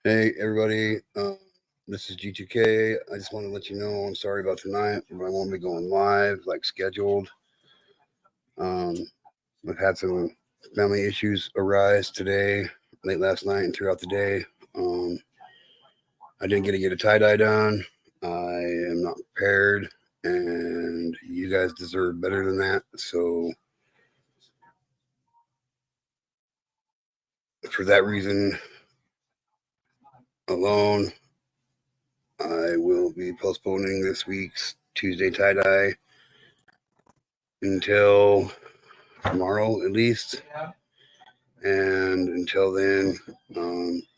Hey everybody, this is G2K. I just want to let you know I'm sorry about tonight, but I won't be going live like scheduled. Um, I've had some family issues arise today, late last night, and throughout the day. Um, I didn't get a tie dye done. I am not prepared, and you guys deserve better than that. So, for that reason alone, I will be postponing this week's Tuesday tie dye until tomorrow at least. And until then,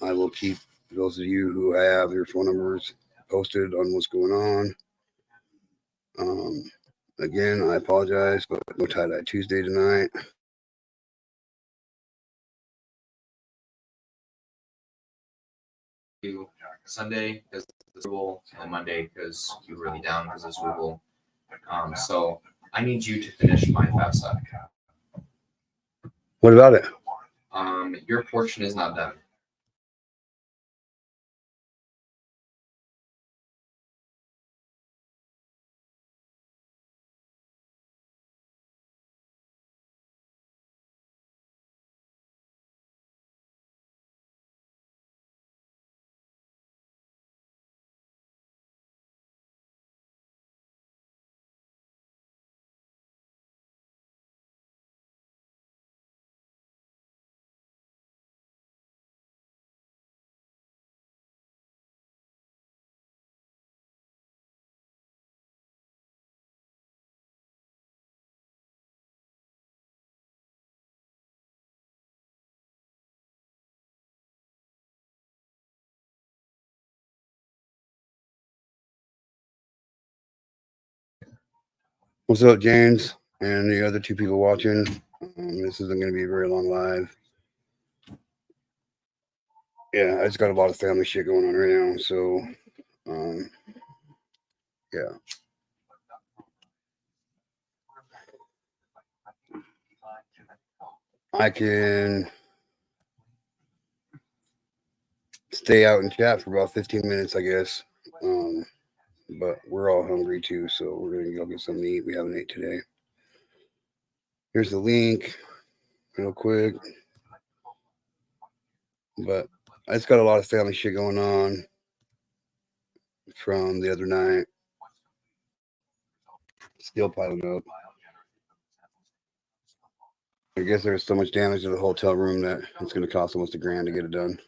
I will keep those of you who have your phone numbers posted on what's going on. Um, Again, I apologize, but no tie dye Tuesday tonight. You Sunday because the Super Bowl and Monday because you were really down because of the Super Bowl. So I need you to finish my FAFSA. What about it? Your portion is not done. What's up, James? And the other two people watching. This isn't going to be a very long live. Yeah, I just got a lot of family shit going on right now. So, yeah. I can stay out and chat for about 15 minutes, I guess. But we're all hungry too, so we're gonna go get something to eat. We haven't ate today. Here's the link, real quick. But I just got a lot of family shit going on from the other night. Still piling up. I guess there was so much damage to the hotel room that it's gonna cost almost $1,000 to get it done.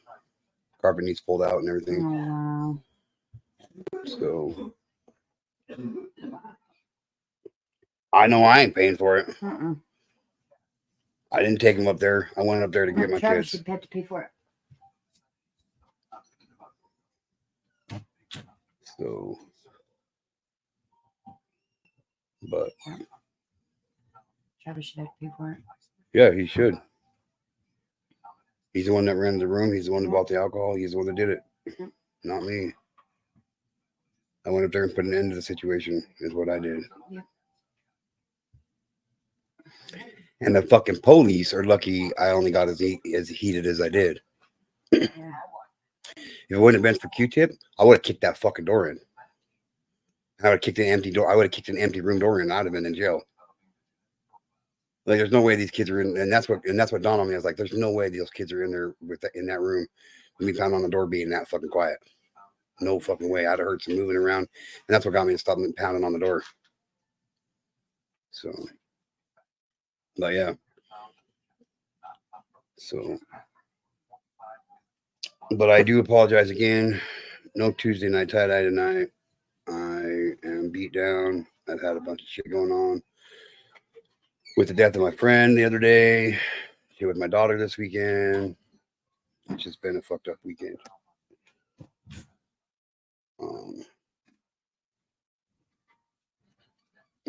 Carpet needs pulled out and everything. Oh, wow. So I know I ain't paying for it. I didn't take them up there. I went up there to get my Travis kids. should have to pay for it. So, but Travis should have to pay for it. yeah, he should. He's the one that ran the room. He's the one that bought the alcohol. He's the one that did it, not me. I went up there and put an end to the situation. Is what I did. Yep. And the fucking police are lucky I only got as heated as I did. Yeah. If it wouldn't have been for Q-Tip, I would have kicked that fucking door in. I would have kicked an empty door. I would have kicked an empty room door in. I'd have been in jail. Like, there's no way these kids are in, and that's what dawned on me. I was like, there's no way those kids are in there in that room. When we found on the door being that fucking quiet. No fucking way. I'd have heard some moving around, and that's what got me to stop pounding on the door. So, but yeah. So, but I do apologize again. No Tuesday night tie dye tonight. I am beat down. I've had a bunch of shit going on with the death of my friend the other day. Shit with my daughter this weekend. It's just been a fucked up weekend.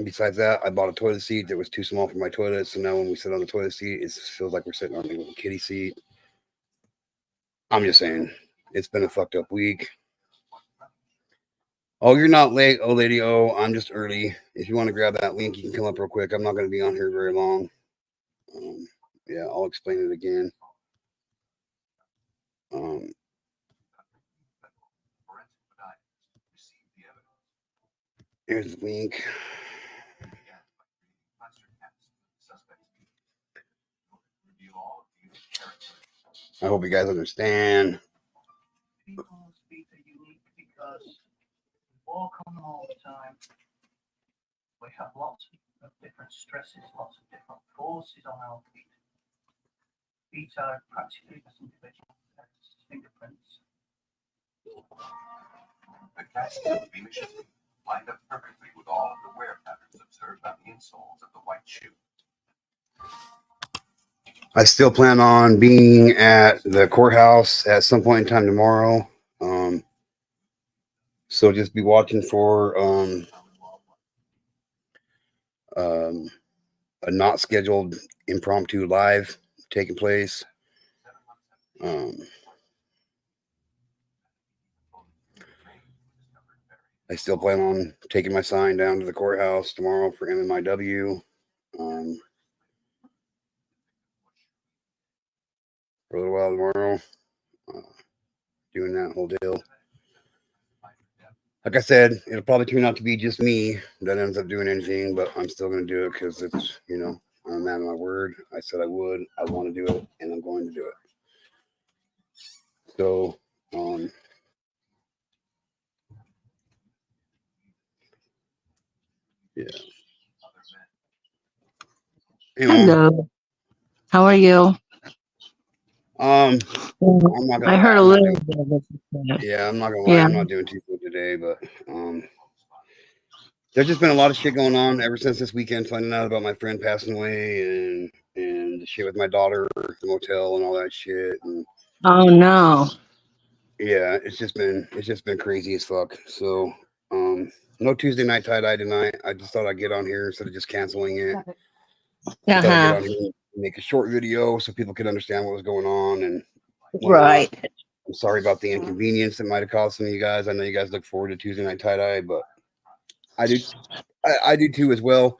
Besides that, I bought a toilet seat that was too small for my toilet. So now when we sit on the toilet seat, it feels like we're sitting on a little kiddie seat. I'm just saying, it's been a fucked up week. Oh, you're not late, oh lady. Oh, I'm just early. If you want to grab that link, you can come up real quick. I'm not going to be on here very long. Yeah, I'll explain it again. Here's the link. I hope you guys understand. People speak are unique because we walk on them all the time. We have lots of different stresses, lots of different forces on our feet. Feet are practically as individual as fingerprints. The cast of Venus lined up perfectly with all of the wear patterns observed on the insoles of the white shoe. I still plan on being at the courthouse at some point in time tomorrow. So just be watching for a not scheduled impromptu live taking place. I still plan on taking my sign down to the courthouse tomorrow for MMIW. For a little while tomorrow, doing that whole deal. Like I said, it'll probably turn out to be just me that ends up doing anything, but I'm still going to do it because it's, I'm a man of my word. I said I would. I want to do it, and I'm going to do it. So, yeah. Anyway, Hello. How are you? I'm not gonna I lie. heard a I'm not little doing, bit of it. yeah, I'm not gonna lie. Yeah. I'm not doing too good today, but there's just been a lot of shit going on ever since this weekend. Finding out about my friend passing away and the shit with my daughter, the motel, and all that shit. And Oh no. yeah, it's just been crazy as fuck. So, no Tuesday night tie dye tonight. I just thought I'd get on here instead of just canceling it. I thought I'd get on here and make a short video so people could understand what was going on and whatnot. Right. I'm sorry about the inconvenience that might have caused some of you guys. I know you guys look forward to Tuesday night tie dye, but I do too as well.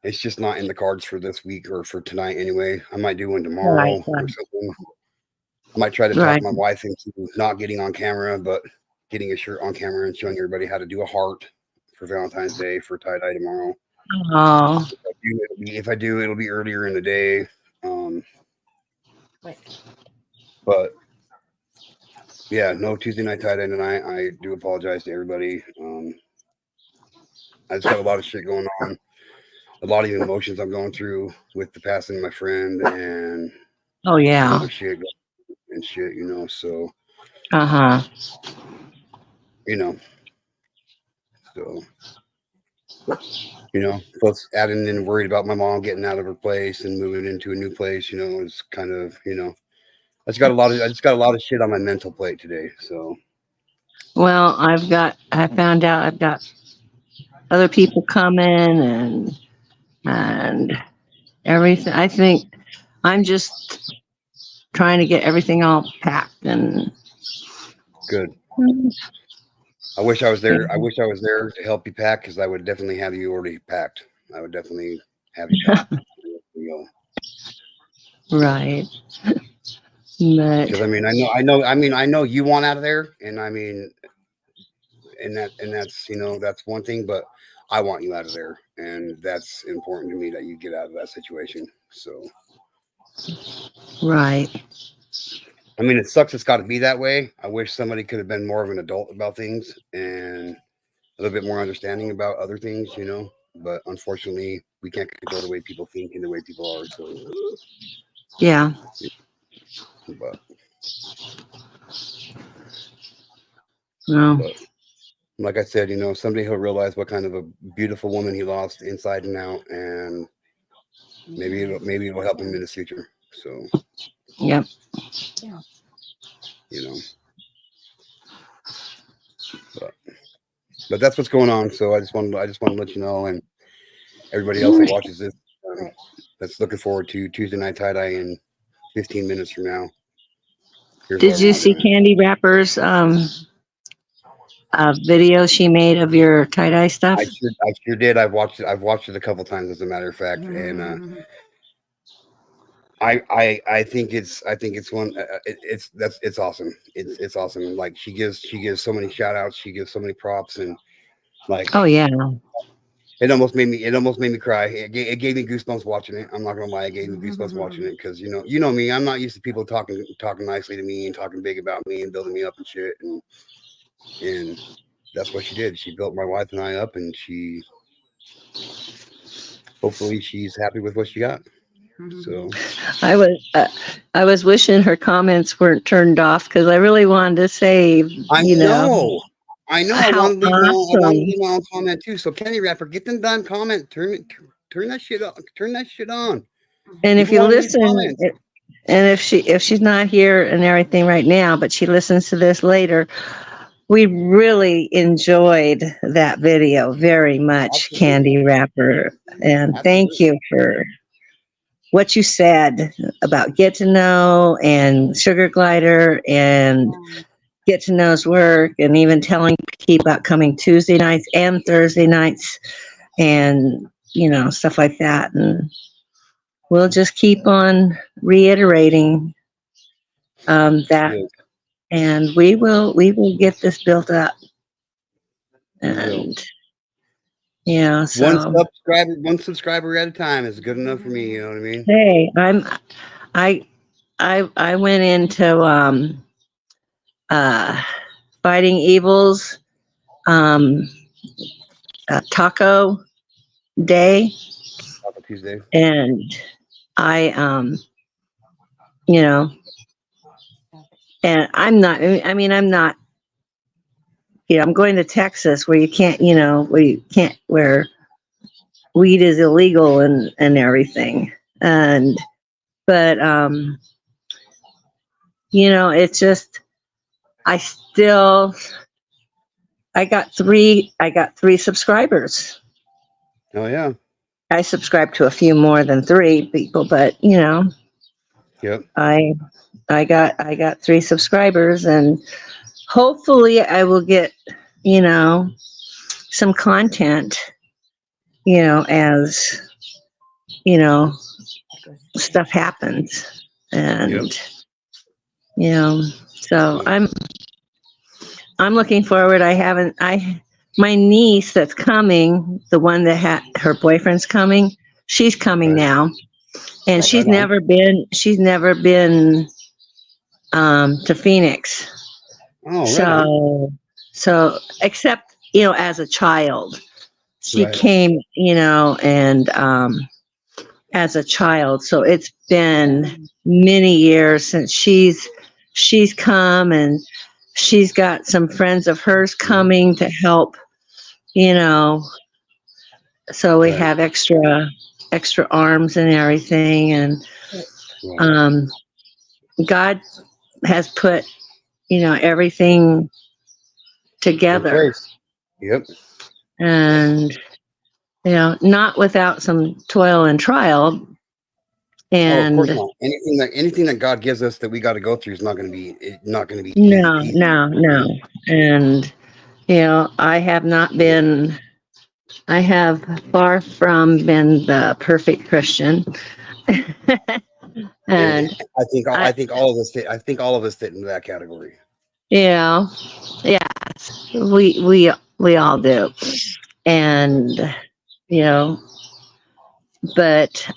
It's just not in the cards for this week or for tonight anyway. I might do one tomorrow or something. I might try to talk my wife into not getting on camera, but getting a shirt on camera and showing everybody how to do a heart for Valentine's Day for tie dye tomorrow. Oh. If I do, it'll be earlier in the day. But yeah, no Tuesday night tie dye tonight. I do apologize to everybody. I just got a lot of shit going on, a lot of emotions I'm going through with the passing of my friend and Oh yeah. other shit and shit, so so plus adding in worried about my mom getting out of her place and moving into a new place, is kind of, I just got a lot of shit on my mental plate today. So well, I found out I've got other people coming and everything. I think I'm just trying to get everything all packed and good. I wish I was there. I wish I was there to help you pack because I would definitely have you already packed. I would definitely have you packed. Right. Because I know you want out of there, and that's that's one thing, but I want you out of there, and that's important to me that you get out of that situation. So Right. it sucks. It's got to be that way. I wish somebody could have been more of an adult about things and a little bit more understanding about other things, But unfortunately, we can't control the way people think and the way people are. So yeah. But, No. but like I said, someday he'll realize what kind of a beautiful woman he lost inside and out, and maybe it'll help him in the future. So Yep. But that's what's going on. So I just want to let you know, and everybody else that watches this, that's looking forward to Tuesday night tie dye in 15 minutes from now. Did you see Candy Wrapper's video she made of your tie dye stuff? I sure did. I've watched it a couple times, as a matter of fact, and I think it's one. It's awesome. It's awesome. Like she gives so many shout outs. She gives so many props, and Like Oh yeah. it almost made me cry. It gave me goosebumps watching it. I'm not gonna lie, it gave me goosebumps watching it because you know me. I'm not used to people talking nicely to me and talking big about me and building me up and shit. And that's what she did. She built my wife and I up, and hopefully she's happy with what she got. So I was wishing her comments weren't turned off because I really wanted to say, I you know, know. I how wanted to leave awesome. my own comment too. So Kenny Rapper, get them damn comment. Turn that shit on. Turn that shit on. And if People you want to leave listen, comments. and if she's not here and everything right now, but she listens to this later, we really enjoyed that video very much, Absolutely. Candy Wrapper. And thank you for what you said about Get to Know and Sugar Glider and Get to Know's work, and even telling people about coming Tuesday nights and Thursday nights and, you know, stuff like that. And we'll just keep on reiterating that, Yes, and we will get this built up. we will. And yeah, so One subscriber at a time is good enough for me. You know what I mean? hey, I went into Fighting Evil's um taco day, Taco Tuesday. and I you know, and I'm not, I mean, I'm not, you know, I'm going to Texas where you can't, you know, where weed is illegal and everything. And, but, you know, it's just, I still, I got three subscribers. Oh yeah. I subscribe to a few more than three people, but you know, Yep. I got three subscribers, and hopefully I will get, you know, some content, you know, as, you know, stuff happens. And, Yep. you know, so I'm looking forward. My niece that's coming, the one that her boyfriend's coming, she's coming Right. now. And Right she's on. never been to Phoenix. Oh, right on. So except, you know, as a child, she Right. came, you know, and as a child. So it's been many years since she's come, and she's got some friends of hers coming to help, you know. So we Right. have extra arms and everything, and Right. God has put, you know, everything In together, place. Yep. and you know, not without some toil and trial. Oh, of course And not. Anything that God gives us that we got to go through is not going to be easy no, peasy. no, no. And you know, I have far from been the perfect Christian. And I think all of us fit into that category. yeah, yes, we all do. And you know, but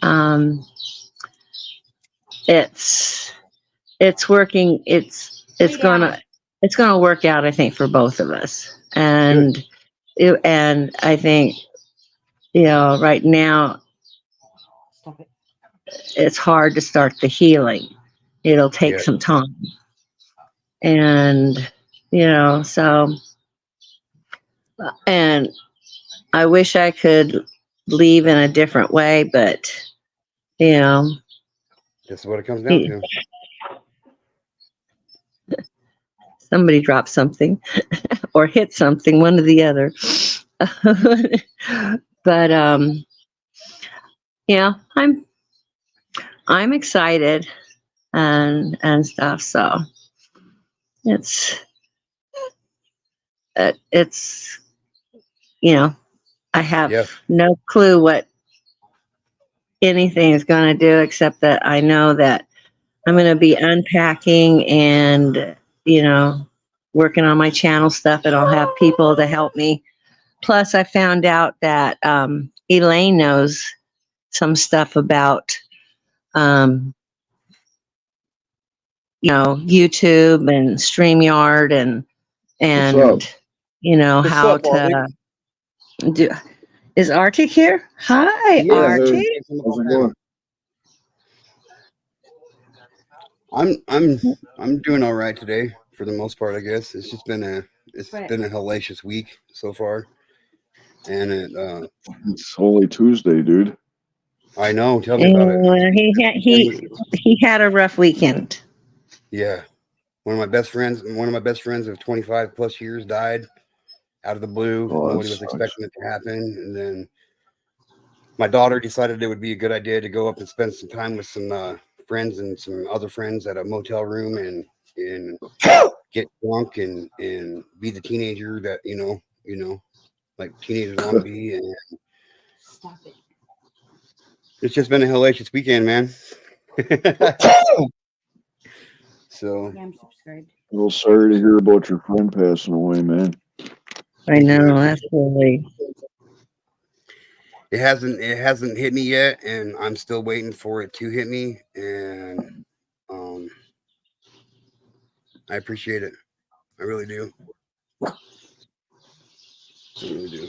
it's working. It's gonna work out, I think, for both of us. And and I think, you know, right now it's hard to start the healing. It'll take Yeah. some time. And you know, so, and I wish I could leave in a different way, but you know, This is what it comes down to. somebody dropped something or hit something, one or the other. But yeah, I'm excited and stuff. So it's you know, I have Yeah. no clue what anything is going to do, except that I know that I'm going to be unpacking and, you know, working on my channel stuff, and I'll have people to help me plus I found out that Elaine knows some stuff about YouTube and StreamYard and What's What's how up, Arctic? to do. Is Arctic here? Hi, Yeah, Arctic. hey, How's it going? I'm doing all right today for the most part. I guess it's just been a hellacious week so far, and It's Holy Tuesday, dude. I know. Tell me about it. He had a rough weekend. Yeah, one of my best friends of 25 plus years died out of the blue. Oh, that Nobody was sucks. expecting it to happen, and then my daughter decided it would be a good idea to go up and spend some time with some friends and some other friends at a motel room and get drunk and be the teenager that like teenagers want to be. And Stop it. it's just been a hellacious weekend, man. So Yeah, I'm subscribed. Well, sorry to hear about your friend passing away, man. I know, absolutely. it hasn't hit me yet, and I'm still waiting for it to hit me. And I appreciate it. I really do. I really do.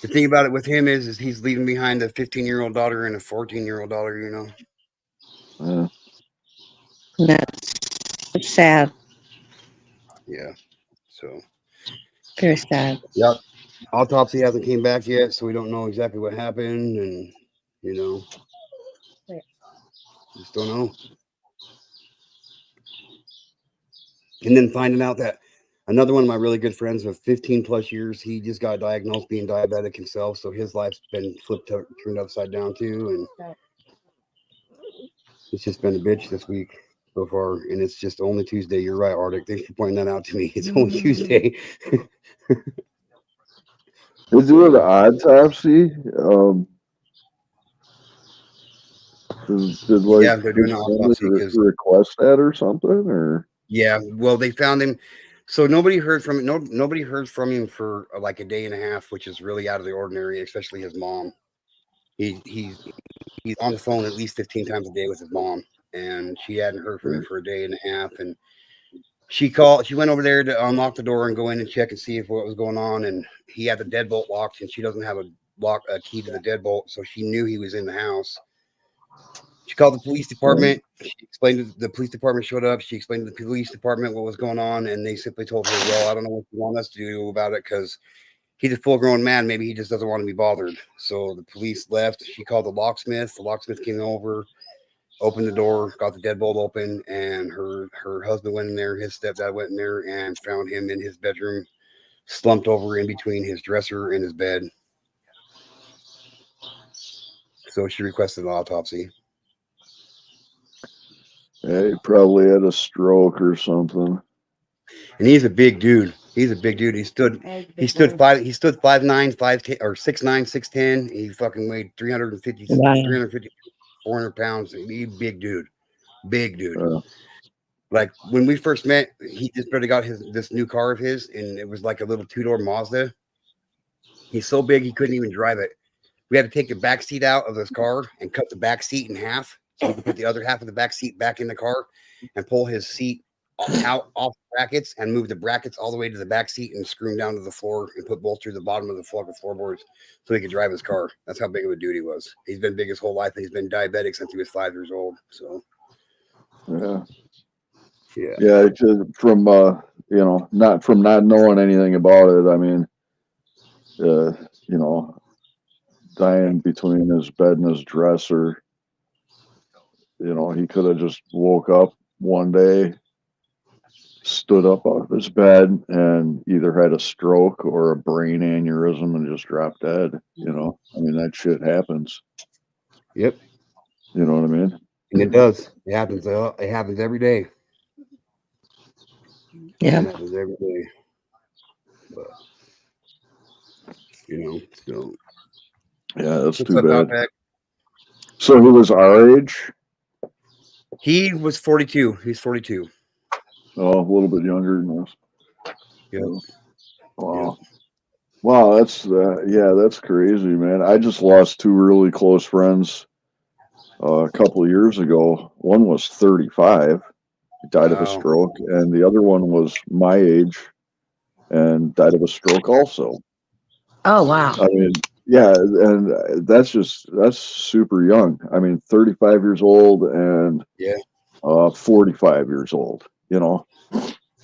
The thing about it with him is he's leaving behind a 15-year-old daughter and a 14-year-old daughter. That's sad. Yeah. So Very sad. yeah, autopsy hasn't came back yet, so we don't know exactly what happened, and just don't know. And then finding out that another one of my really good friends of 15 plus years, he just got diagnosed being diabetic himself, so his life's been turned upside down too, and it's just been a bitch this week so far. And it's just only Tuesday. You're right, Arctic. Thanks for pointing that out to me. It's only Tuesday. They do the autopsy. Did like Yeah, they're doing an autopsy because request that or something, or yeah, well, they found him. So nobody heard from him. Nobody heard from him for like a day and a half, which is really out of the ordinary, especially his mom. He's on the phone at least 15 times a day with his mom, and she hadn't heard from him for a day and a half. And she went over there to unlock the door and go in and check and see if what was going on. And he had the deadbolt locked, and she doesn't have a key to the deadbolt, so she knew he was in the house. She called the police department. She explained the police department showed up. She explained to the police department what was going on, and they simply told her, "Well, I don't know what you want us to do about it because he's a full-grown man. Maybe he just doesn't want to be bothered." So the police left. She called the locksmith. The locksmith came over, opened the door, got the deadbolt open, and her husband went in there. His stepdad went in there and found him in his bedroom, slumped over in between his dresser and his bed. So she requested an autopsy. yeah, he probably had a stroke or something. And he's a big dude. He stood 5'9", 5'10", or 6'9", 6'10". He fucking weighed 350, 400 pounds. He big dude. Like when we first met, he just barely got this new car of his, and it was like a little 2-door Mazda. He's so big he couldn't even drive it. We had to take the back seat out of this car and cut the back seat in half, so we could put the other half of the back seat back in the car and pull his seat out off the brackets and move the brackets all the way to the back seat and screw them down to the floor and put bolts through the bottom of the floorboards so he could drive his car. That's how big of a dude he was. He's been big his whole life, and he's been diabetic since he was 5 years old. So yeah. From not from not knowing anything about it. I mean, dying between his bed and his dresser. He could have just woke up one day, stood up out of his bed, and either had a stroke or a brain aneurysm and just dropped dead. I mean, that shit happens. Yep. You know what I mean? And it does. It happens. It happens every day. Yeah. It happens every day. But so. Yeah, that's What's too up, bad. Outback? So he was our age? He was 42. He's 42. Oh, a little bit younger than us. Yep. Wow. Wow, that's yeah, that's crazy, man. I just lost two really close friends a couple of years ago. One was 35, he died of a Wow. stroke, and the other one was my age and died of a stroke also. Oh, wow. I mean, yeah, and that's super young. I mean, 35 years old and Yeah. 45 years old. You know,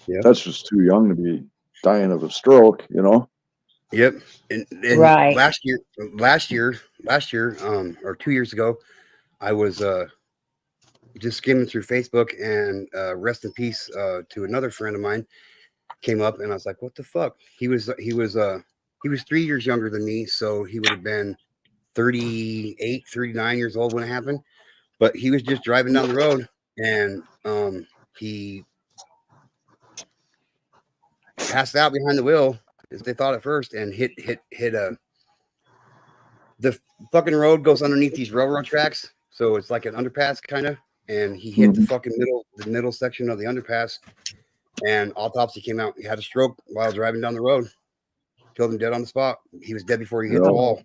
Yep. that's just too young to be dying of a stroke. You know. Yep. And Right. last year, or 2 years ago, I was just skimming through Facebook, and rest in peace to another friend of mine came up, and I was like, what the fuck? He was 3 years younger than me, so he would have been 38, 39 years old when it happened. But he was just driving down the road, and he passed out behind the wheel, as they thought at first, and hit the fucking road goes underneath these railroad tracks, so it's like an underpass kind of, and he hit the Mhm. fucking middle section of the underpass, and autopsy came out. He had a stroke while driving down the road, killed him dead on the spot. He was dead before he hit the Yep. wall.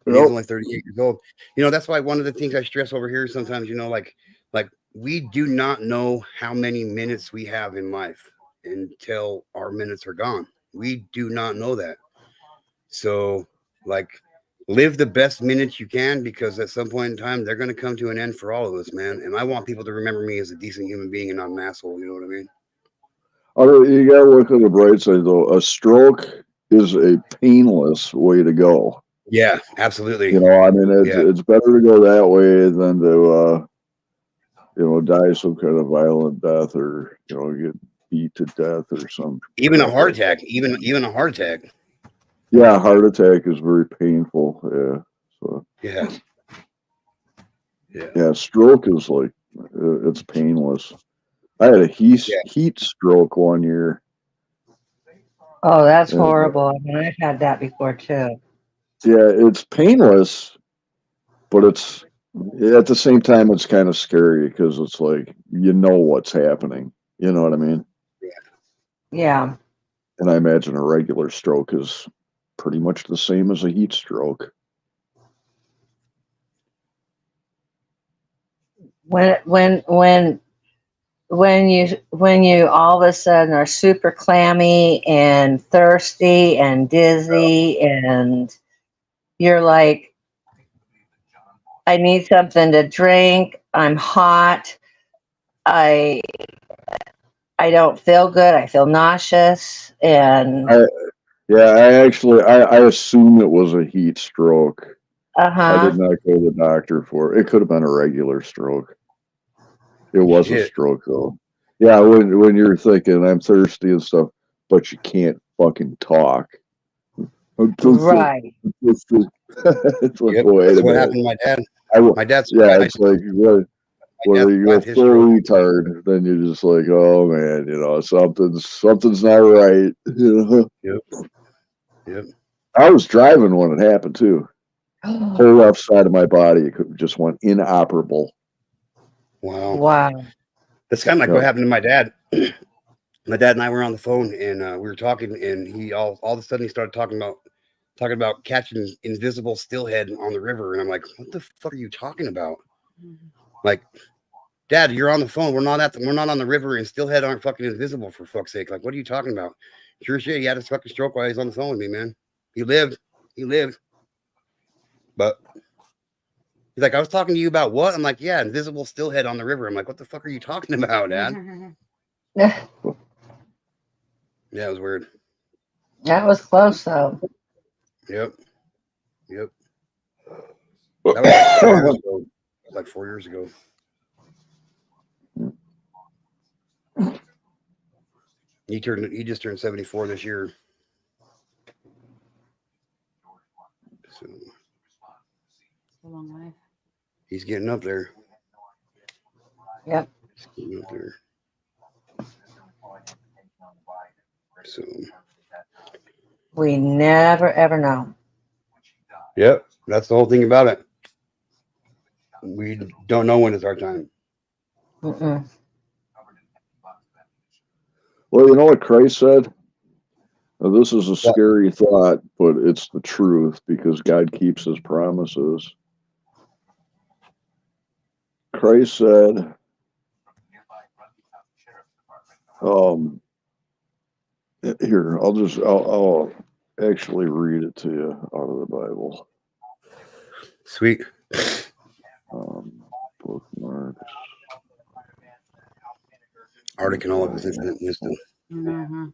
And he was Yep. only 38 years old. That's why one of the things I stress over here sometimes, like we do not know how many minutes we have in life until our minutes are gone. We do not know that. So, like, live the best minutes you can, because at some point in time they're going to come to an end for all of us, man. And I want people to remember me as a decent human being and not an asshole. You know what I mean? Although you gotta look on the bright side, though. A stroke is a painless way to go. Yeah, absolutely. You know, I mean, Yeah, it's better to go that way than to die some kind of violent death, or get beat to death or some even a crap heart like that. attack, even a heart attack. Yeah, heart attack is very painful. Yeah. So Yeah, yeah, yeah, stroke is like it's painless. I had a yeah. heat stroke one year, Oh, that's and horrible. I mean, I've had that before too. yeah, it's painless, but it's at the same time it's kind of scary because it's like what's happening. You know what I mean? Yeah. And I imagine a regular stroke is pretty much the same as a heat stroke. When you all of a sudden are super clammy and thirsty and dizzy, and you're like, I need something to drink. I'm hot. I I don't feel good. I feel nauseous, and I Yeah, I assumed it was a heat stroke. I uh-huh. did not go to the doctor for it. It could have been a regular stroke. It was a Shit. stroke though. Yeah, when you're thinking I'm thirsty and stuff, but you can't fucking talk. I'm thirsty. Right. I'm thirsty. It's like, Yep. wait That's a what minute. happened to my dad. I w- My dad yeah, survived. it's like what My dad whether you go survived his full stroke. retard, then you're just like, oh man, something's not right. Yep. Yep. I was driving when it happened too. Whole left side of my body just went inoperable. Wow. Wow. That's kind of like Yeah. what happened to my dad. My dad and I were on the phone, and we were talking, and he all of a sudden he started talking about catching invisible steelhead on the river, and I'm like, what the fuck are you talking about? Like, Dad, you're on the phone. We're not on the river, and steelhead aren't fucking invisible, for fuck's sake. Like, what are you talking about? Sure shit, he had a fucking stroke while he was on the phone with me, man. He lived. But he's like, I was talking to you about what? I'm like, yeah, invisible steelhead on the river. I'm like, what the fuck are you talking about, Dad? That Yeah, it was weird. was close though. Yep. That was like 4 years ago. Like 4 years ago. He just turned 74 this year. So A long life. he's getting up there. Yep. He's getting up there. So We never ever know. yep, that's the whole thing about it. We don't know when it's our time. Mm-mm. Well, you know what Christ said? Now, this is a What? scary thought, but it's the truth because God keeps his promises. Christ said, here, I'll actually read it to you out of the Bible. Sweet. Bookmarks. Arctic and all of his infinite wisdom. Mm-hmm.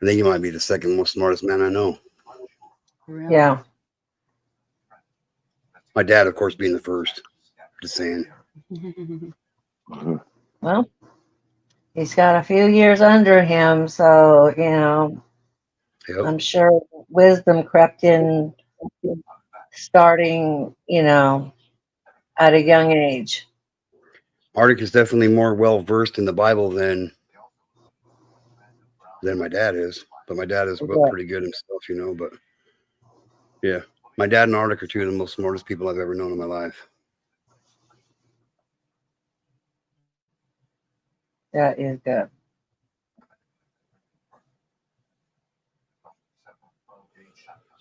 I think he might be the second most smartest man I know. Really? Yeah. My dad, of course, being the first. Just saying. Well, he's got a few years under him, so you know, Yep. I'm sure wisdom crept in starting, you know, at a young age. Arctic is definitely more well versed in the Bible than my dad is. But my dad is Yeah. pretty good himself, you know. But yeah, my dad and Arctic are two of the most smartest people I've ever known in my life. That is good.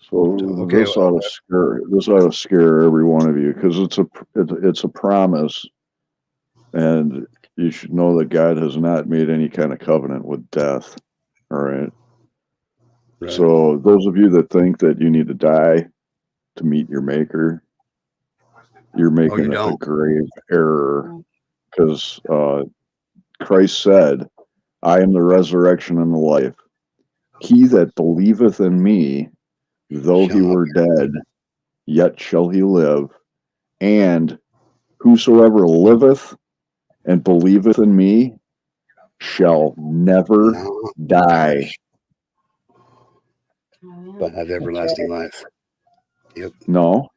So Okay, this ought to scare every one of you because it's a promise, and you should know that God has not made any kind of covenant with death. All right. Right. So those of you that think that you need to die to meet your Maker, you're making a don't. grave error because Christ said, "I am the resurrection and the life. He that believeth in me, though he Shall not were dead, yet shall he live. And whosoever liveth and believeth in me shall never no, die." but have everlasting life. Yep. No,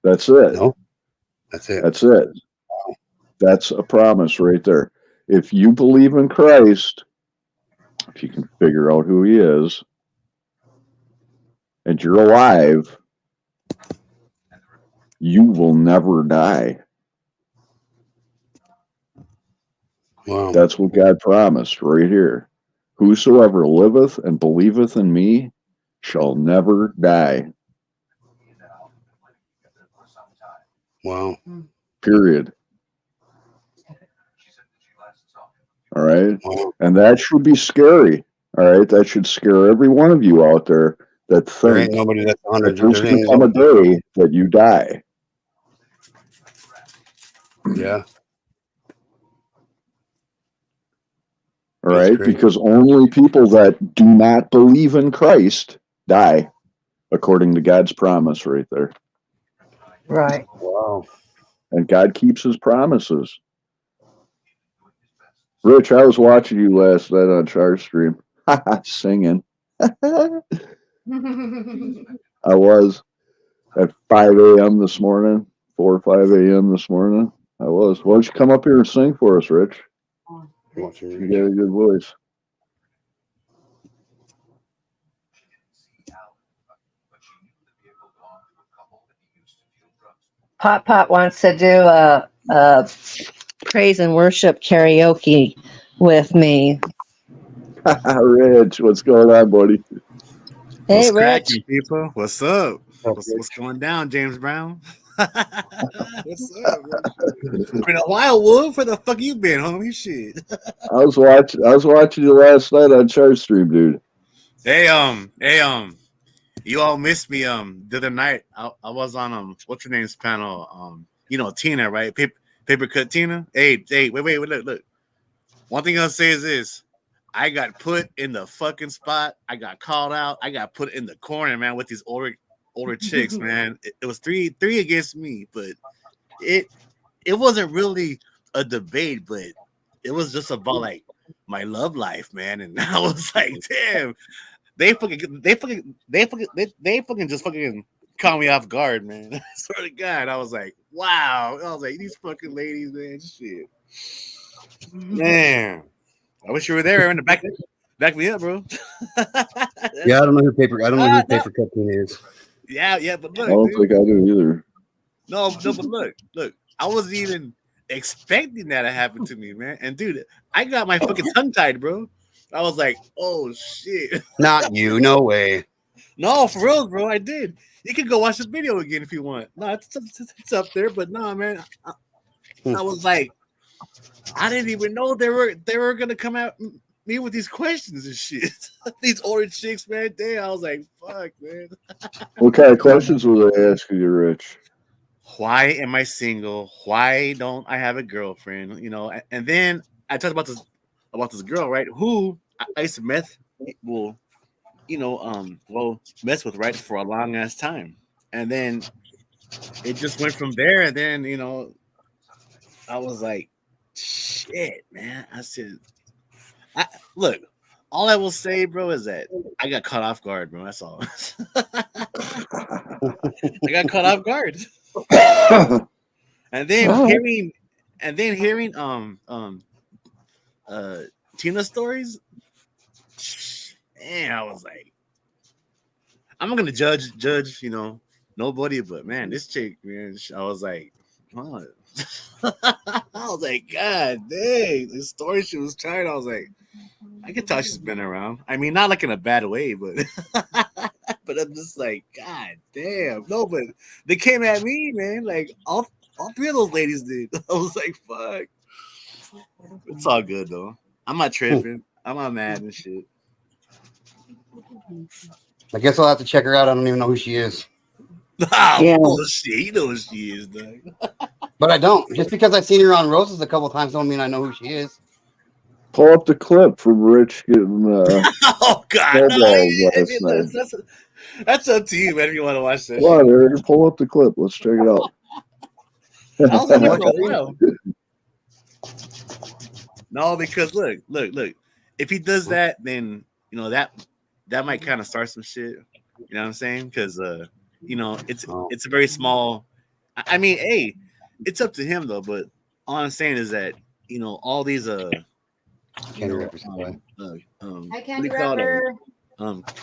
that's it. No, that's it. That's it. That's a promise right there. If you believe in Christ, if you can figure out who he is, and you're alive, you will never die. Wow. That's what God promised right here. Whosoever liveth and believeth in me shall never die. Wow. Period. All right. Wow. And that should be scary. All right. That should scare every one of you out there that There ain't think nobody that's 100. that there's There going ain't to come a day that you die. Yeah. All That's right. crazy. Because only people that do not believe in Christ die, according to God's promise right there. Right. Wow. And God keeps his promises. Rich, I was watching you last night on Char Stream, singing. I was at 5 a.m. this morning, 4 or 5 a.m. this morning. I was. Why don't you come up here and sing for us, Rich? Watching You you. got a good voice. Pot wants to do a praise and worship karaoke with me. Rich, what's going on, buddy? Hey, What's Rich. cracking, people? What's up? What's What's going down, James Brown? What's up, man? It's been a while, Wolf. Where the fuck you been, homie? Shit. I was watching you last night on Char Stream, dude. Hey, you all missed me. The other night, I was on what's her name's panel? You know Tina, right? Paper Cut Tina. Hey, wait, look. One thing I'll say is this: I got put in the fucking spot. I got called out. I got put in the corner, man, with these older chicks, man. It was three against me, but it wasn't really a debate, but it was just about like my love life, man. And I was like, damn, they fucking just fucking caught me off guard, man. I swear to God, I was like, wow. I was like, these fucking ladies, man, shit. Man, I wish you were there in the back me up, bro. Yeah, I don't know who Paper Cut Tina is. Yeah, but I look, don't dude. think I do either. No, but look. I wasn't even expecting that to happen to me, man. And dude, I got my fucking tongue tied, bro. I was like, oh shit. Not you. No way. No, for real, bro. I did. You can go watch the video again if you want. No, it's up there, but no, man. I was like, I didn't even know they were gonna come at me with these questions and shit. These older chicks, man. Damn, I was like, fuck, man. What kind of questions were they asking you, Rich? Why am I single? Why don't I have a girlfriend? You know, and then I talked about this girl, right? Who I used to mess with, right, for a long ass time. And then it just went from there. And then, I was like, shit, man. I said, look, all I will say, bro, is that I got caught off guard, bro. That's all. I got caught off guard. And then Oh. hearing Tina stories, and I was like, I'm not gonna judge, nobody, but man, this chick, man, I was like, huh. I was like, God dang, this story she was trying. I was like, I can tell she's been around. I mean, not like in a bad way, but but I'm just like, God damn. No, but they came at me, man. Like all three of those ladies did. I was like, fuck. It's all good though. I'm not tripping. I'm not mad and shit. I guess I'll have to check her out. I don't even know who she is. Oh, Yeah. bullshit. You know who she is, dog. But I don't. Just because I've seen her on Roses a couple times don't mean I know who she is. Pull up the clip from Rich getting Oh God, snowballs last night. that's up to you, man. If you want to watch that. Come on, Eric, pull up the clip. Let's check it out. I was looking for a while. No, because look. If he does that, then that might kind of start some shit. You know what I'm saying? Because it's a very small. I mean, hey, it's up to him though. But all I'm saying is that all these Hi, Candy Wrapper.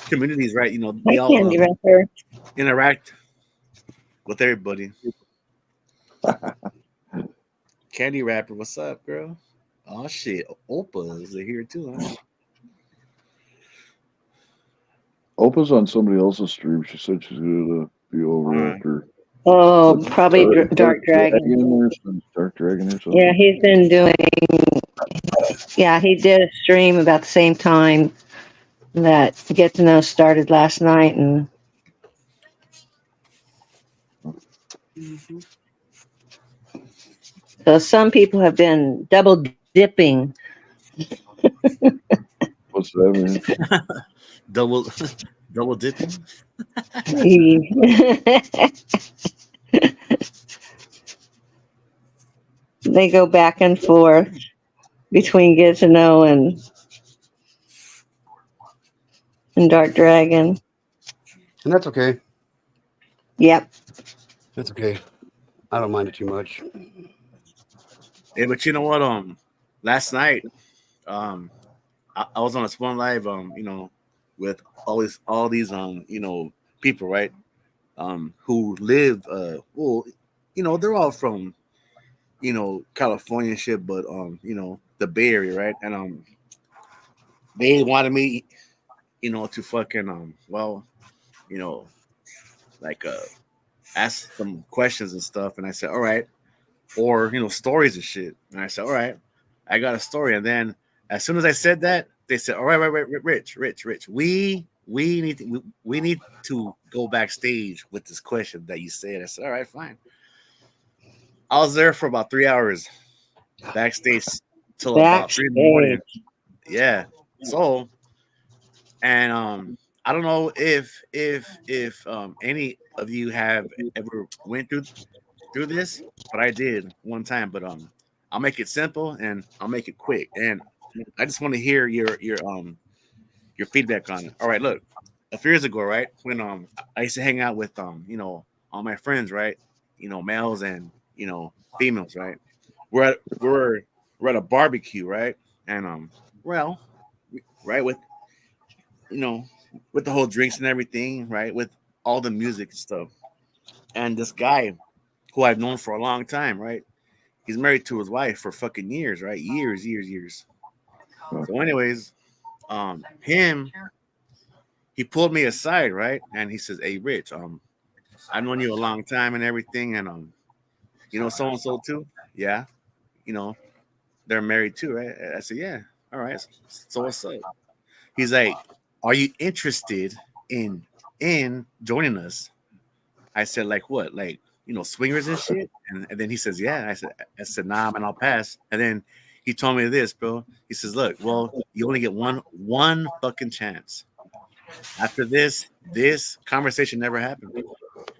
communities, right? Hi, They all Candy Wrapper. interact with everybody. Candy Wrapper, what's up, girl? Oh shit, Opa is here too, huh? Opa's on somebody else's stream. She said she's gonna be over after. Oh, probably Dark Dragon. or something. Dark Dragon or something. Yeah, he's been doing. Yeah, he did a stream about the same time that Get to Know started last night, and so some people have been double dipping. What's that mean? double dipping. They go back and forth between Get to Know and Dark Dragon. And that's okay. Yep. That's okay. I don't mind it too much. Hey, but you know what? Last night, I was on a Spawn Live, with all these people, right? Who live, they're all from, California and shit, but the Bay Area, right? And they wanted me, to fucking like ask some questions and stuff, and I said, all right, or stories and shit, and I said, all right, I got a story, and then as soon as I said that, they said, all right, Rich, we need to go backstage with this question that you said. I said, all right, fine. I was there for about 3 hours backstage till about 3 in the morning. Yeah. So, and I don't know if any of you have ever went through this, but I did one time. But I'll make it simple and I'll make it quick, and I just want to hear your feedback on it. All right, look, a few years ago, right, when I used to hang out with all my friends, right, males and females, right. We're at a barbecue, right, and well, right, with with the whole drinks and everything, right, with all the music and stuff, and this guy who I've known for a long time, right, he's married to his wife for fucking years, right? Years. So, anyways, he pulled me aside, right? And he says, "Hey, Rich, I've known you a long time and everything, and you know, so and so too. Yeah, you know, they're married too, right?" I said, "Yeah, all right. So what's up?" He's like, "Are you interested in joining us?" I said, "Like what? Like, you know, swingers and shit?" And then he says, "Yeah." I said, "Nah, man, I'll pass." And then he told me this, bro. He says, "Look, well, you only get one fucking chance. After this conversation never happened."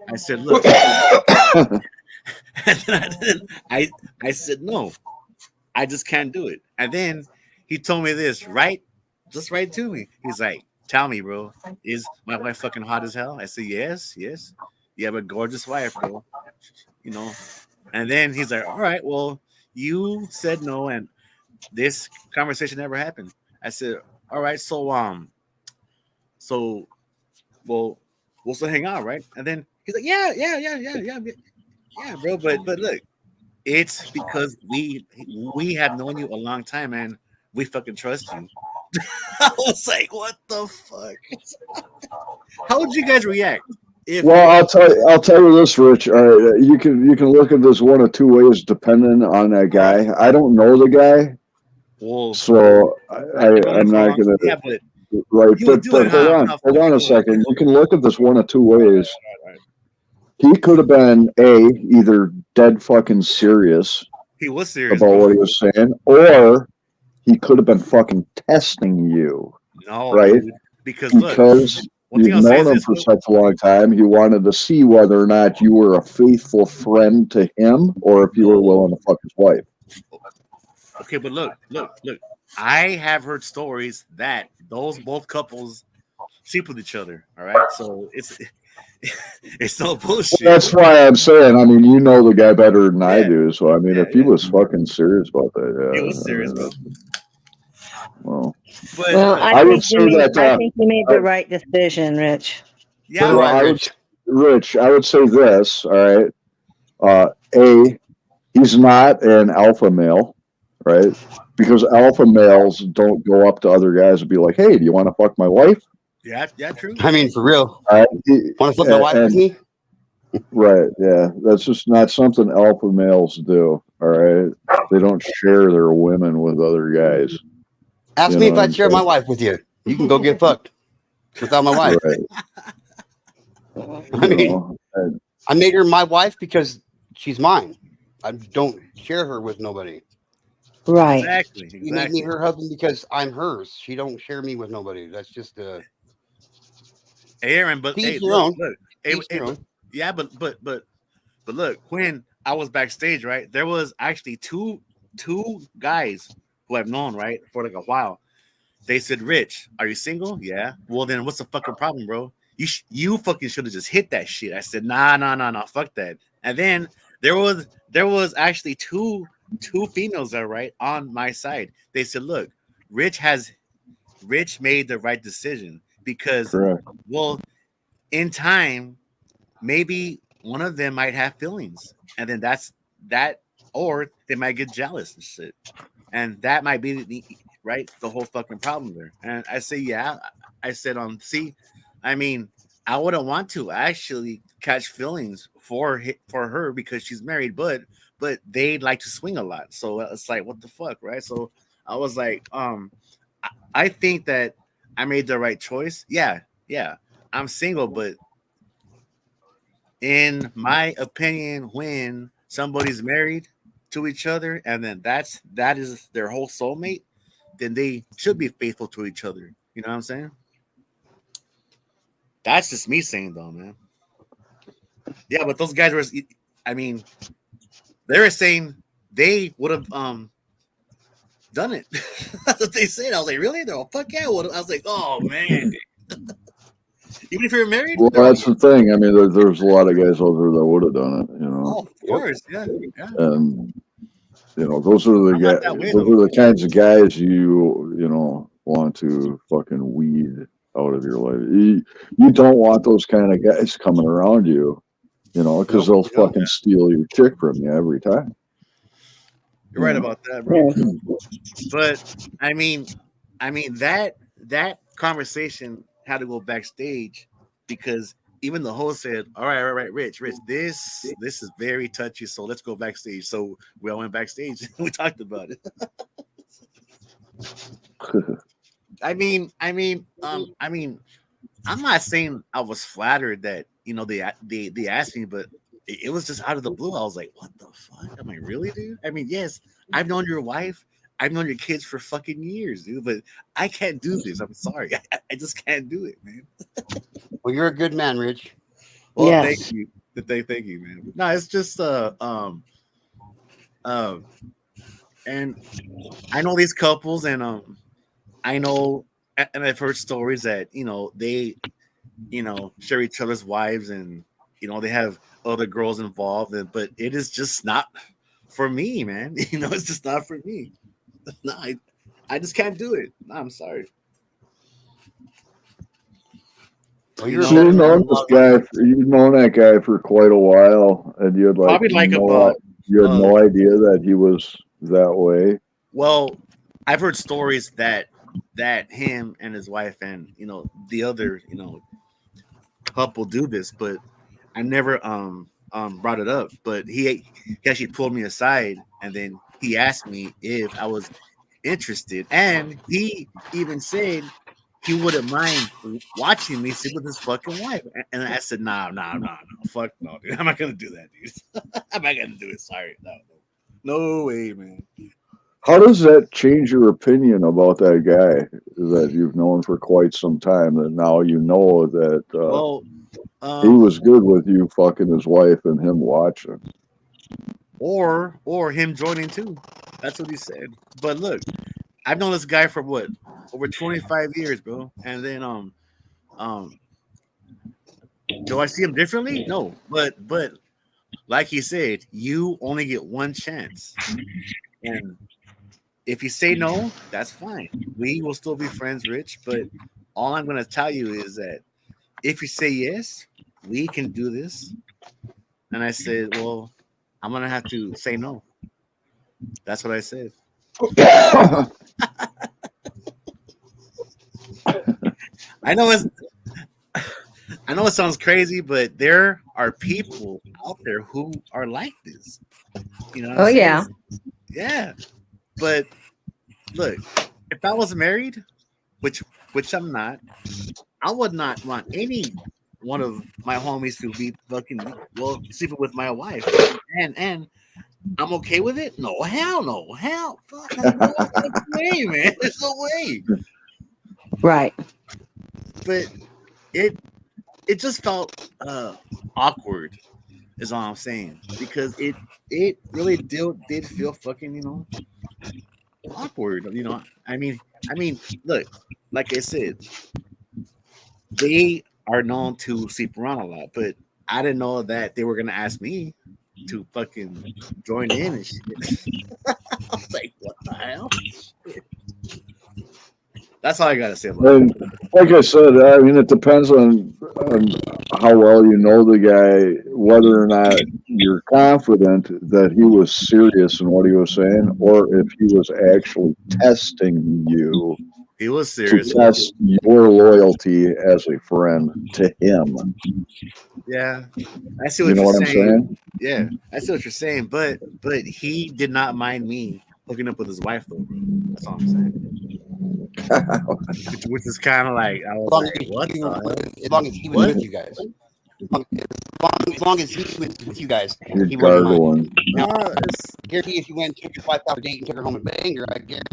I said, "Look," and then I said, "No, I just can't do it." And then he told me this, just right to me. He's like, "Tell me, bro, is my wife fucking hot as hell?" I said, "Yes. You have a gorgeous wife, bro. You know." And then he's like, "All right, well, you said no, and this conversation never happened." I said, "All right, so well, we'll still hang out, right?" And then he's like, "Yeah, bro. But look, it's because we have known you a long time, and we fucking trust you." I was like, "What the fuck?" How would you guys react? Well, I'll tell you this, Rich. You can look at this one of two ways, depending on that guy. I don't know the guy, Well, so I'm not gonna. Yeah, but Right, you would do but it, huh? hold on a second. You can look at this one of two ways. Right. He could have been either dead fucking serious He was serious, about bro. what he was saying, or he could have been fucking testing you, No, right? dude. Because look, Because one thing you've I'll say known is him this, for bro. such a long time. He wanted to see whether or not you were a faithful friend to him, or if you were willing to fuck his wife. Okay, but look. I have heard stories that those both couples sleep with each other. All right, so it's no bullshit. That's why I'm saying. I mean, you know the guy better than I Yeah. do. So I mean, if he was fucking serious about that, He was serious, bro. Well, Well, I I would think say you made. that. I think you made the right decision, Rich. Yeah, Right, I would, Rich. Rich, I would say this. All right. He's not an alpha male, right? Because alpha males don't go up to other guys and be like, "Hey, do you want to fuck my wife?" yeah, true. I mean, for real. All right. Want to flip my wife with me? Right. Yeah. That's just not something alpha males do. All right. They don't share their women with other guys. Ask me if I'd share my wife with you. You can go get fucked without my wife. Right. I mean, I made her my wife because she's mine. I don't share her with nobody. Right. Exactly. You made me her husband because I'm hers. She don't share me with nobody. That's just Hey, Aaron, but Teach hey, your look, own. look. Teach your own. Yeah, but look, when I was backstage, right, there was actually two guys who I've known, right, for like a while. They said, "Rich, are you single?" "Yeah." "Well, then what's the fucking problem, bro? You fucking should have just hit that shit." I said, Nah, fuck that." And then there was actually two females that right on my side. They said, "Look, Rich made the right decision because, correct. well, in time, maybe one of them might have feelings, and then that, or they might get jealous and shit, and that might be the whole fucking problem there." And I say, yeah. I said, see, I mean, I wouldn't want to actually catch feelings for her because she's married, but they like to swing a lot, so it's like, what the fuck, right? So I was like, I think that I made the right choice. Yeah, I'm single, but in my opinion, when somebody's married to each other and then that is their whole soulmate, then they should be faithful to each other. You know what I'm saying? That's just me saying, though, man. Yeah, but those guys were, I mean, they were saying they would have done it. That's what they said. I was like, really? They're all, fuck yeah. I was like, oh man. Even if you're married? Well, that's the thing. I mean, there's a lot of guys out there that would have done it, you know. Oh, of course, yeah. And you know, those are the I'm not guys. that way, Those though. are the kinds of guys you know want to fucking weed out of your life. You don't want those kind of guys coming around you, you know, because Nope, they'll fucking steal your chick from you every time. You're right about that, bro. Yes. But I mean that conversation had to go backstage because even the host said, all right, Rich, this is very touchy, so let's go backstage. So we all went backstage and we talked about it. I mean, I'm not saying I was flattered that they asked me, but it was just out of the blue. I was like, "What the fuck? Am I really, dude?" I mean, yes, I've known your wife, I've known your kids for fucking years, dude, but I can't do this. I'm sorry, I just can't do it, man. Well, you're a good man, Rich. Well, Yes. thank you, thank you, man. No, it's just and I know these couples, and I know, and I've heard stories that they share each other's wives, and they have other girls involved, but it is just not for me, man. It's just not for me. No, I just can't do it. No, I'm sorry. Well, You you're a So know, better you've man known than a lot this of other guy. You've known that guy for quite a while, and you had probably like about you had no idea that he was that way. well, I've heard stories that him and his wife and the other couple do this, but I never brought it up. But he actually pulled me aside, and then he asked me if I was interested, and he even said he wouldn't mind watching me sleep with his fucking wife. And I said, no, fuck no, dude. I'm not gonna do that, dude. I'm not gonna do it. Sorry, no way, man. How does that change your opinion about that guy that you've known for quite some time? That now you know that Well, he was good with you fucking his wife and him watching. or him joining too. That's what he said. But look, I've known this guy for what, over 25 years, bro. And then do I see him differently? No. But like he said, you only get one chance. And if you say no, that's fine. We will still be friends, Rich. But all I'm gonna tell you is that if you say yes, we can do this. And I said, well, I'm gonna have to say no. That's what I said. I know it sounds crazy, but there are people out there who are like this. You know what I'm Oh, saying? yeah. Yeah. But look, if I was married, which I'm not, I would not want any one of my homies to be sleeping with my wife. And I'm okay with it? No, hell no. Hell fuck no fucking way, man. There's no way. Right. But it just felt awkward is all I'm saying. Because it really did feel fucking, awkward. I mean, look, like I said, they are known to sleep around a lot, but I didn't know that they were gonna ask me to fucking join in and shit. I was like, what the hell? That's all I gotta say about it. And like I said, I mean, it depends on how well you know the guy, whether or not you're confident that he was serious in what he was saying, or if he was actually testing you He was to serious. test your loyalty as a friend to him. Yeah, I see You what know you're what I'm saying? Yeah, I see what you're saying, but he did not mind me hooking up with his wife, though, bro. That's all I'm saying. Which is kind of like I was like, what the hell? As long as he was What? with you guys. As long as he was with you guys, You're he wouldn't mind. gargling. Now, No, I guarantee if you went and took your wife out on a date and took her home and banged her, I guarantee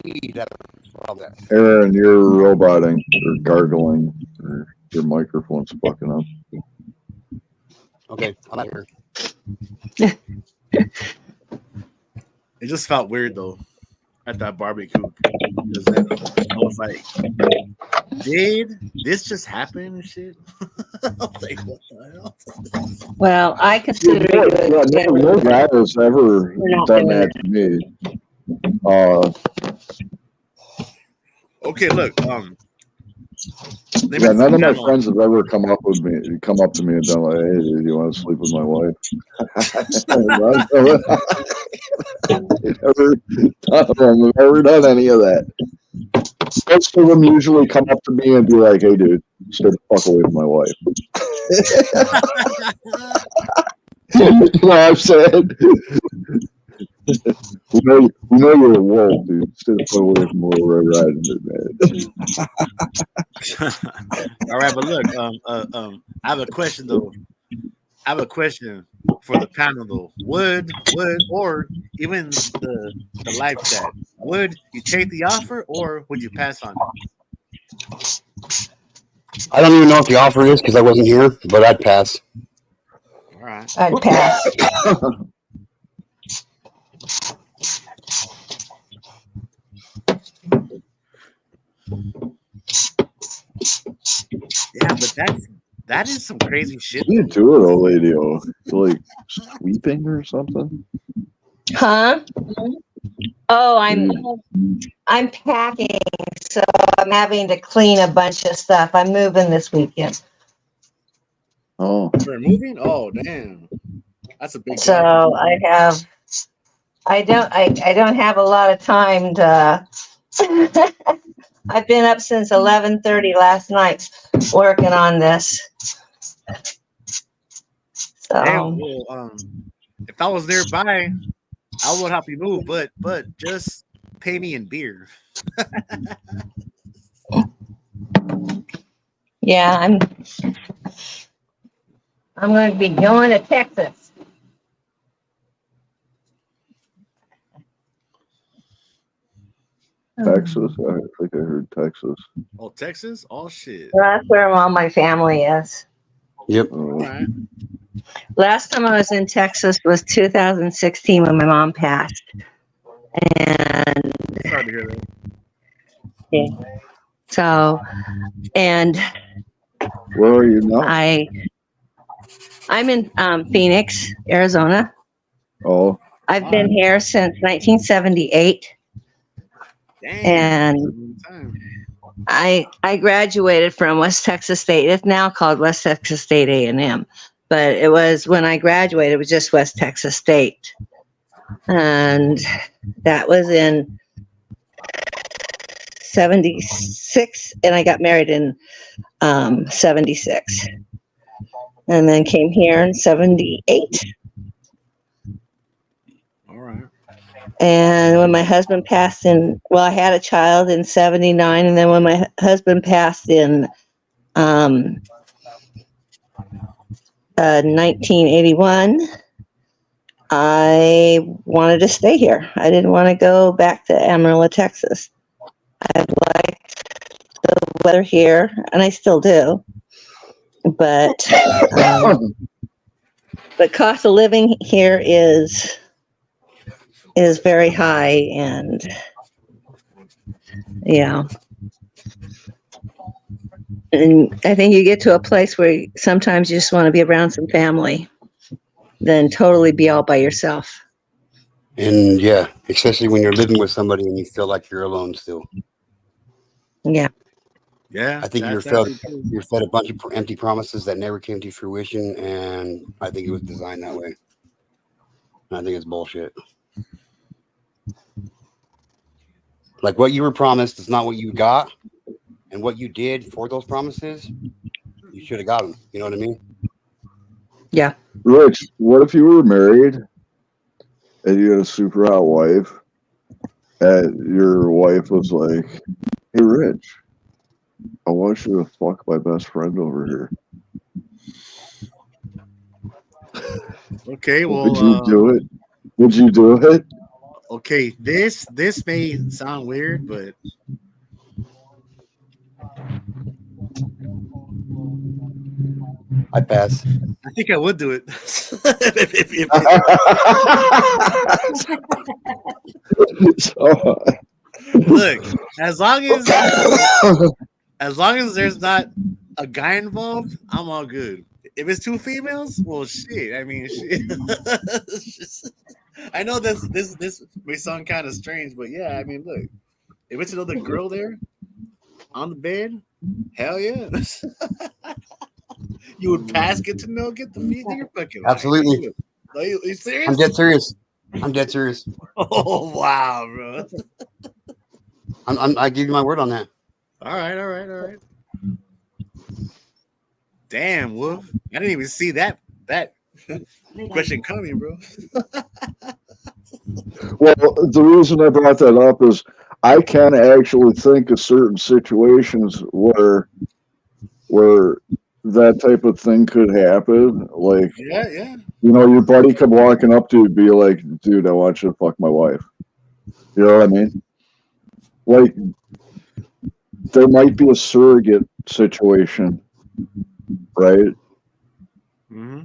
you'd have a problem with that. Aaron, you're roboting or gargling, or your microphone's fucking up. Okay, I'm not here. it just felt weird though at that barbecue because then I was like, did this just happen and shit? I was like, what the hell? Well, I consider it No guy has ever done that to me. Okay, look, Yeah, none of my friends have ever come up to me and done like, "Hey, dude, you want to sleep with my wife?" I've never done any of that. Most of them usually come up to me and be like, "Hey, dude, stay the fuck away from my wife." You know what I'm saying? we know you're a wolf, dude. Stay the fuck away from where we're riding it, man. All right, but look, I have a question though. I have a question for the panel though. Would or even the live chat, would you take the offer or would you pass on it? I don't even know what the offer is because I wasn't here, but I'd pass. All right. I'd pass. Yeah, but that is some crazy shit. What do you do it, old lady? Like sweeping or something? Huh? Oh, I'm packing, so I'm having to clean a bunch of stuff. I'm moving this weekend. Oh, You're moving? Oh, damn. That's a big So job. I don't have a lot of time to I've been up since 11:30 last night working on this. So Damn, well, if I was nearby, I would help you move, but just pay me in beer. yeah, I'm going to be going to Texas. Texas. I think I heard Texas. Oh, Texas? Oh shit. Well, that's where all my family is. Yep. All right. Last time I was in Texas was 2016 when my mom passed. And Sorry to hear that. yeah. So, and Where are you now? I'm in Phoenix, Arizona. Oh, I've been here since 1978. Damn. And I graduated from West Texas State. It's now called West Texas State A&M, but it was when I graduated, it was just West Texas State, and that was in 76, and I got married in 76, and then came here in 78. All right. And when my husband passed I had a child in 79, and then when my husband passed in 1981, I wanted to stay here. I didn't want to go back to Amarillo, Texas. I liked the weather here, and I still do. But the cost of living here is very high, and yeah. And I think you get to a place where sometimes you just want to be around some family than totally be all by yourself. And yeah, especially when you're living with somebody and you feel like you're alone still. Yeah. Yeah. I think you're fed a bunch of empty promises that never came to fruition, and I think it was designed that way. And I think it's bullshit. Like what you were promised is not what you got, and what you did for those promises, you should have got them. You know what I mean? Yeah. Rich, what if you were married and you had a super hot wife, and your wife was like, "Hey, Rich, I want you to fuck my best friend over here." Okay, well, would you do it? Would you do it? Okay, this may sound weird, but I pass. I think I would do it. Look, as long as there's not a guy involved, I'm all good. If it's two females, well, shit. I mean, shit. I know this may sound kind of strange, but yeah, I mean, look, if it's another girl there on the bed, Hell yeah. You would pass, get to know, get the feet, you're fucking lying. Absolutely. Are you serious? I'm dead serious. I'm dead serious. Oh wow, bro. I give you my word on that. All right. Damn, Wolf. I didn't even see that question coming, bro. Well, the reason I brought that up is I can actually think of certain situations where that type of thing could happen. Like, Yeah. your buddy come walking up to you and be like, dude, I want you to fuck my wife. You know what I mean? Like, there might be a surrogate situation, right? Mm-hmm.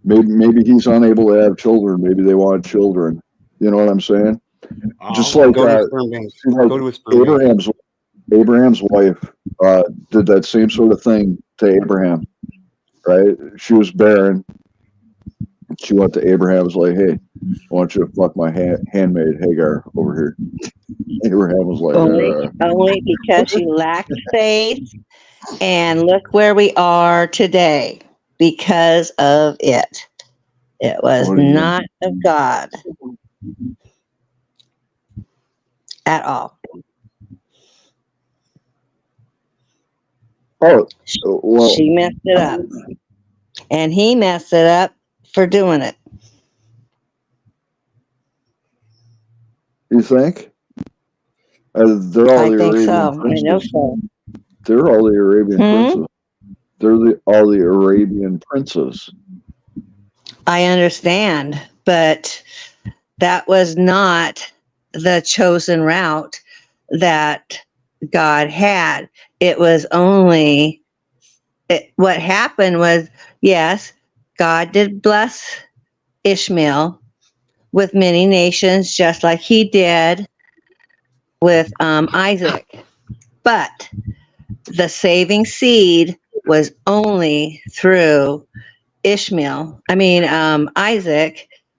Maybe he's unable to have children. Maybe they want children. You know what I'm saying? Just like, Go to a sperm bank. like Go to a sperm bank. Abraham's wife did that same sort of thing to Abraham, right? She was barren. She went to Abraham's like, hey, I want you to fuck my handmaid Hagar over here. Abraham was like, Only because you lacked faith. And look where we are today because of it. It was What do you- not of God at all. oh, well, She messed it up. And he messed it up for doing it. you think? They're all I the think Arabian so. I princes. know so. They're all the Arabian Hmm? princes. They're all the Arabian princes. I understand, but that was not the chosen route that God had. It was only what happened was, yes, God did bless Ishmael with many nations, just like he did with Isaac. But the saving seed was only through Isaac,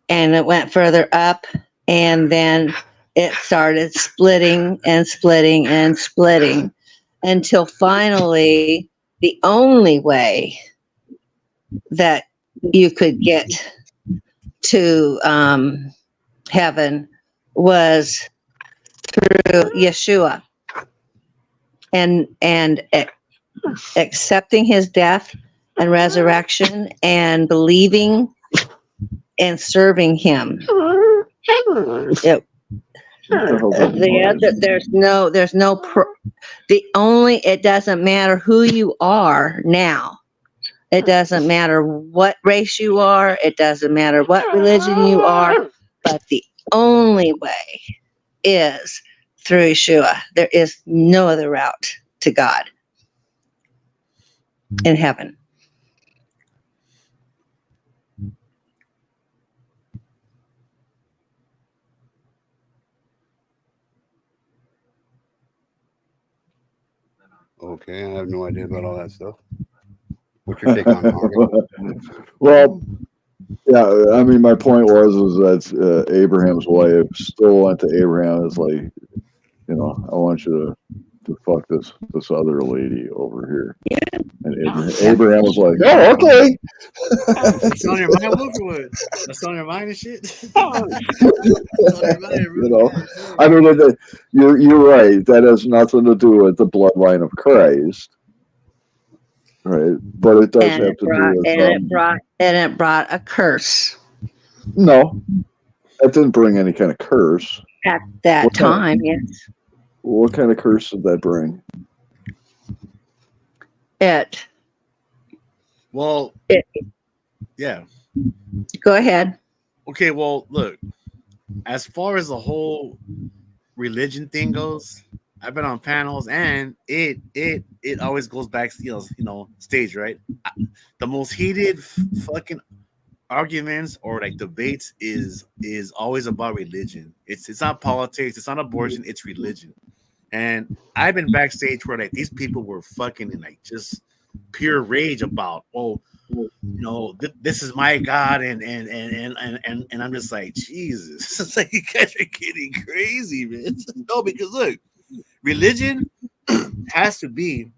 and it went further up, and then it started splitting and splitting and splitting until finally the only way that you could get to heaven was through Yeshua and accepting his death and resurrection and believing and serving him. It doesn't matter who you are now. It doesn't matter what race you are. It doesn't matter what religion you are. But the only way is through Yeshua. There is no other route to God in heaven. Okay, I have no idea about all that stuff. What's your take on it, Margaret? Well, yeah, I mean, my point was that Abraham's wife still went to Abraham. It's like, I want you to fuck this other lady over here. Yeah. And Abraham was like, oh, okay. That's on your mind, Wolf, or what? That's on your mind and shit. I mean, you're right. That has nothing to do with the bloodline of Christ, right? But it does have to do with. It brought a curse. No, that didn't bring any kind of curse At that time. Yes. What kind of curse did that bring? Yeah. Go ahead. Okay, well, look. As far as the whole religion thing goes, I've been on panels, and it always goes back, stage, right? The most heated fucking arguments or like debates is always about religion. It's not politics, it's not abortion, it's religion. And I've been backstage where like these people were fucking in like just pure rage about, this is my God, and I'm just like, Jesus, it's like you guys are getting crazy, man. No, because look, religion has to be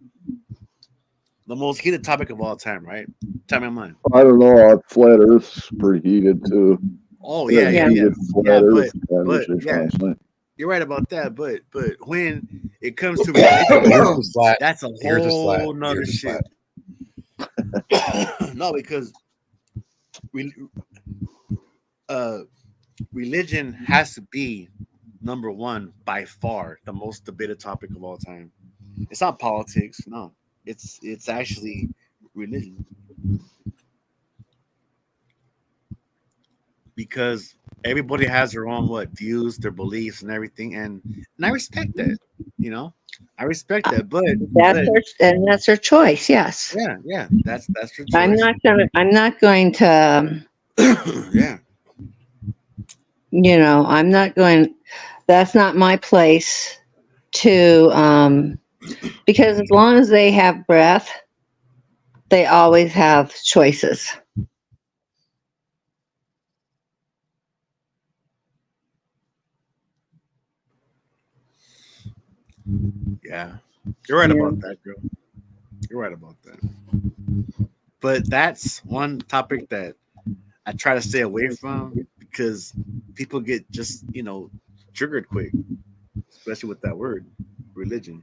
the most heated topic of all time, right? Tell me I'm lying. I don't know. Flat Earth's pretty heated too. Oh yeah, yeah, Heated Flat Earth but conversation yeah, last night. you're right about that. But when it comes to religion, Yours was flat. that's a Yours is flat. whole nother Yours is shit. No, because we, religion has to be number one by far, the most debated topic of all time. It's not politics, no. It's actually religion. Because everybody has their own views, their beliefs, and everything, and I respect that. You know, I respect that, but That's her choice. Yes, yeah, that's your I'm choice. not going to. Yeah, I'm not going. That's not my place to. Because as long as they have breath, they always have choices. yeah, you're right Yeah. about that, girl. You're right about that. But that's one topic that I try to stay away from because people get just triggered quick, especially with that word, religion.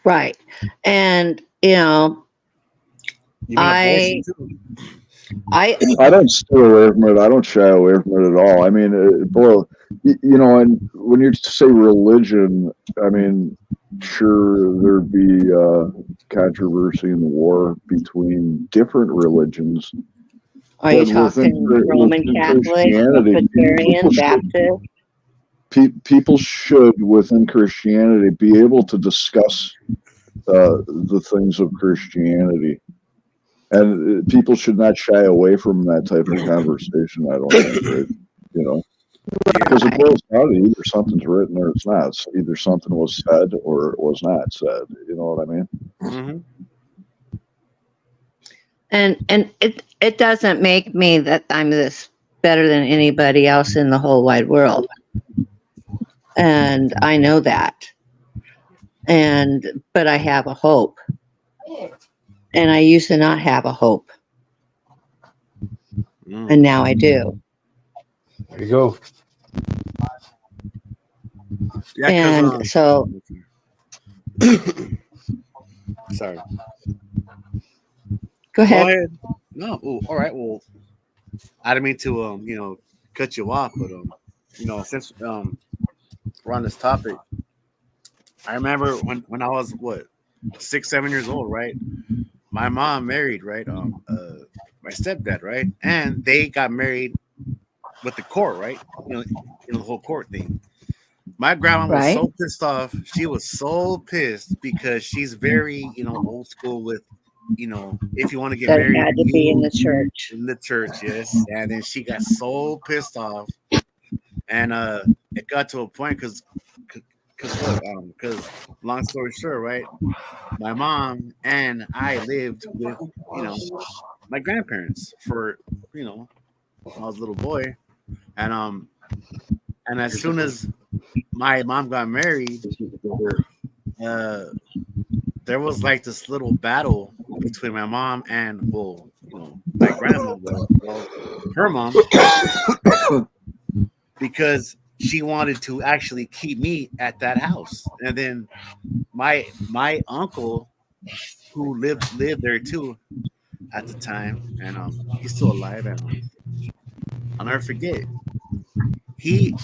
Right. And Even abortion I too. I don't stay away from it. I don't shy away from it at all. I mean, and when you say religion, I mean, sure, there'd be controversy in the war between different religions. are you But talking Roman Catholic, Presbyterian, Baptist? People should, within Christianity, be able to discuss the things of Christianity. And people should not shy away from that type of conversation, I don't think, right? Because it boils down to either something's written or it's not. So either something was said or it was not said. You know what I mean? Mm-hmm. And it doesn't make me that I'm this better than anybody else in the whole wide world. And I know that. But I have a hope. And I used to not have a hope. And now I do. There you go. Yeah, and so sorry. Go ahead. No. Ooh, all right. Well, I didn't mean to cut you off, but since we're on this topic, I remember when I was 6, 7 years old, right? My mom married, right? My stepdad, right? And they got married with the court, right? The whole court thing. My grandma was so pissed off. She was so pissed because she's very, old school with, if you want to get married, had to be in the church. In the church, yes. And then she got so pissed off, and it got to a point because long story short, right? My mom and I lived with, my grandparents for, when I was a little boy, and as soon as my mom got married, there was like this little battle between my mom and my grandma, her mom, because she wanted to actually keep me at that house, and then my uncle, who lived there too at the time, and he's still alive, and I'll never forget. He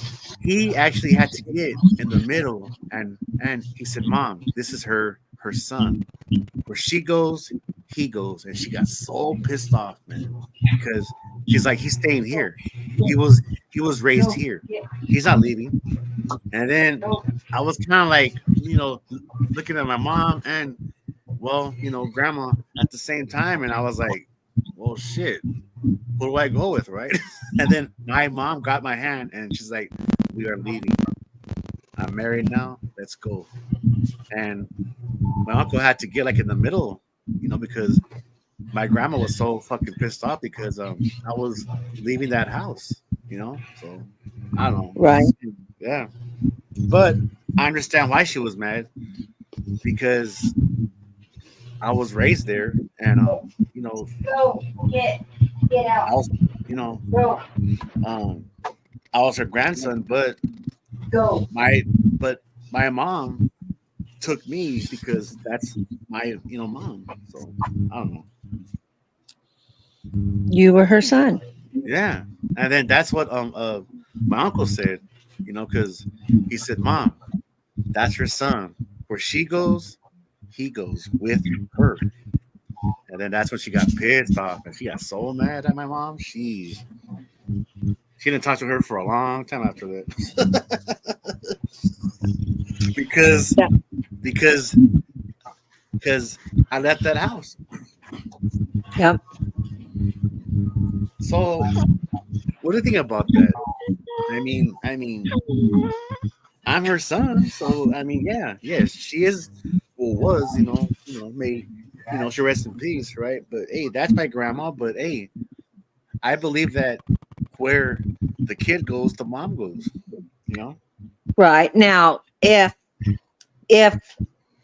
actually had to get in the middle, and he said, "Mom, this is her son. Where she goes, he goes." And she got so pissed off, man, because she's like, "He's staying here. He was raised here. He's not leaving." And then I was kind of like, looking at my mom and, grandma at the same time, and I was like, "Well, shit. Who do I go with, right?" And then my mom got my hand and she's like, "We are leaving. I'm married now. Let's go." And my uncle had to get like in the middle, because my grandma was so fucking pissed off because I was leaving that house, So I don't know. Right. Yeah. But I understand why she was mad, because I was raised there, and you know, Go, get I out. was, you know, Go, um, I was her grandson, go. my but my mom took me because that's my mom. So I don't know. You were her son. Yeah, and then that's what my uncle said, because he said, "Mom, that's her son. Where she goes, he goes with her." And then that's when she got pissed off, and she got so mad at my mom. She didn't talk to her for a long time after that, because Yeah. because because I left that house. Yep. So what do you think about that? I mean, I'm her son, so I mean, yeah, yes, she is, well, was, may, she rests in peace, right? But hey, that's my grandma. But hey, I believe that where the kid goes, the mom goes. You know? Right. Now, if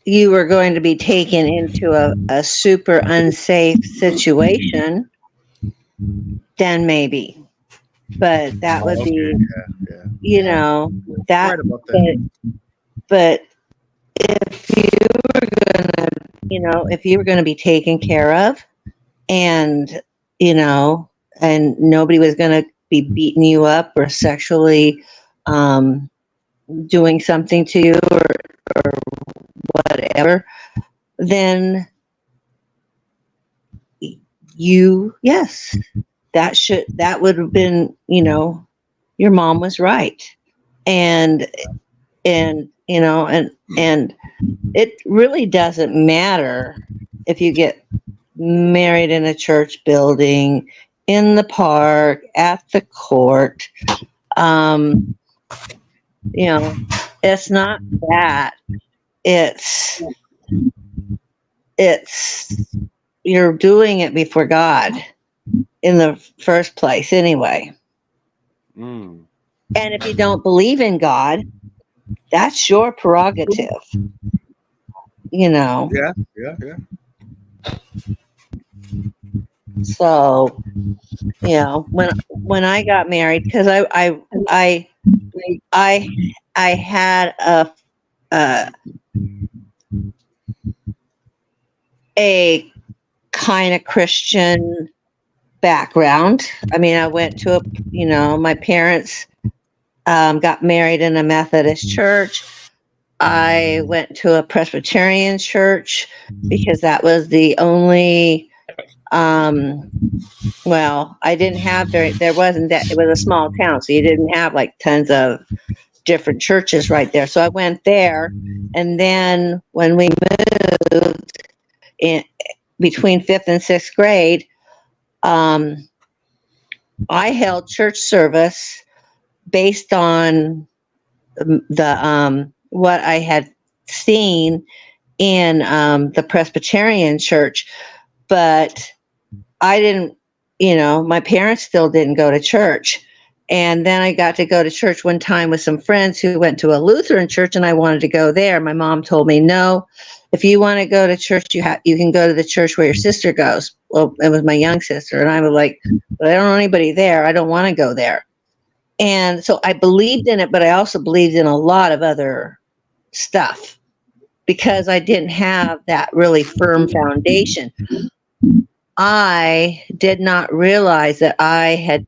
you were going to be taken into a super unsafe situation, then maybe. But that would Okay, be, yeah, you know, you're that, right about that. but if you were gonna, if you were gonna be taken care of and, you know, and nobody was gonna be beating you up or sexually um, doing something to you or whatever, then yes, that would have been, your mom was right. And, and it really doesn't matter if you get married in a church building, in the park, at the court. Um, it's not that. It's it's you're doing it before God in the first place anyway. Mm. And if you don't believe in God, that's your prerogative, you know. Yeah, yeah, yeah. So, when I got married, because I I I had a a kind of Christian background. I mean, I went to my parents got married in a Methodist church. I went to a Presbyterian church because that was the only. Well, I didn't have there wasn't that, it was a small town, so you didn't have like tons of different churches right there. So I went there, and then when we moved in between fifth and sixth grade, um, I held church service based on the what I had seen in the Presbyterian church, but I didn't, my parents still didn't go to church. And then I got to go to church one time with some friends who went to a Lutheran church, and I wanted to go there. My mom told me, no, if you want to go to church, you can go to the church where your sister goes. Well, it was my young sister. And I was like, but I don't know anybody there. I don't want to go there. And so I believed in it, but I also believed in a lot of other stuff because I didn't have that really firm foundation. I did not realize that I had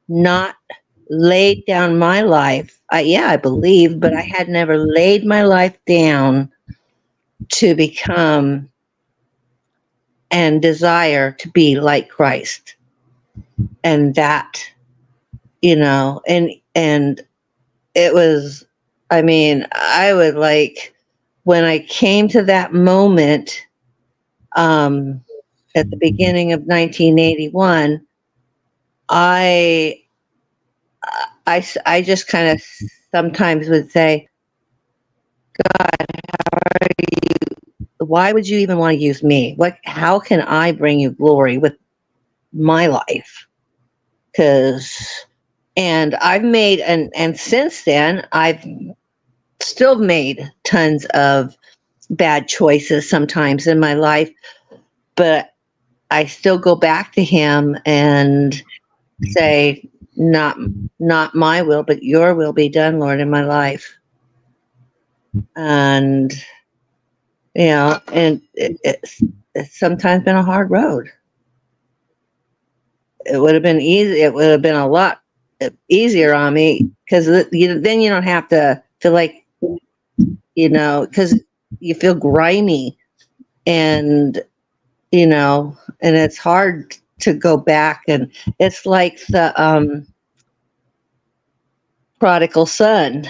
not laid down my life. I believed, but I had never laid my life down to become and desire to be like Christ. And that, and it was, I mean, I would like, when I came to that moment, at the beginning of 1981, I I just kind of sometimes would say, God, why would you even want to use me? How can I bring you glory with my life? And I've made, and since then, I've still made tons of bad choices sometimes in my life, but I still go back to him and say, not my will, but your will be done, Lord, in my life. And, you know, and it's sometimes been a hard road. It would have been easy. It would have been a lot easier on me because then you don't have to feel like, you know, because you feel grimy and, you know, and it's hard to go back. And it's like the prodigal son.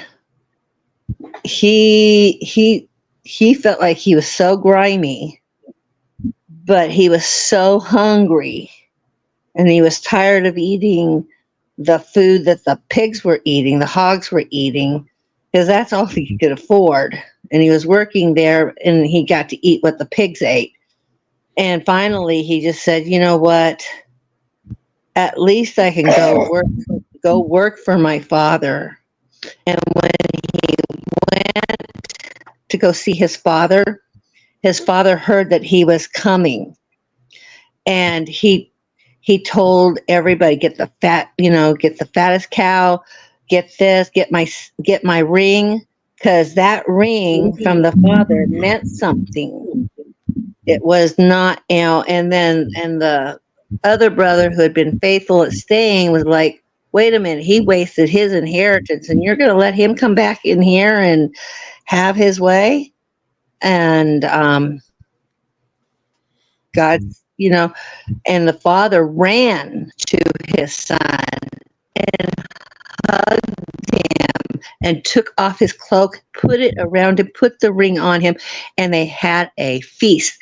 He felt like he was so grimy, but he was so hungry, and he was tired of eating the food that the pigs were eating, the hogs were eating, because that's all he could afford. And he was working there, and he got to eat what the pigs ate. And finally, he just said, "You know what? At least I can go work for my father." And when he went to go see his father heard that he was coming, and he told everybody, get the fattest cow, get this, get my ring, because that ring from the father meant something. It was not, you know, and the other brother who had been faithful at staying was like, wait a minute, he wasted his inheritance and you're going to let him come back in here and have his way? And God, you know, and the father ran to his son and hugged him and took off his cloak, put it around him, put the ring on him, and they had a feast.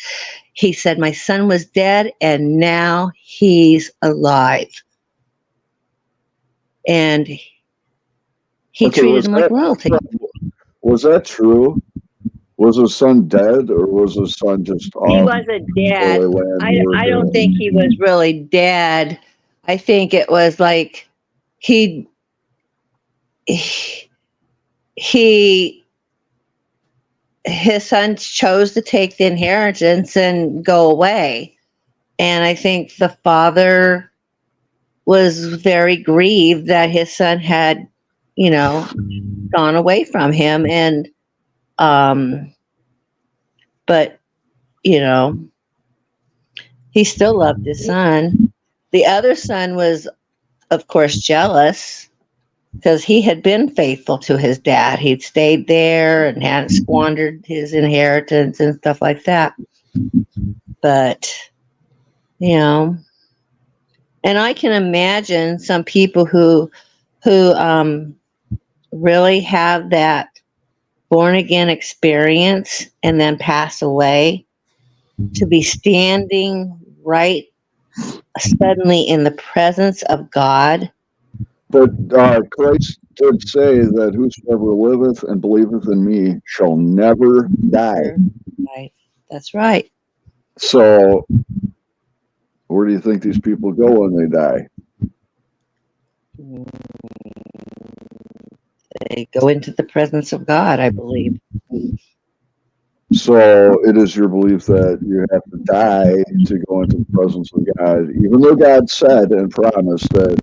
He said, my son was dead and now he's alive. And he treated him like royalty. Was that true? Was his son dead, or was his son just off? He wasn't dead. I don't think he was really dead. I think it was like his son chose to take the inheritance and go away. And I think the father was very grieved that his son had, you know, gone away from him. And, but, you know, he still loved his son. The other son was, of course, jealous because he had been faithful to his dad. He'd stayed there and hadn't squandered his inheritance and stuff like that. But, you know, and I can imagine some people who really have that born again experience and then pass away to be standing right suddenly in the presence of God. But Christ did say that whosoever liveth and believeth in me shall never die. Right. That's right. So where do you think these people go when they die? They go into the presence of God, I believe. So it is your belief that you have to die to go into the presence of God, even though God said and promised that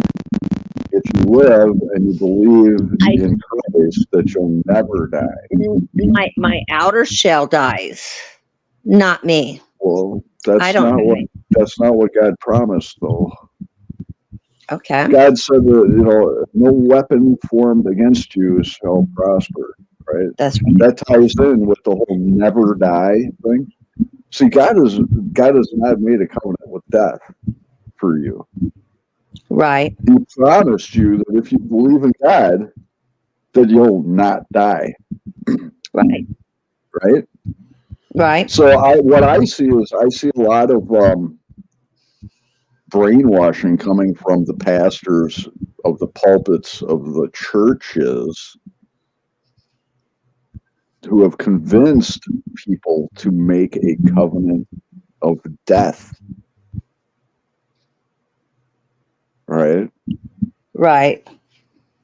if you live and you believe in Christ, that you'll never die. My outer shell dies, not me. Well, that's not what God promised, though. Okay. God said that, you know, no weapon formed against you shall prosper. Right. That's right. That ties in with the whole never die thing. See, God has not made a covenant with death for you. Right. He promised you that if you believe in God, that you'll not die. Right. Right. Right. So what I see is a lot of brainwashing coming from the pastors of the pulpits of the churches who have convinced people to make a covenant of death. Right? Right.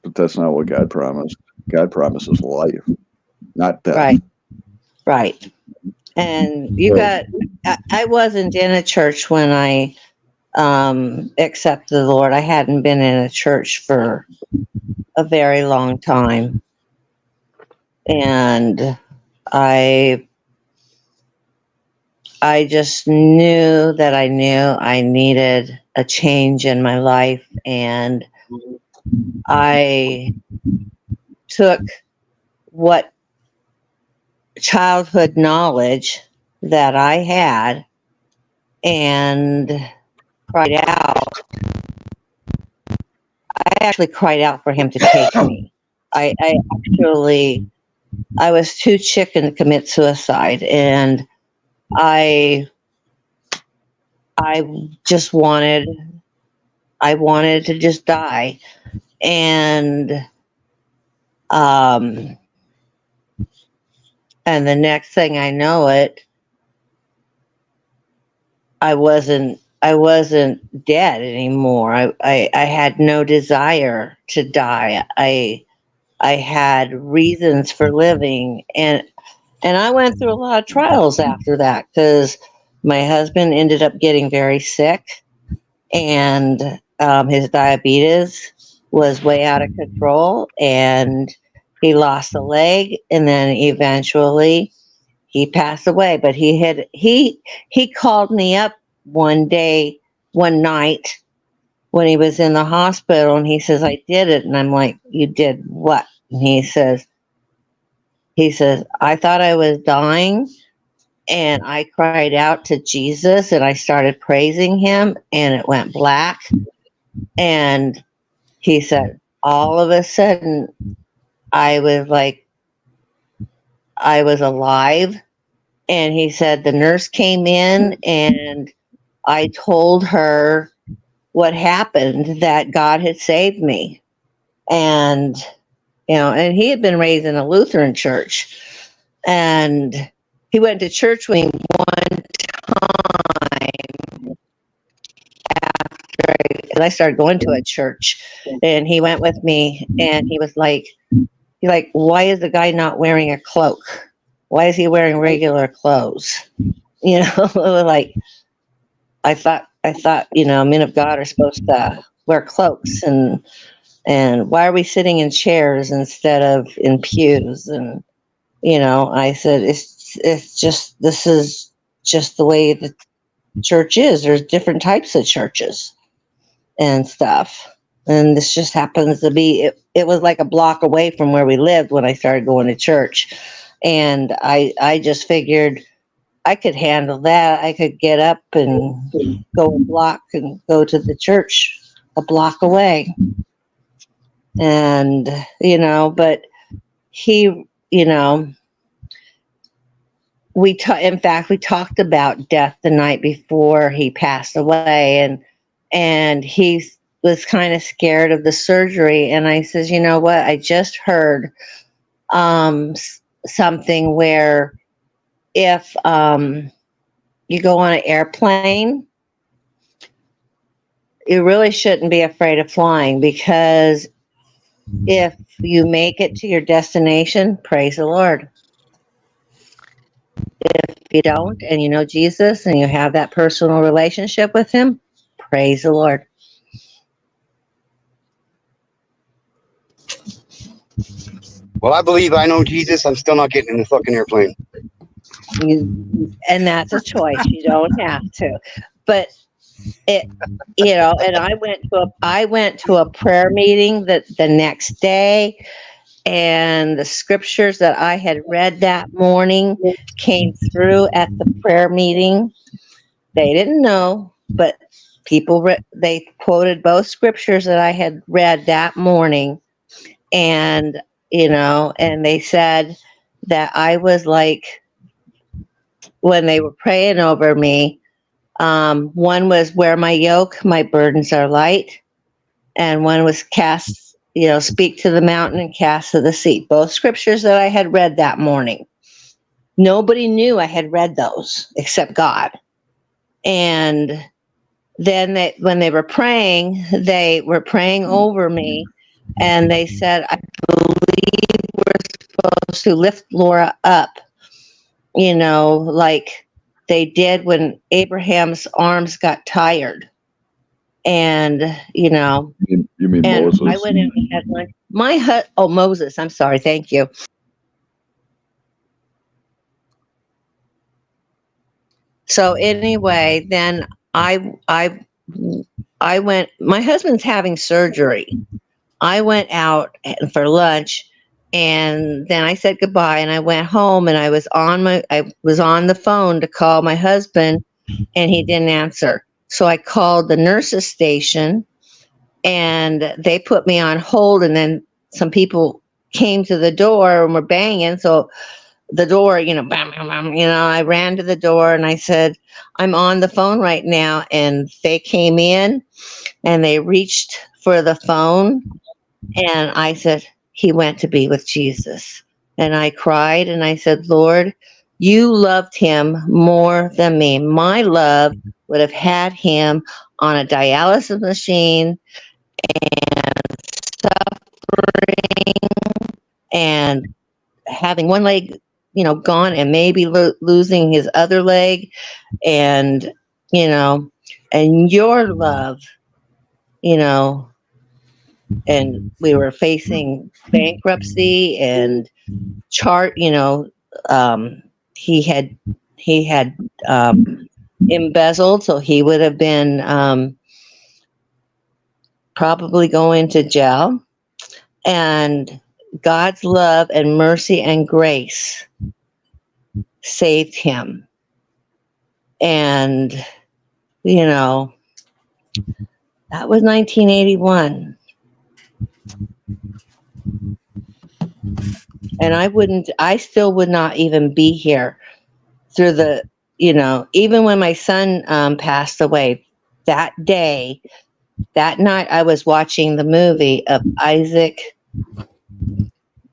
But that's not what God promised. God promises life, not death. Right. Right. And you got, I wasn't in a church when I accepted the Lord. I hadn't been in a church for a very long time. And I just knew that I knew I needed a change in my life. And I took what childhood knowledge that I had and cried out. I actually cried out for him to take me. I was too chicken to commit suicide, and I just wanted to just die. And and the next thing I know it, I wasn't dead anymore. I had no desire to die. I had reasons for living, and I went through a lot of trials after that, because my husband ended up getting very sick, and his diabetes was way out of control, and he lost a leg, and then eventually he passed away. But he called me up one night when he was in the hospital, and he says, "I did it." And I'm like, "You did what?" And he says, "I thought I was dying, and I cried out to Jesus, and I started praising him, and it went black." And he said, all of a sudden, I was alive. And he said, the nurse came in, and I told her what happened, that God had saved me. And, and he had been raised in a Lutheran church. And he went to church with me one time after I started going to a church. And he went with me, and he was like, why is the guy not wearing a cloak? Why is he wearing regular clothes? Like, I thought, men of God are supposed to wear cloaks, and why are we sitting in chairs instead of in pews? And, I said, it's just, this is just the way the church is. There's different types of churches and stuff. And this just happens to be, it was like a block away from where we lived when I started going to church. And I just figured I could handle that. I could get up and go a block and go to the church a block away. And, but he, in fact, we talked about death the night before he passed away, and he was kind of scared of the surgery. And I says, you know what? I just heard something where if you go on an airplane, you really shouldn't be afraid of flying, because if you make it to your destination, praise the Lord. If you don't, and you know Jesus, and you have that personal relationship with him, praise the Lord. Well, I believe I know Jesus. I'm still not getting in the fucking airplane. And that's a choice. You don't have to. But it, and I went to a prayer meeting the next day, and the scriptures that I had read that morning came through at the prayer meeting. They didn't know, but they quoted both scriptures that I had read that morning. And, and they said that I was like, when they were praying over me, one was, wear my yoke, my burdens are light. And one was, cast, speak to the mountain and cast to the sea. Both scriptures that I had read that morning. Nobody knew I had read those except God. And then when they were praying over me, and they said, I believe we're supposed to lift Laura up like they did when Abraham's arms got tired. And, You mean and Moses? I went in and had Moses. I'm sorry. Thank you. So anyway, then I went, my husband's having surgery. I went out for lunch and then I said goodbye and I went home and I was on the phone to call my husband and he didn't answer. So I called the nurses station and they put me on hold and then some people came to the door and were banging. So the door, bam, bam, bam, I ran to the door and I said, I'm on the phone right now. And they came in and they reached for the phone. And I said, he went to be with Jesus. And I cried and I said, Lord, you loved him more than me. My love would have had him on a dialysis machine and suffering and having one leg, gone and maybe losing his other leg. And, and your love, and we were facing bankruptcy and he had embezzled, so he would have been probably going to jail. And God's love and mercy and grace saved him. And that was 1981. And I still would not even be here through the, even when my son passed away that day, that night I was watching the movie of Isaac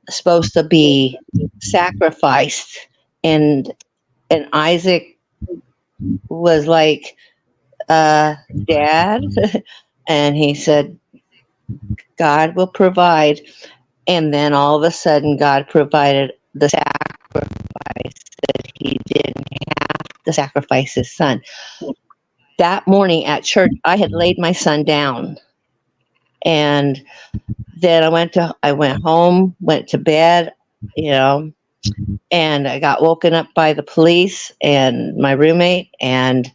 supposed to be sacrificed. And Isaac was like, Dad, and he said, God will provide. And then all of a sudden, God provided the sacrifice that he didn't have to sacrifice his son. That morning at church, I had laid my son down. And then I went home, went to bed, and I got woken up by the police and my roommate. And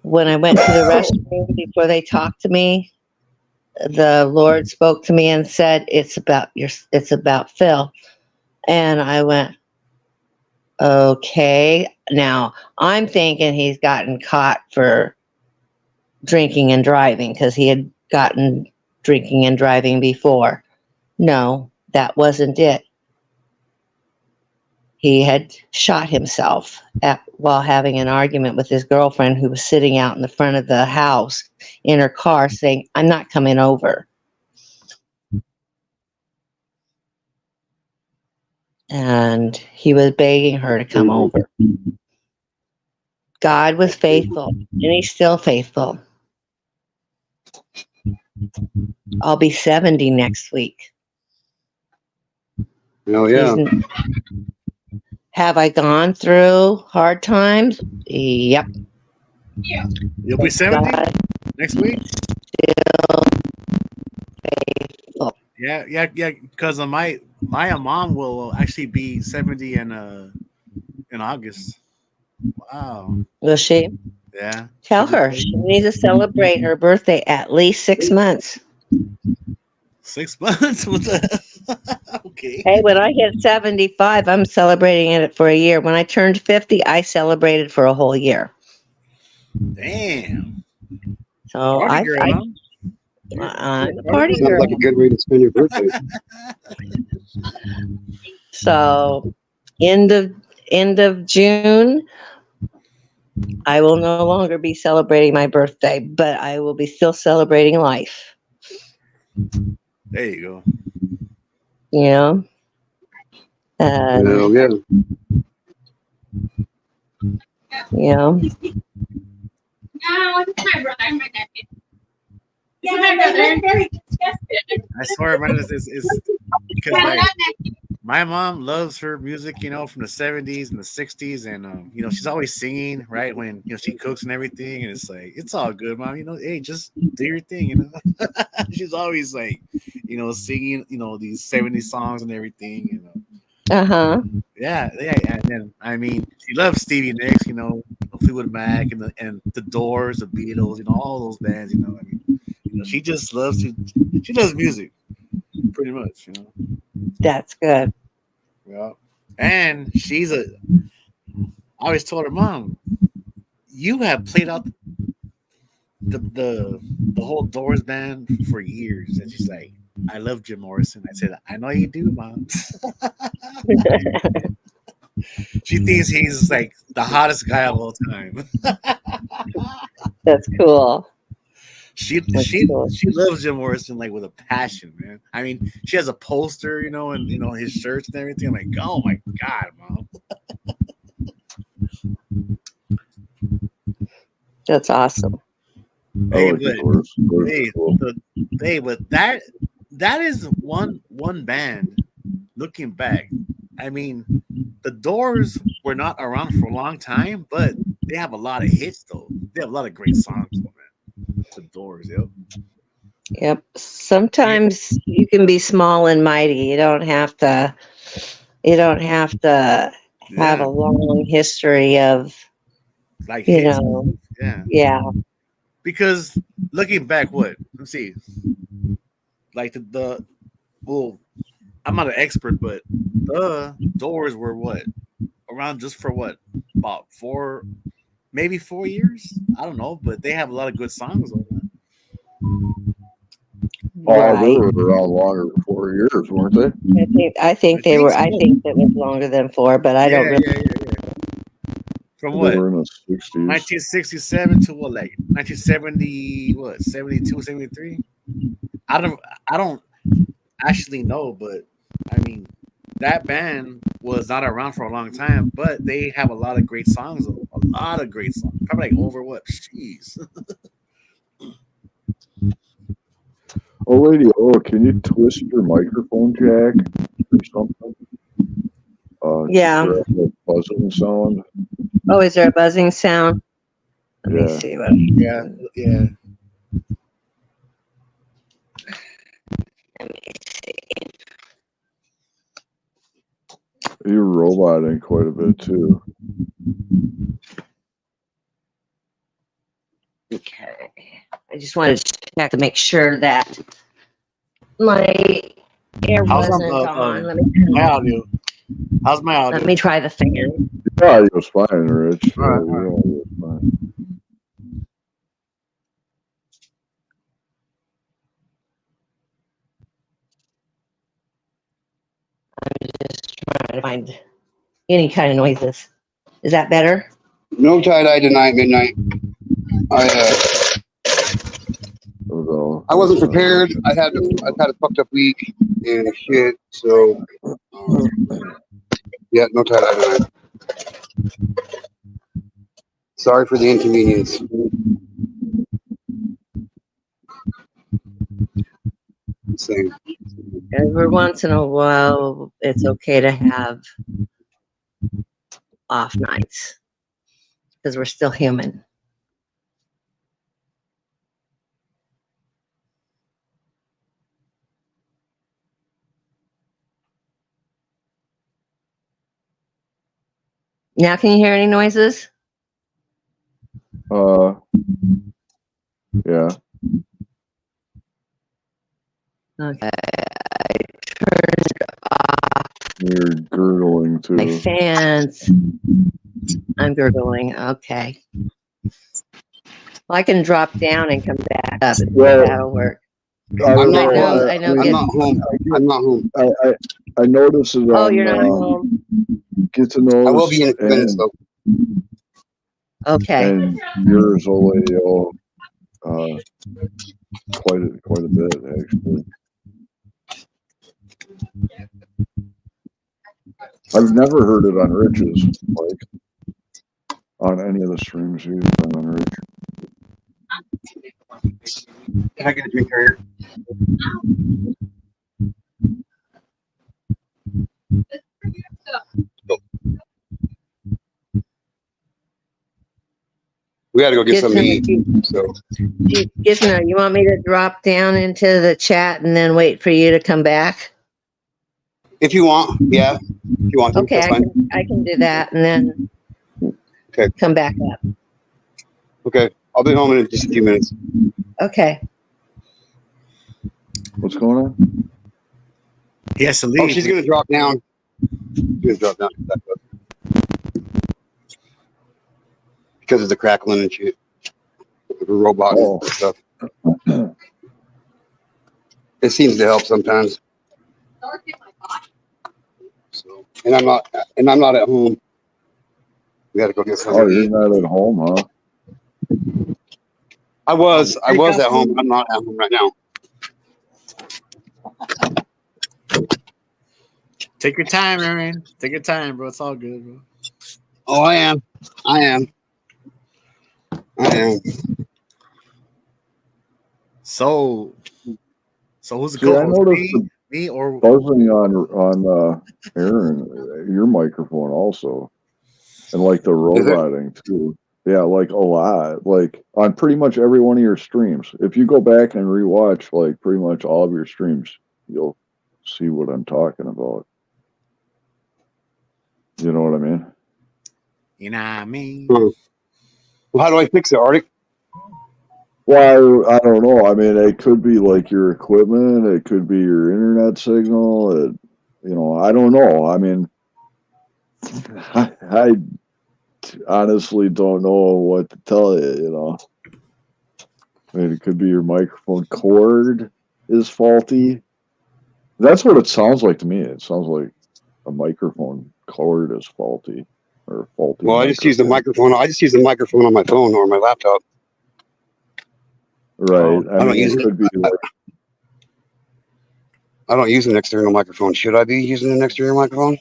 when I went to the restroom before they talked to me, the Lord spoke to me and said, it's about Phil. And I went, okay. Now I'm thinking he's gotten caught for drinking and driving because he had gotten drinking and driving before. No, that wasn't it. He had shot himself while having an argument with his girlfriend who was sitting out in the front of the house in her car saying, I'm not coming over. And he was begging her to come over. God was faithful, and he's still faithful. I'll be 70 next week. Oh, yeah. Have I gone through hard times? Yep. You'll be 70 next week? Still faithful. Yeah. Because my mom will actually be 70 in August. Wow. Will she? Yeah. Tell her she needs to celebrate her birthday at least 6 months. 6 months? What the? Okay. Hey, when I hit 75, I'm celebrating it for a year. When I turned 50, I celebrated for a whole year. Damn. So Party girl, huh? I'm a party Sounds girl. like a good way to spend your birthday. So end of June, I will no longer be celebrating my birthday, but I will be still celebrating life. There you go. Hell yeah. No, it's my brother, my nephew. Yeah, my brother. Very disgusted. I swear, man, is because like my mom loves her music, from the 70s and the 60s, and she's always singing, right? When she cooks and everything, and it's like it's all good, mom. Hey, just do your thing, She's always like, singing, these 70s songs and everything, Uh-huh. Yeah, and then she loves Stevie Nicks, Fleetwood Mac and the Doors, the Beatles, all those bands, she just she loves music, pretty much, That's good. Yeah. And I always told her, Mom, you have played out the whole Doors band for years. And she's like, I love Jim Morrison. I said, I know you do, Mom. She thinks he's like the hottest guy of all time. That's cool. She loves Jim Morrison like with a passion, man. She has a poster, and his shirts and everything. I'm like, oh my God, Mom. That's awesome. Hey, but that is one band. Looking back, the Doors were not around for a long time, but they have a lot of hits though. They have a lot of great songs, though, man. The Doors, yep. Yep. Sometimes you can be small and mighty. You don't have to have a long history of like hits. Yeah. Because looking back, let's see, like well, I'm not an expert, but the Doors were around just for about 4 years. I don't know, but they have a lot of good songs on that. Oh, they were around longer than 4 years, weren't they? I think they were. I think it was longer than 4, but I don't really. From they were in the 60s. 1967 to 1970, 72, 73? I don't actually know, but that band was not around for a long time, but they have a lot of great songs. A lot of great songs. Probably like over what? Jeez. Oh, lady, can you twist your microphone jack or something? Yeah. That buzzing sound. Oh, is there a buzzing sound? Let me see what. Yeah. Let me see. You're roboting quite a bit too. Okay. I just wanted to check to make sure that my air wasn't on. Let me my audio. How's my audio? Let me try the fan. Yeah, it was fine, Rich. All right. Fine. I'm just trying to find any kind of noises. Is that better? No tie-dye tonight, midnight. I wasn't prepared. I've had a fucked up week and shit. So yeah, no tie-dye tonight. Sorry for the inconvenience. Same. Every once in a while, it's okay to have off nights because we're still human. Now, can you hear any noises? Yeah. Okay. I turned off. You're gurgling too. My fans. I'm gurgling. Okay. Well, I can drop down and come back up. That'll work. I'm not home. I'm not home. I noticed it. Oh, you're not home. Get to know. I will be in a few minutes though. Okay. And yours already quite a bit actually. I've never heard it on Rich's, like on any of the streams he's been on Rich. Can I get a drink here? We got to go get something to Gizmo, eat. So Gizmo, you want me to drop down into the chat and then wait for you to come back? if you want, yeah, if you want to, Okay, that's fine. I can do that and then Okay. come back up. Okay, I'll be home in just a few minutes. Okay. What's going on? He has to Oh, leave. she's gonna drop down. She's gonna drop down because of the crackling and shit. The robot Oh. and stuff. It seems to help sometimes. So, and I'm not at home. We got to go get something. Oh, to you're eat. not at home, huh? I was at home. But I'm not at home right now. Take your time, Aaron. Take your time, bro. It's all good, bro. Oh, I am. So who's the See, I co-host? noticed Me or buzzing on Aaron, your microphone also, and like the roboting too. Yeah, like a lot. Like on pretty much every one of your streams. If you go back and rewatch like pretty much all of your streams, you'll see what I'm talking about. You know what I mean? you know what I mean? Well, how do I fix it, Arctic? Well, I don't know. I mean, it could be like your equipment. It could be your internet signal. I don't know. I mean, I honestly don't know what to tell you. I mean, it could be your microphone cord is faulty. That's what it sounds like to me. It sounds like a microphone cord is faulty or faulty. Well, I just use the microphone. I just use the microphone on my phone or my laptop. Right. I don't use it. Could be like, I don't use an external microphone. Should I be using an external microphone?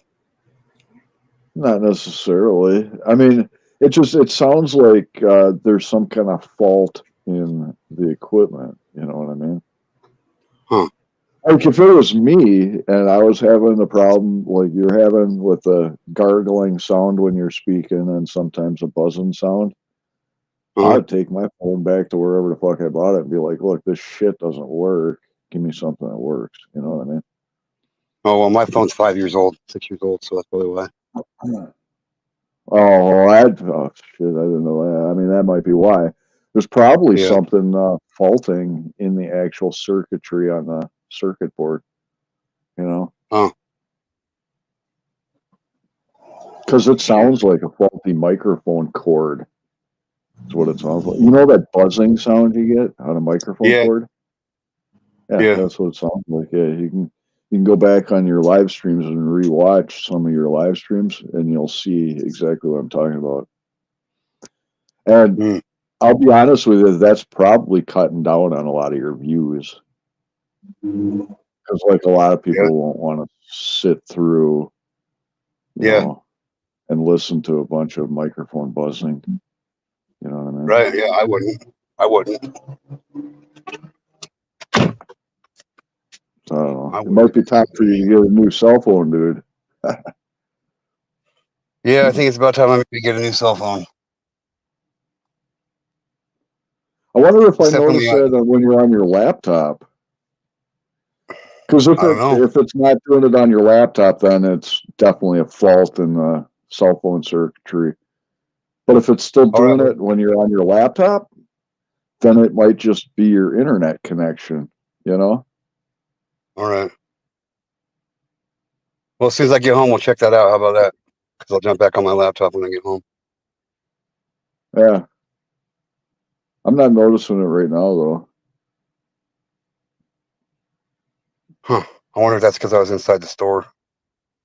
not necessarily. I mean, it sounds like there's some kind of fault in the equipment. You know what I mean? Huh. Like if it was me and I was having the problem like you're having with the gargling sound when you're speaking and sometimes a buzzing sound, I'd take my phone back to wherever the fuck I bought it and be like, look, this shit doesn't work. Give me something that works. You know what I mean? Oh, well, my phone's 6 years old, so that's probably why. Oh, shit, I didn't know that. I mean, that might be why. There's probably something faulting in the actual circuitry on the circuit board, Oh. Because it sounds like a faulty microphone cord. That's what it sounds like. You know that buzzing sound you get on a microphone cord? Yeah, that's what it sounds like. Yeah, you can go back on your live streams and rewatch some of your live streams, and you'll see exactly what I'm talking about. And I'll be honest with you, that's probably cutting down on a lot of your views. Because like a lot of people won't want to sit through, you know, and listen to a bunch of microphone buzzing. You know what I mean? Right. Yeah, I wouldn't. I don't know. It might be time for you to get a new cell phone, dude. Yeah, I think it's about time I maybe get a new cell phone. I wonder if I noticed that when you're on your laptop. Because if it's not doing it on your laptop, then it's definitely a fault in the cell phone circuitry. But if it's still doing it when you're on your laptop, then it might just be your internet connection, All right. Well, as soon as I get home, we'll check that out. How about that? Because I'll jump back on my laptop when I get home. Yeah. I'm not noticing it right now, though. Huh. I wonder if that's because I was inside the store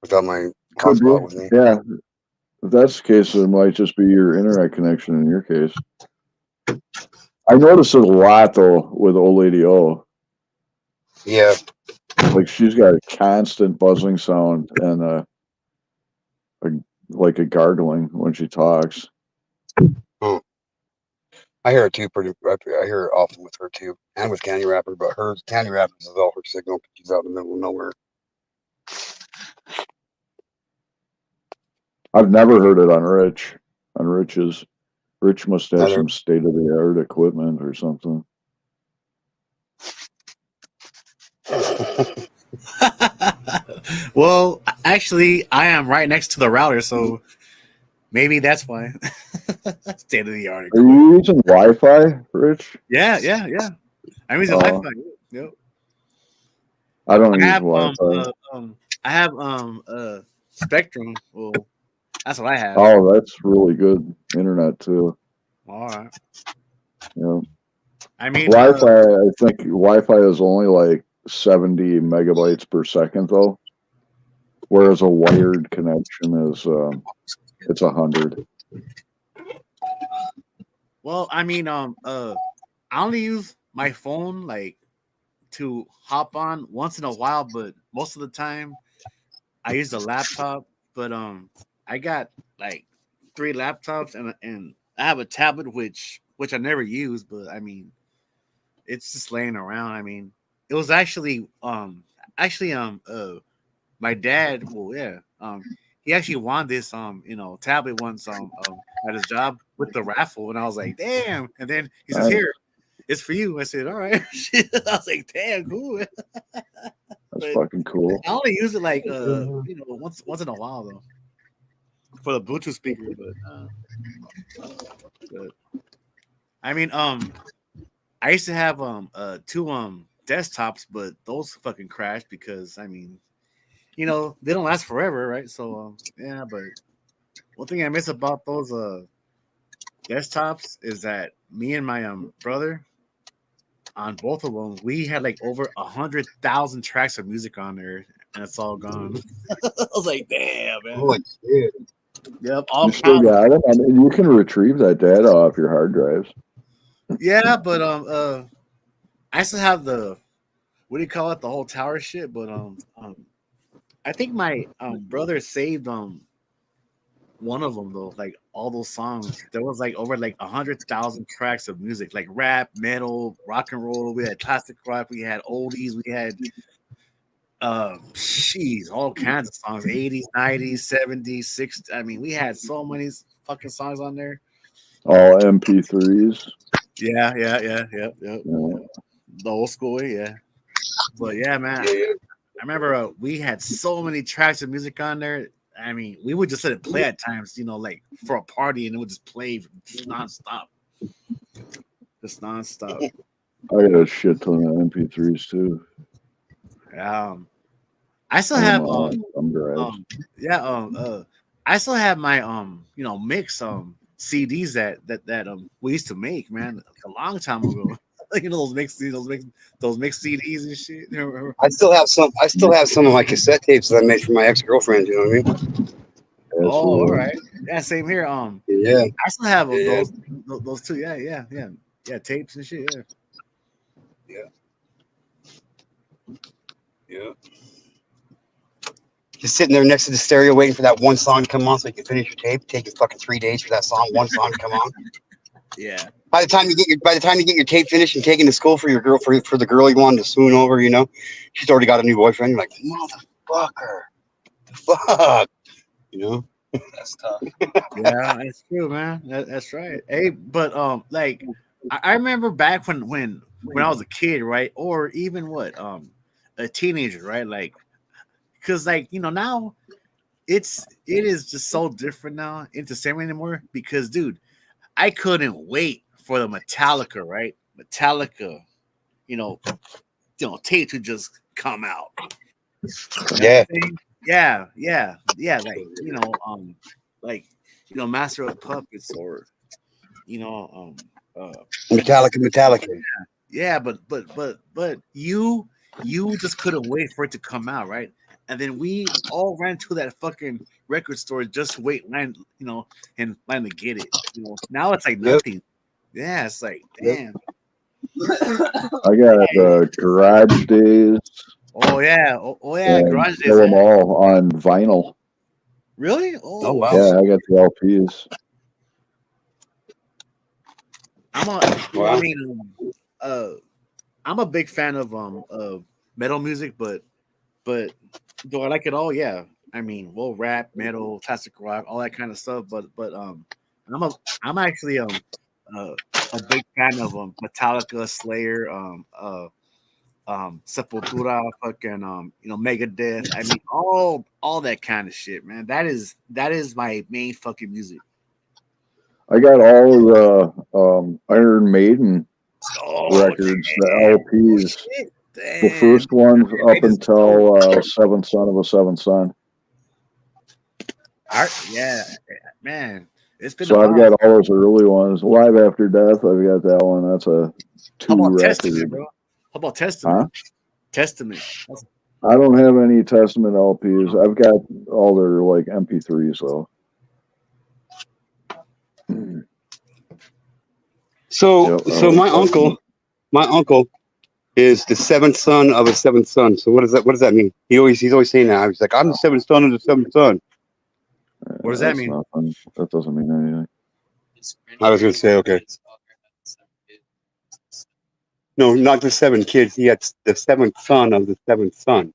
without my hotspot with me. Yeah. If that's the case, it might just be your internet connection in your case. I notice it a lot, though, with old lady O. Yeah. Like, she's got a constant buzzing sound and like a gargling when she talks. Oh. I hear it too. I hear it often with her too, and with Candy Rapper. But her Candy Rapper is all her signal. She's out in the middle of nowhere. I've never heard it on Rich's. Rich must have Another- some state of the art equipment or something. Well, actually, I am right next to the router, so maybe that's why. State of the art. Are you using Wi-Fi, Rich? Yeah. I'm using Wi-Fi. Yep. I don't I use have Wi-Fi. I have Spectrum. Well, that's what I have. Oh, that's really good internet too. All right. Yeah. I mean, Wi-Fi. I think Wi-Fi is only like 70 megabytes per second, though, whereas a wired connection is it's 100. well, I mean, I only use my phone like to hop on once in a while, but most of the time I use a laptop. But I got like 3 laptops and I have a tablet which I never use, but I mean, it's just laying around. I mean, it was actually my dad. Well, yeah, he actually won this tablet once at his job with the raffle, and I was like, damn. And then he says, Nice. here, it's for you. I said, all right. I was like, damn, cool. That's But fucking cool. I only use it like once in a while though for the Bluetooth speaker. But I mean I used to have 2 desktops, but those fucking crashed because I mean they don't last forever, right? So yeah, but one thing I miss about those desktops is that me and my brother on both of them, we had like over 100,000 tracks of music on there, and it's all gone. I was like, damn, man. Holy shit. Yep, all You still got them? I mean, you can retrieve that data off your hard drives. yeah, but I still have the what do you call it, the whole tower shit. But I think my brother saved one of them though, like all those songs. There was like over like 100,000 tracks of music, like rap, metal, rock and roll. We had classic rock, we had oldies, we had all kinds of songs, 80s, 90s, 70s, 60s. I mean, we had so many fucking songs on there. All MP3s. Yeah. Yeah. The old school way, yeah. But yeah, man. I remember we had so many tracks of music on there. I mean, we would just let it play at times, like for a party, and it would just play just nonstop. Just nonstop. I got a shit ton of MP3s too. I still have I still have my mix CDs that we used to make, man, a long time ago. Those mix CDs and shit. I still have some of my cassette tapes that I made for my ex-girlfriend, you know what I mean? Oh, all right. Yeah, same here. Yeah. I still have those two. Yeah, tapes and shit. Yeah. Just sitting there next to the stereo waiting for that one song to come on so you can finish your tape. Taking fucking 3 days for that one song to come on. Yeah. By the time you get your tape finished and taken to school for your girl for the girl you wanted to swoon over, she's already got a new boyfriend. You're like, motherfucker, fuck, That's tough. Yeah, that's true, man. That's right. Hey, but like I remember back when I was a kid, right, or even a teenager, right, like because like now it is just so different now. It's the same anymore because dude, I couldn't wait for the Metallica, right? Metallica, tape to just come out. Yeah. Yeah. Like Master of Puppets or Metallica. Yeah, but you just couldn't wait for it to come out, right? And then we all ran to that fucking record store just to wait line, and line to get it. Now it's like nothing. Yeah, it's like damn. I got Garage Days. Oh yeah, Garage Days. Them all on vinyl. Really? Oh wow. Yeah, I got the LPs. I'm a big fan of metal music, but do I like it all? Yeah. I mean, rap, metal, classic rock, all that kind of stuff. But I'm actually a big fan of Metallica, Slayer, Sepultura, fucking Megadeth. I mean all that kind of shit, man. That is my main fucking music. I got all the Iron Maiden records, the LPs. The first ones up until Seventh Son of a Seventh Son. Yeah, man. It's been so I've got all those early ones. Live After Death, I've got that one. That's a 2 record. Testament, bro? How about Testament? Huh? Testament. I don't have any Testament LPs. I've got all their like MP3s though. So my uncle is the seventh son of a seventh son. So what does that mean? He's always saying that. He's like, I'm the seventh son of the seventh son. What does that mean? Nothing. That doesn't mean anything. I was gonna say, okay. No, not the 7 kids. He had the seventh son of the seventh son.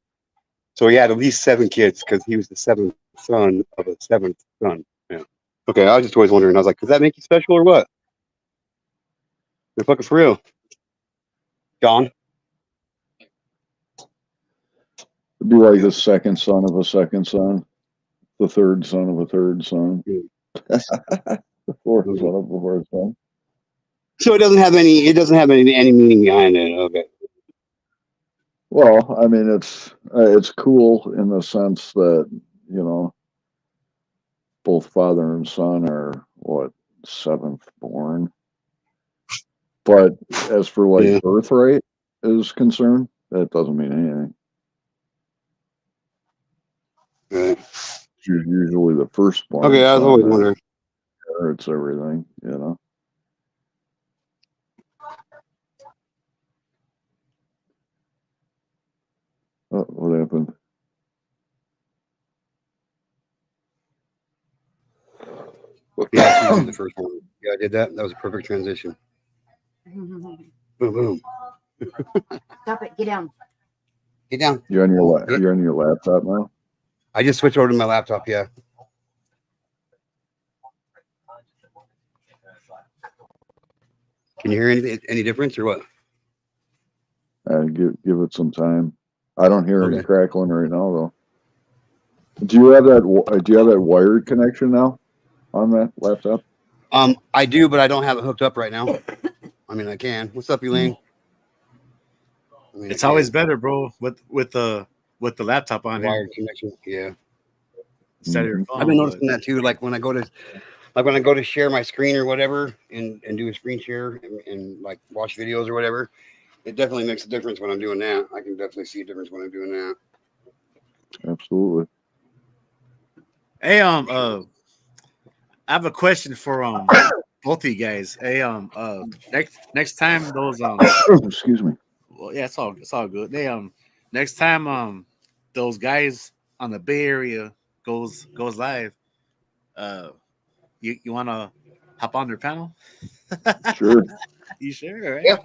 So he had at least 7 kids because he was the seventh son of a seventh son. Yeah. Okay, I was just always wondering. I was like, does that make you special or what? You're fucking for real. John? It'd be like the second son of a second son, the third son of a third son, the fourth son of a fourth son. So it doesn't have any meaning behind it. Okay. Well, I mean, it's cool in the sense that, both father and son are seventh born. But as for birthright is concerned, that doesn't mean anything. Right. It's usually the firstborn. Okay, I was always wondering. It's everything, Oh, what happened? Yeah, the first one. Yeah, I did that. That was a perfect transition. Boom, boom. Stop it. Get down. Get down. You're on your laptop now? I just switched over to my laptop, yeah. Can you hear any difference or what? Give it some time. I don't hear any crackling right now though. Do you have that wired connection now on that laptop? I do, but I don't have it hooked up right now. I mean, I can. What's up, Elaine? It's always better, bro, with the laptop on wired connection. Yeah. Instead of your phone. I've been noticing that too. Like when I go to share my screen or whatever and do a screen share and like watch videos or whatever, it definitely makes a difference when I'm doing that. I can definitely see a difference when I'm doing that. Absolutely. Hey, I have a question for both of you guys. Hey, next time those excuse me. Well, yeah, it's all good. They next time those guys on the Bay Area goes live, you want to hop on their panel? Sure. You sure? Right? Yeah.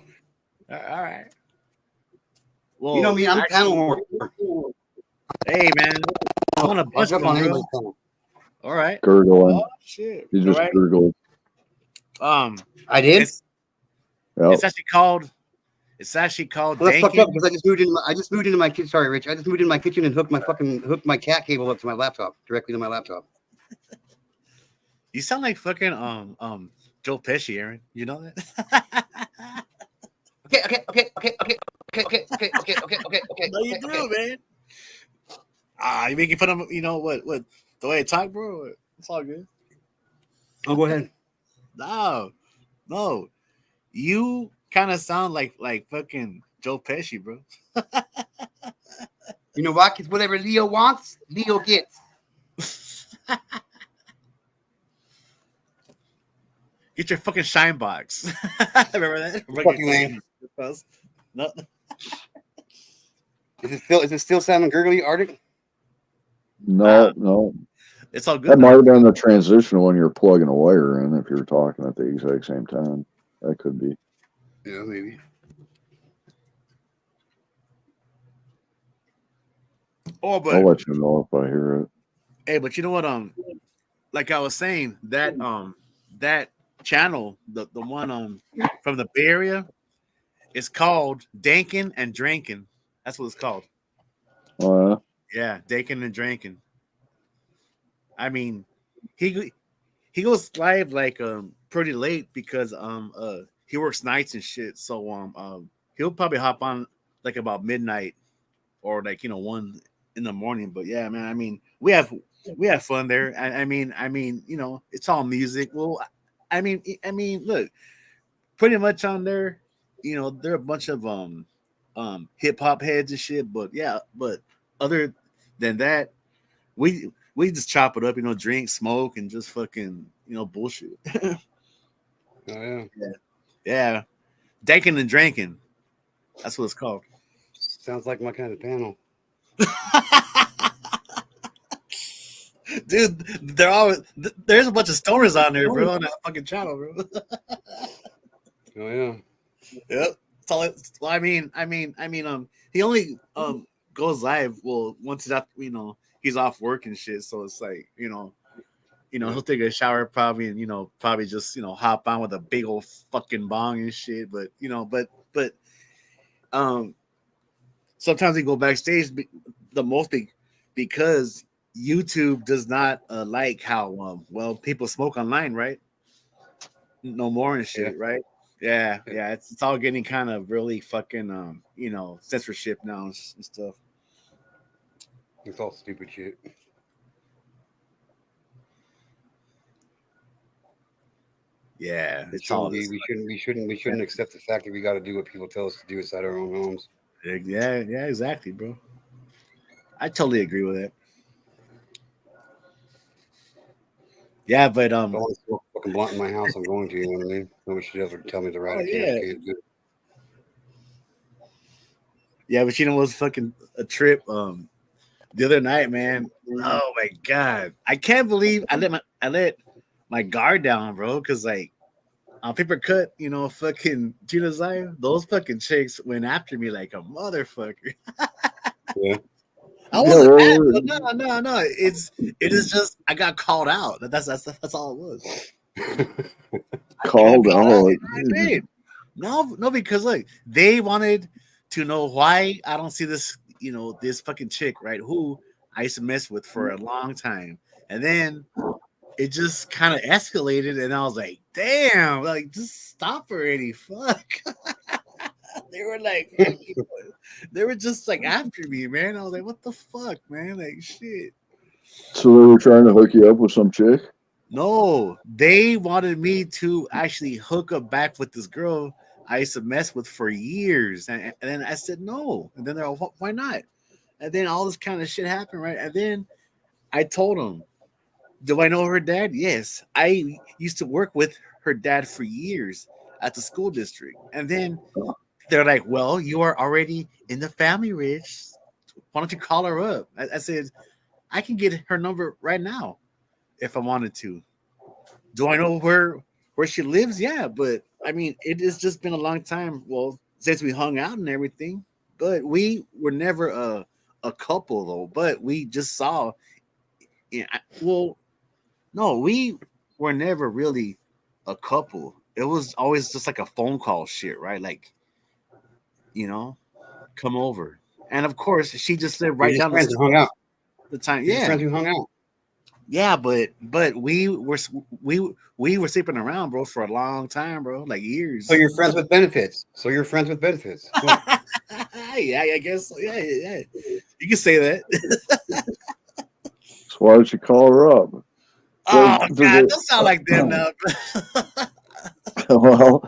All right. Well, you know me, I'm panel. Hey, man, I want to bust up on anybody's panel. All right. Gurgling. Oh, shit. You just gurgled. I did. It's actually called. It's actually called. Well, that's fucked up because I just moved into my kitchen. Sorry, Rich. I just moved into my kitchen and hooked my cat cable up to my laptop directly to my laptop. You sound like fucking Joe Pesci, Aaron. You know that? Okay. No, you do, man. You making fun of what the way I talk, bro. It's all good. Oh, go ahead. No. You kind of sound like fucking Joe Pesci, bro. You know what? Because whatever Leo wants, Leo gets. Get your fucking shine box. Remember that? Fucking lame. No. Is it still sounding gurgly, Arctic? No. It's all good. That might have been the transition when you're plugging a wire in if you're talking at the exact same time. That could be. Yeah, maybe. Oh, but I'll let you know if I hear it. Hey, but you know what? Like I was saying, that channel, the one from the Bay Area, it's called Dankin' and Drinkin'. That's what it's called. Oh, Yeah, Dankin' and Drinkin'. I mean, he goes live like pretty late because he works nights and shit. So he'll probably hop on like about midnight or like 1 in the morning. But yeah, man, I mean we have fun there. I mean, it's all music. Well, I mean, look, pretty much on there, they're a bunch of hip hop heads and shit. But yeah, but other than that, we just chop it up, drink, smoke, and just fucking bullshit. Oh yeah. Yeah, danking and drinking. That's what it's called. Sounds like my kind of panel. Dude, there's a bunch of stoners on there, bro, on that fucking channel, bro. Oh yeah. Yep. That's all well, he only goes live once he's after, he's off work and shit. So it's like, he'll take a shower probably and probably just hop on with a big old fucking bong and shit. But but sometimes he go backstage because YouTube does not like how well people smoke online, right? No more and shit, right? Yeah. It's all getting kind of really fucking censorship now and stuff. It's all stupid shit. Yeah, it's all. We shouldn't accept the fact that we got to do what people tell us to do inside our own homes. Yeah, exactly, bro. I totally agree with that. Yeah, but If I want to smoke a fucking blunt in my house, I'm going to. You know what I mean? Nobody should ever tell me to ride. Can't do it. Yeah, but what's fucking a trip? The other night, man. Oh my god, I can't believe I let my guard down, bro. Because like on Paper Cut, fucking Gina Zaya, those fucking chicks went after me like a motherfucker. Yeah. I wasn't mad. No. It is just I got called out. That's all it was. Called out. I did. No, because look, they wanted to know why I don't see this, this fucking chick, right? Who I used to mess with for a long time, and then it just kind of escalated, and I was like, damn, like just stop already, fuck. They were like, they were just like after me, man. I was like, what the fuck, man? Like shit. So they were trying to hook you up with some chick? No, they wanted me to actually hook up back with this girl I used to mess with for years. And then I said no. And then they're like, why not? And then all this kind of shit happened, right? And then I told them, do I know her dad? Yes. I used to work with her dad for years at the school district. And then they're like, well, you are already in the family, Rich. Why don't you call her up? I said, I can get her number right now if I wanted to. Do I know where she lives? Yeah, but I mean, it has just been a long time. Well, since we hung out and everything, but we were never a couple though. But we just saw. Yeah, no, we were never really a couple. It was always just like a phone call shit, right? Like, come over. And of course, she just lived right down the street. Hung out. The time, yeah, friends who hung out. Yeah, but we were sleeping around, bro, for a long time, bro, like years. So you're friends with benefits. Yeah, I guess. So. Yeah. You can say that. So why don't you call her up? Oh God, don't sound like them now. Well,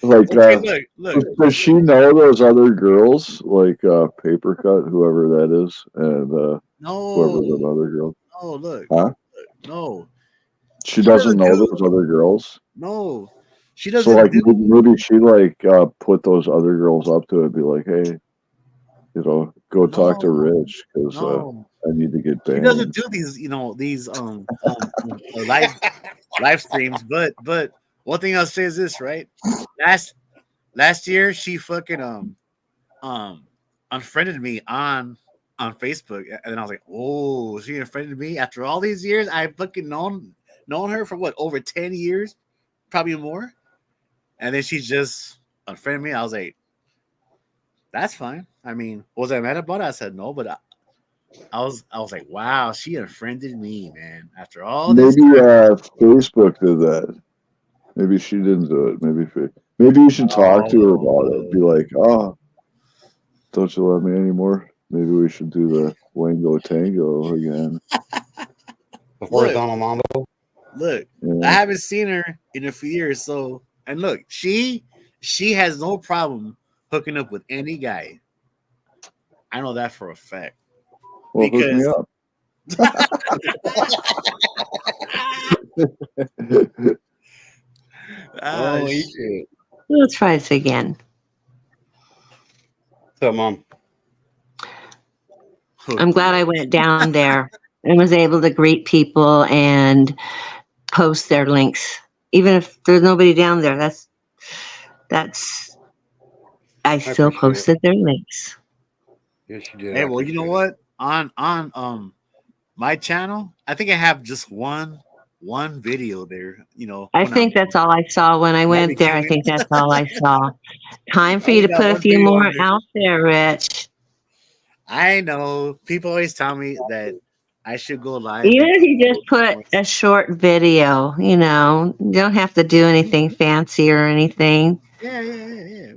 like, okay, look. Does she know those other girls, like Paper Cut, whoever that is, and no, whoever that other girl? No, look. Huh? No. She doesn't know those other girls. No, she doesn't. So like, maybe she like put those other girls up to it, be like, hey, go talk to Rich because I need to get banned. She doesn't do these live streams, but one thing I'll say is this, right? Last year she fucking unfriended me on Facebook, and then I was like, oh, she unfriended me after all these years. I fucking known her for what, over 10 years, probably more. And then she just unfriended me. I was like, that's fine. I mean, was I mad about it? I said no, but I was like, wow, she unfriended me, man. After all this Maybe time. Facebook did that. Maybe she didn't do it. Maybe you should talk to her about it. Be like, oh, don't you love me anymore? Maybe we should do the Wango Tango again. The horizontal mambo. Look, Yeah. I haven't seen her in a few years. So, and look, she has no problem hooking up with any guy. I know that for a fact. Well, hook me Because up. Holy shit. Let's try this again. What's up, Mom? I'm glad I went down there and was able to greet people and post their links. Even if there's nobody down there, I still appreciate posted their links. Yes, you did. Hey, I well, you know appreciate it. what? On my channel, I think I have just one video there. You know, I when I'm think that's all I saw when I went there. I barbecuing. think that's all I saw. Time for I you only to got put a one few video more on there. out there, Rich. I know people always tell me that I should go live. Even And if you just put a short video, you don't have to do anything fancy or anything. yeah.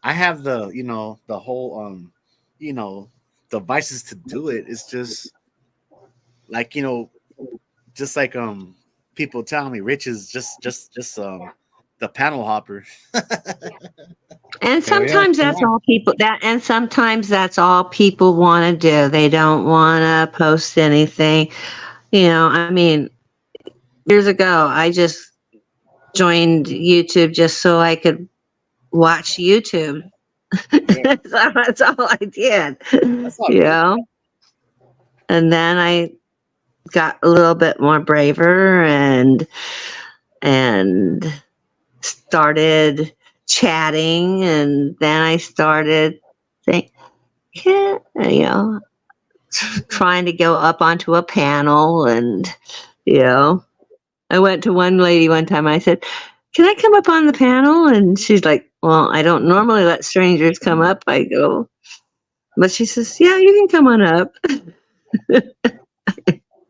I have the whole devices to do it. It's just like just like people telling me Rich is just the panel hopper. And Hell yeah, sometimes so that's am all people and sometimes that's all people want to do. They don't want to post anything. I mean, years ago, I just joined YouTube just so I could watch YouTube. That's all I did, That's all good. And then I got a little bit more braver and started chatting, and then I started think, trying to go up onto a panel, and I went to one lady one time. I said, "Can I come up on the panel?" And she's like, "Well, I don't normally let strangers come up." I go, but she says, "Yeah, you can come on up."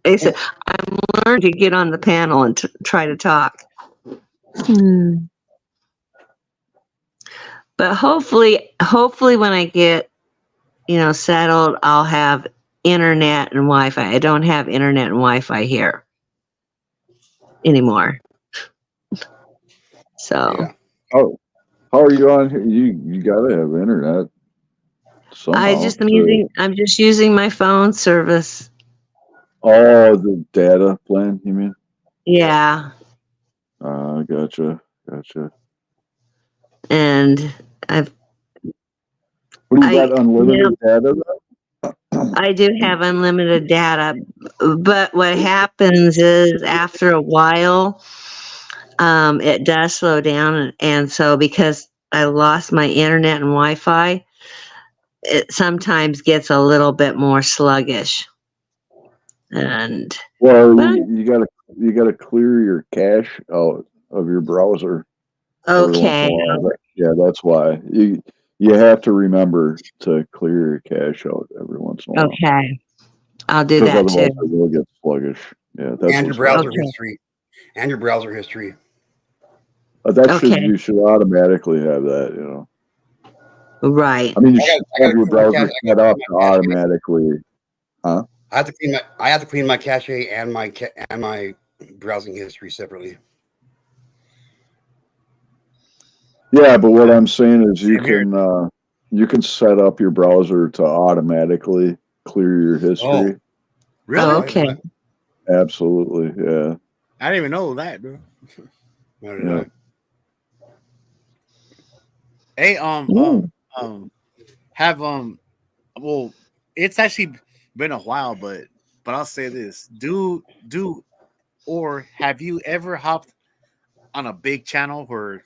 I said, "I'm learning to get on the panel and try to talk." But hopefully when I get, settled, I'll have internet and Wi-Fi. I don't have internet and Wi-Fi here anymore. So Yeah. How are you on here? You gotta have internet somehow. I'm just using my phone service. Oh, the data plan, you mean? Yeah. Gotcha. And What do you got, unlimited data then? I do have unlimited data, but what happens is after a while, it does slow down, and so because I lost my internet and Wi-Fi, it sometimes gets a little bit more sluggish. And Well, you gotta clear your cache out of your browser every once in a okay, while. Yeah, that's why you have to remember to clear your cache out every once in a while. okay, I'll do Because that too. otherwise it will get sluggish. Yeah, that's And your what's browser happening. history. And your browser history. You should automatically have that. Right. I mean, you I should got have to your clean my browser cache. set up to automatically. Huh? I have to clean my cache and my browsing history separately. Yeah, but what I'm saying is you can set up your browser to automatically clear your history. Oh, really? Okay. Absolutely, yeah. I didn't even know that, bro. Yeah. Hey, well, it's actually been a while, but I'll say this: or have you ever hopped on a big channel where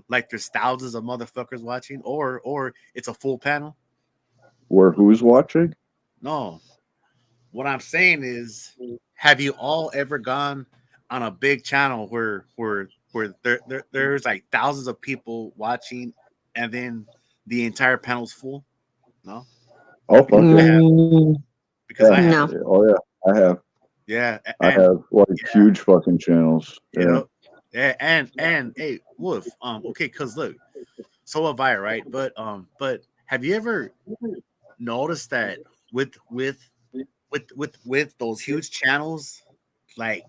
like there's thousands of motherfuckers watching, or it's a full panel? Where who's watching? No, what I'm saying is, have you all ever gone on a big channel where there's like thousands of people watching, and then the entire panel's full? No, Oh fuck I yeah. have Mm, because I Yeah. have. no. Oh yeah. I have. Yeah, I and have like yeah, huge fucking channels. you Yeah. know, yeah, and hey, Wolf. Okay, cause look, so have I, right? But have you ever noticed that with with with those huge channels, like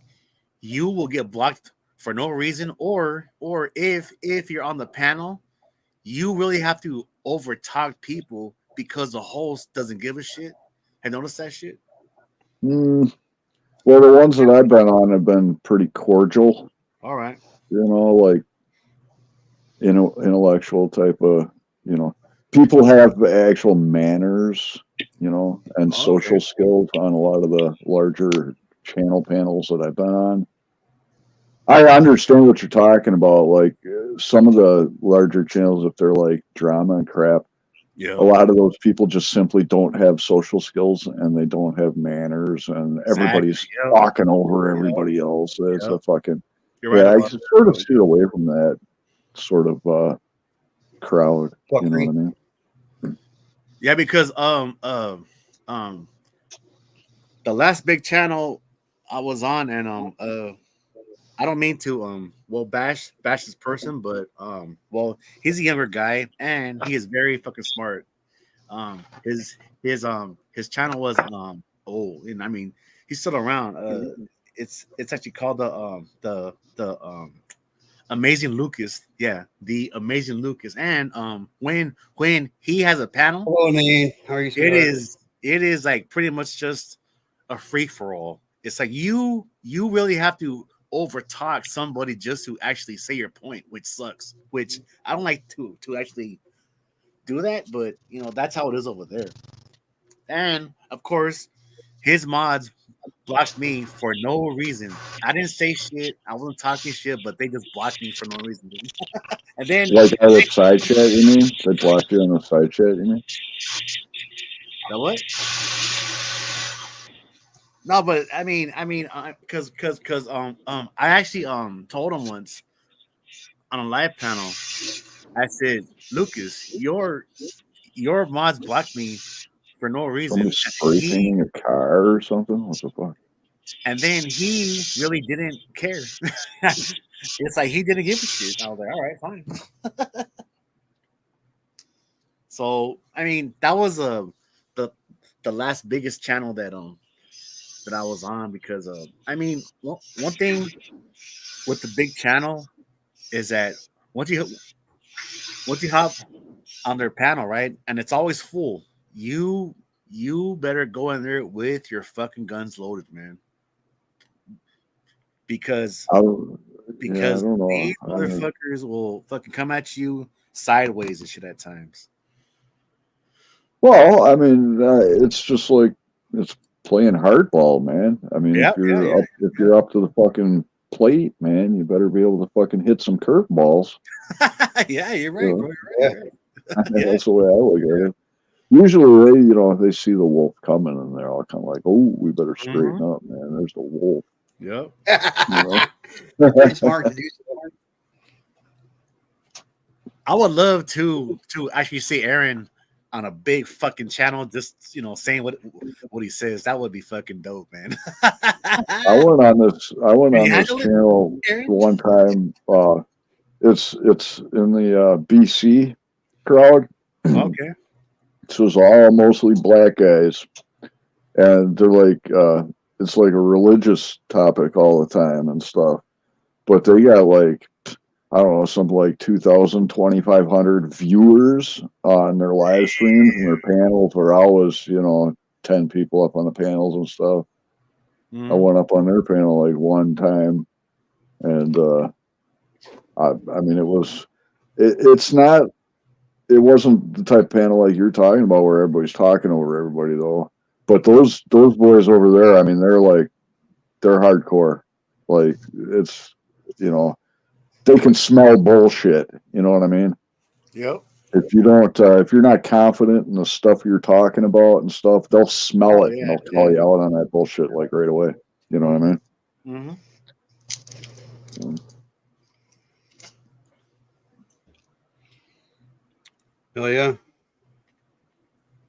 you will get blocked for no reason, or if you're on the panel, you really have to over talk people because the host doesn't give a shit. Have you noticed that shit? Mm, well, the ones that I've been on have been pretty cordial. All right. Like intellectual type of, people have actual manners, and Okay. social skills on a lot of the larger channel panels that I've been on. I understand what you're talking about. Like some of the larger channels, if they're like drama and crap, a Yeah. lot of those people just simply don't have social skills and they don't have manners, and Exactly. everybody's Yep. talking over Yep. everybody else. It's Yep. a fucking, You're right yeah, I about that, sort of bro. steer away from that sort of crowd. You know Fuckery. what I mean? Yeah, because the last big channel I was on, and I don't mean to bash this person, but he's a younger guy and he is very fucking smart. His channel was old, and I mean he's still around. It's actually called the Amazing Lucas. Yeah, the Amazing Lucas. And when he has a panel, Hello, Nate. How are you, it sweetheart? is like pretty much just a free for all. It's like you really have to over talk somebody just to actually say your point, which sucks. Which I don't like to actually do that, but that's how it is over there. And of course, his mods blocked me for no reason. I didn't say shit. I wasn't talking shit, but they just blocked me for no reason. And then Like on the side chat, you mean? They blocked you on the side chat, you mean? the what? No, but because I actually told him once on a live panel. I said, Lucas, your mods blocked me for no Somebody reason, spray painting a car or something? What the fuck? and then he really didn't care. It's like he didn't give a shit. I was like, all right, fine. So I mean, that was the the last biggest channel that I was on because I mean one thing with the big channel is that once you once you hop on their panel, right, and it's always full, you better go in there with your fucking guns loaded, man, because I, yeah, I because don't know. these motherfuckers will fucking come at you sideways and shit at times. Well, I mean, it's just like it's playing hardball, man. I mean, Yeah, yeah, yeah, if you're up to the fucking plate, man, you better be able to fucking hit some curveballs. yeah. You're right, You bro. You're Yeah. right. You're right. Yeah, That's the way I look at it. Usually, they see the wolf coming and they're all kind of like, "Oh, we better straighten up, man. There's the wolf." yep. Pretty smart to do so. I would love to actually see Aaron on a big fucking channel, just saying what he says. That would be fucking dope, man. I went on this. I went Can on you this handle it, channel Aaron? one time. It's in the BC crowd. Okay. So it's all mostly black guys, and they're like, it's like a religious topic all the time and stuff. But they got like, I don't know, something like 2,000, 2,500 viewers on their live streams, and their panels are always, 10 people up on the panels and stuff. I Mhm. went up on their panel like one time, and I mean, it's not, it wasn't the type of panel like you're talking about where everybody's talking over everybody though. But those boys over there, I mean, they're hardcore. Like it's, they can smell bullshit. You know what I mean? Yep. If you don't, if you're not confident in the stuff you're talking about and stuff, they'll smell Oh it and yeah, they'll yeah. call you out on that bullshit like right away. You know what I mean? Mm-hmm. Oh yeah.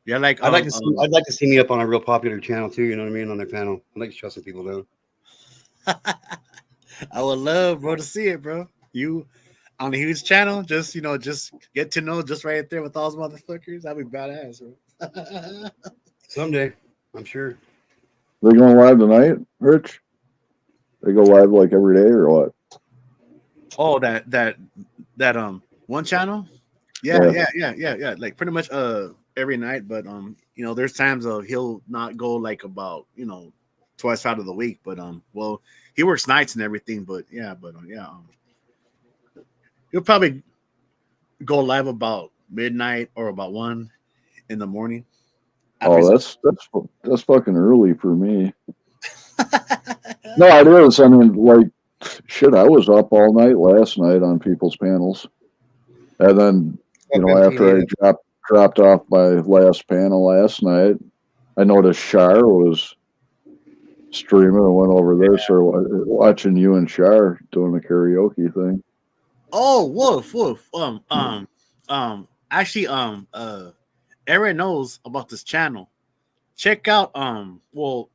Yeah, like I'd like to see me up on a real popular channel too. You know what I mean? On their panel, I'd like to show some people down. I would love, bro, to see it, bro. You on a huge channel, just just get to know just right there with all those motherfuckers. That'd be badass, bro. Someday, I'm sure. They going live tonight, Rich? They go live like every day or what? Oh, that one channel? Yeah. Like pretty much every night, but there's times he'll not go like about twice out of the week, but well, he works nights and everything, but he'll probably go live about midnight or about 1 in the morning. Oh, that's fucking early for me. No, it is. I mean, like, shit, I was up all night last night on people's panels. And then, after I dropped off my last panel last night, I noticed Shar was streaming and went over there. So watching you and Shar doing the karaoke thing. Oh, woof. Actually, Aaron knows about this channel. Check out, well,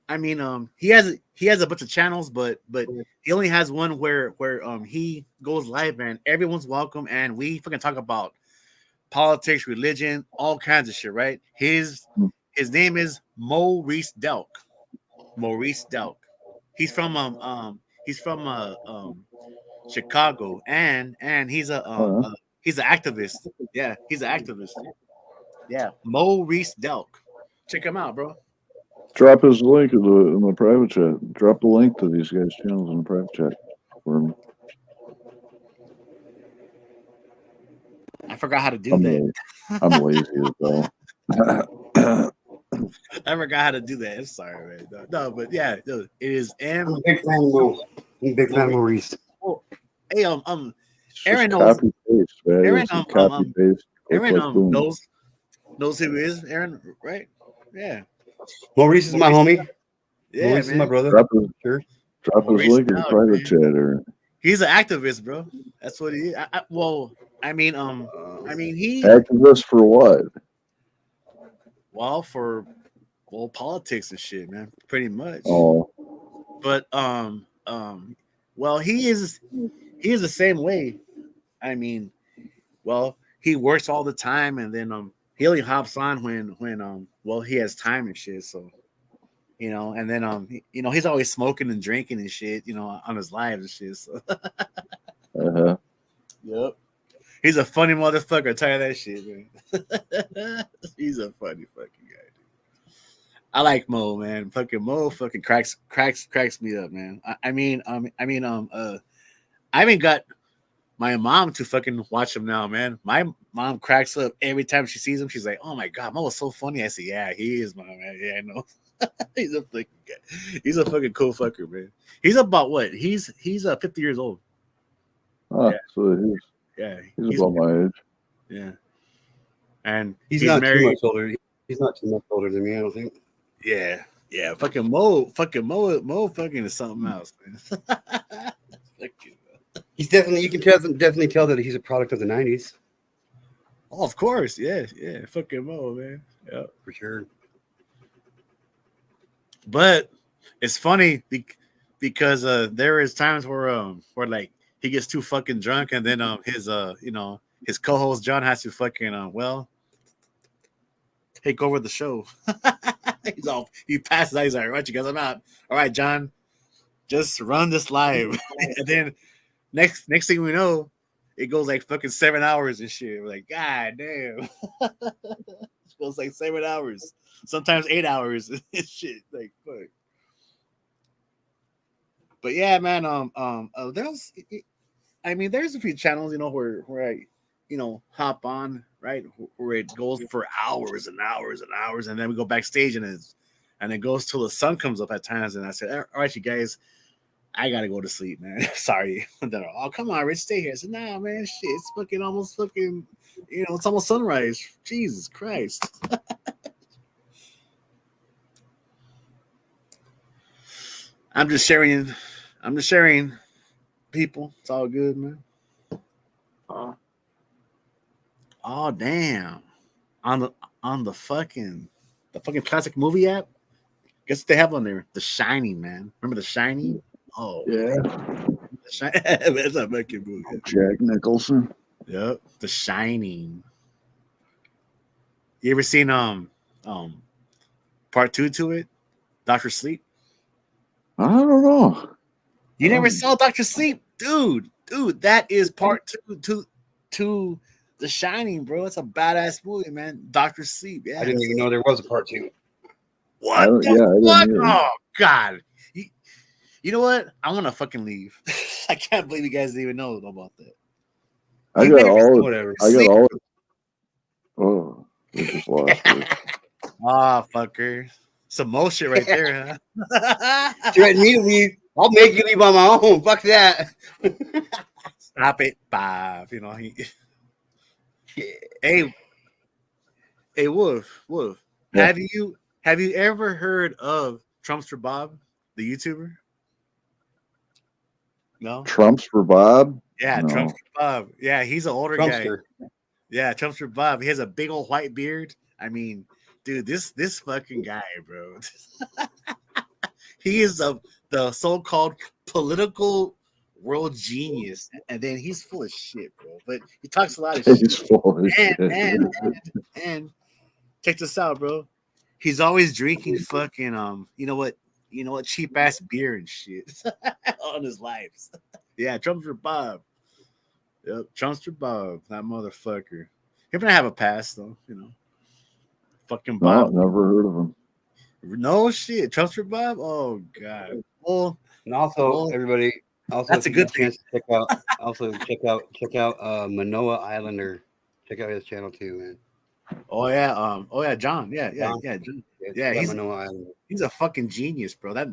I mean, he has a bunch of channels, but he only has one where he goes live and everyone's welcome, and we fucking talk about politics, religion, all kinds of shit, right? His name is Maurice Delk. Maurice Delk. He's from Chicago, and he's he's an activist. Yeah, he's an activist. Yeah, Maurice Delk. Check him out, bro. Drop his link in the private chat. Drop the link to these guys' channels in the private chat for me. I forgot how to do that. I'm lazy as well. I forgot how to do that. I'm sorry, man. No, but yeah, no, it is M. I'm a big fan of Mo. I'm a big fan of Maurice. Oh, hey, Aaron knows. Copy paste, man. Aaron, copy paste. Aaron knows who he is. Aaron, right? Yeah. Maurice is my homie. Yeah, Maurice man. is my brother. Drop Maurice his link in the Delk, private man. chat. Or... He's an activist, bro. That's what he is. I mean, he activist for what? Well, for politics and shit, man. Pretty much. Oh. But well, he is the same way. I mean, well, he works all the time, and then he only hops on when well, he has time and shit. So and then he's always smoking and drinking and shit, on his lives and shit. So Yep. He's a funny motherfucker. I tell you that shit, man. He's a funny fucking guy, dude. I like Mo, man. Fucking Mo fucking cracks me up, man. I haven't got my mom to fucking watch him now, man. My mom cracks up every time she sees him. She's like, "Oh my god, Mo is so funny." I say, "Yeah, he is, my man. Yeah, I know." He's a fucking guy. He's a fucking cool fucker, man. He's about what? He's 50 years old. Oh, yeah. So he's about my age. Yeah. And he's not married. too much older. He's not too much older than me, I don't think. Yeah. Fucking Mo fucking is something else, man. He's definitely, you can definitely tell that he's a product of the 90s. Oh, of course, yeah. Fucking Mo, man. Yeah, for sure. But it's funny because there is times where like he gets too fucking drunk, and then his co-host John has to fucking take over the show. He passes out. He's like, "Right, you guys, I'm out. All right, John, just run this live." And then next thing we know, it goes like fucking 7 hours and shit. We're like, God damn. It goes like 7 hours, sometimes 8 hours and shit. Like, fuck. But yeah, man. There's a few channels, where I, hop on, right, where it goes for hours and hours and hours, and then we go backstage and it goes till the sun comes up at times. And I said, "All right, you guys, I gotta go to sleep, man. Sorry." And then, "Oh, come on, Rich, stay here." I said, "Nah, man, shit, it's fucking almost fucking, it's almost sunrise. Jesus Christ." I'm just sharing people. It's all good, man. Oh damn! On the fucking classic movie app. Guess what they have on there? The Shining, man. Remember The Shining? Oh, Yeah. The Shining. That's a fucking movie. Jack Nicholson. Yep, The Shining. You ever seen part 2 to it? Doctor Sleep. I don't know. You never saw Doctor Sleep, dude. That is part 2 to The Shining, bro. It's a badass movie, man. Doctor Sleep. Yeah. I didn't even know there was a part 2. What I the didn't fuck? either. Oh God. You know what? I want to fucking leave. I can't believe you guys didn't even know about that. I got all. Whatever. I got all. Oh, we just lost it. Ah, fucker. Some more shit right there, huh? Threaten me to leave. I'll make you leave on my own. Fuck that. Stop it, Bob. You know Hey, Wolf. Yeah. Have you ever heard of Trumpster Bob, the YouTuber? No. Trumps for Bob. Yeah, No. Trumpster Bob. Yeah, he's an older guy. Trumpster. Yeah, Trumpster Bob. He has a big old white beard. I mean, dude, this fucking guy, bro. He is the so-called political world genius, and then he's full of shit, bro. But he talks a lot of shit. He's full of shit. And check this out, bro. He's always drinking fucking you know what, cheap ass beer and shit on his lives. Yeah, Trumpster Bob. Yep, Trumpster Bob, that motherfucker. He might have a past though, Fucking No, Bob. never heard of him. No shit, Trumpster Bob. Oh god. Well, And also, everybody. Also, that's if a you good get chance to check out. Also, check out Manoa Islander. Check out his channel too, man. Oh yeah, John. Yeah, John. John. Yeah, Yeah, check out Manoa Islander. he's a fucking genius, bro. That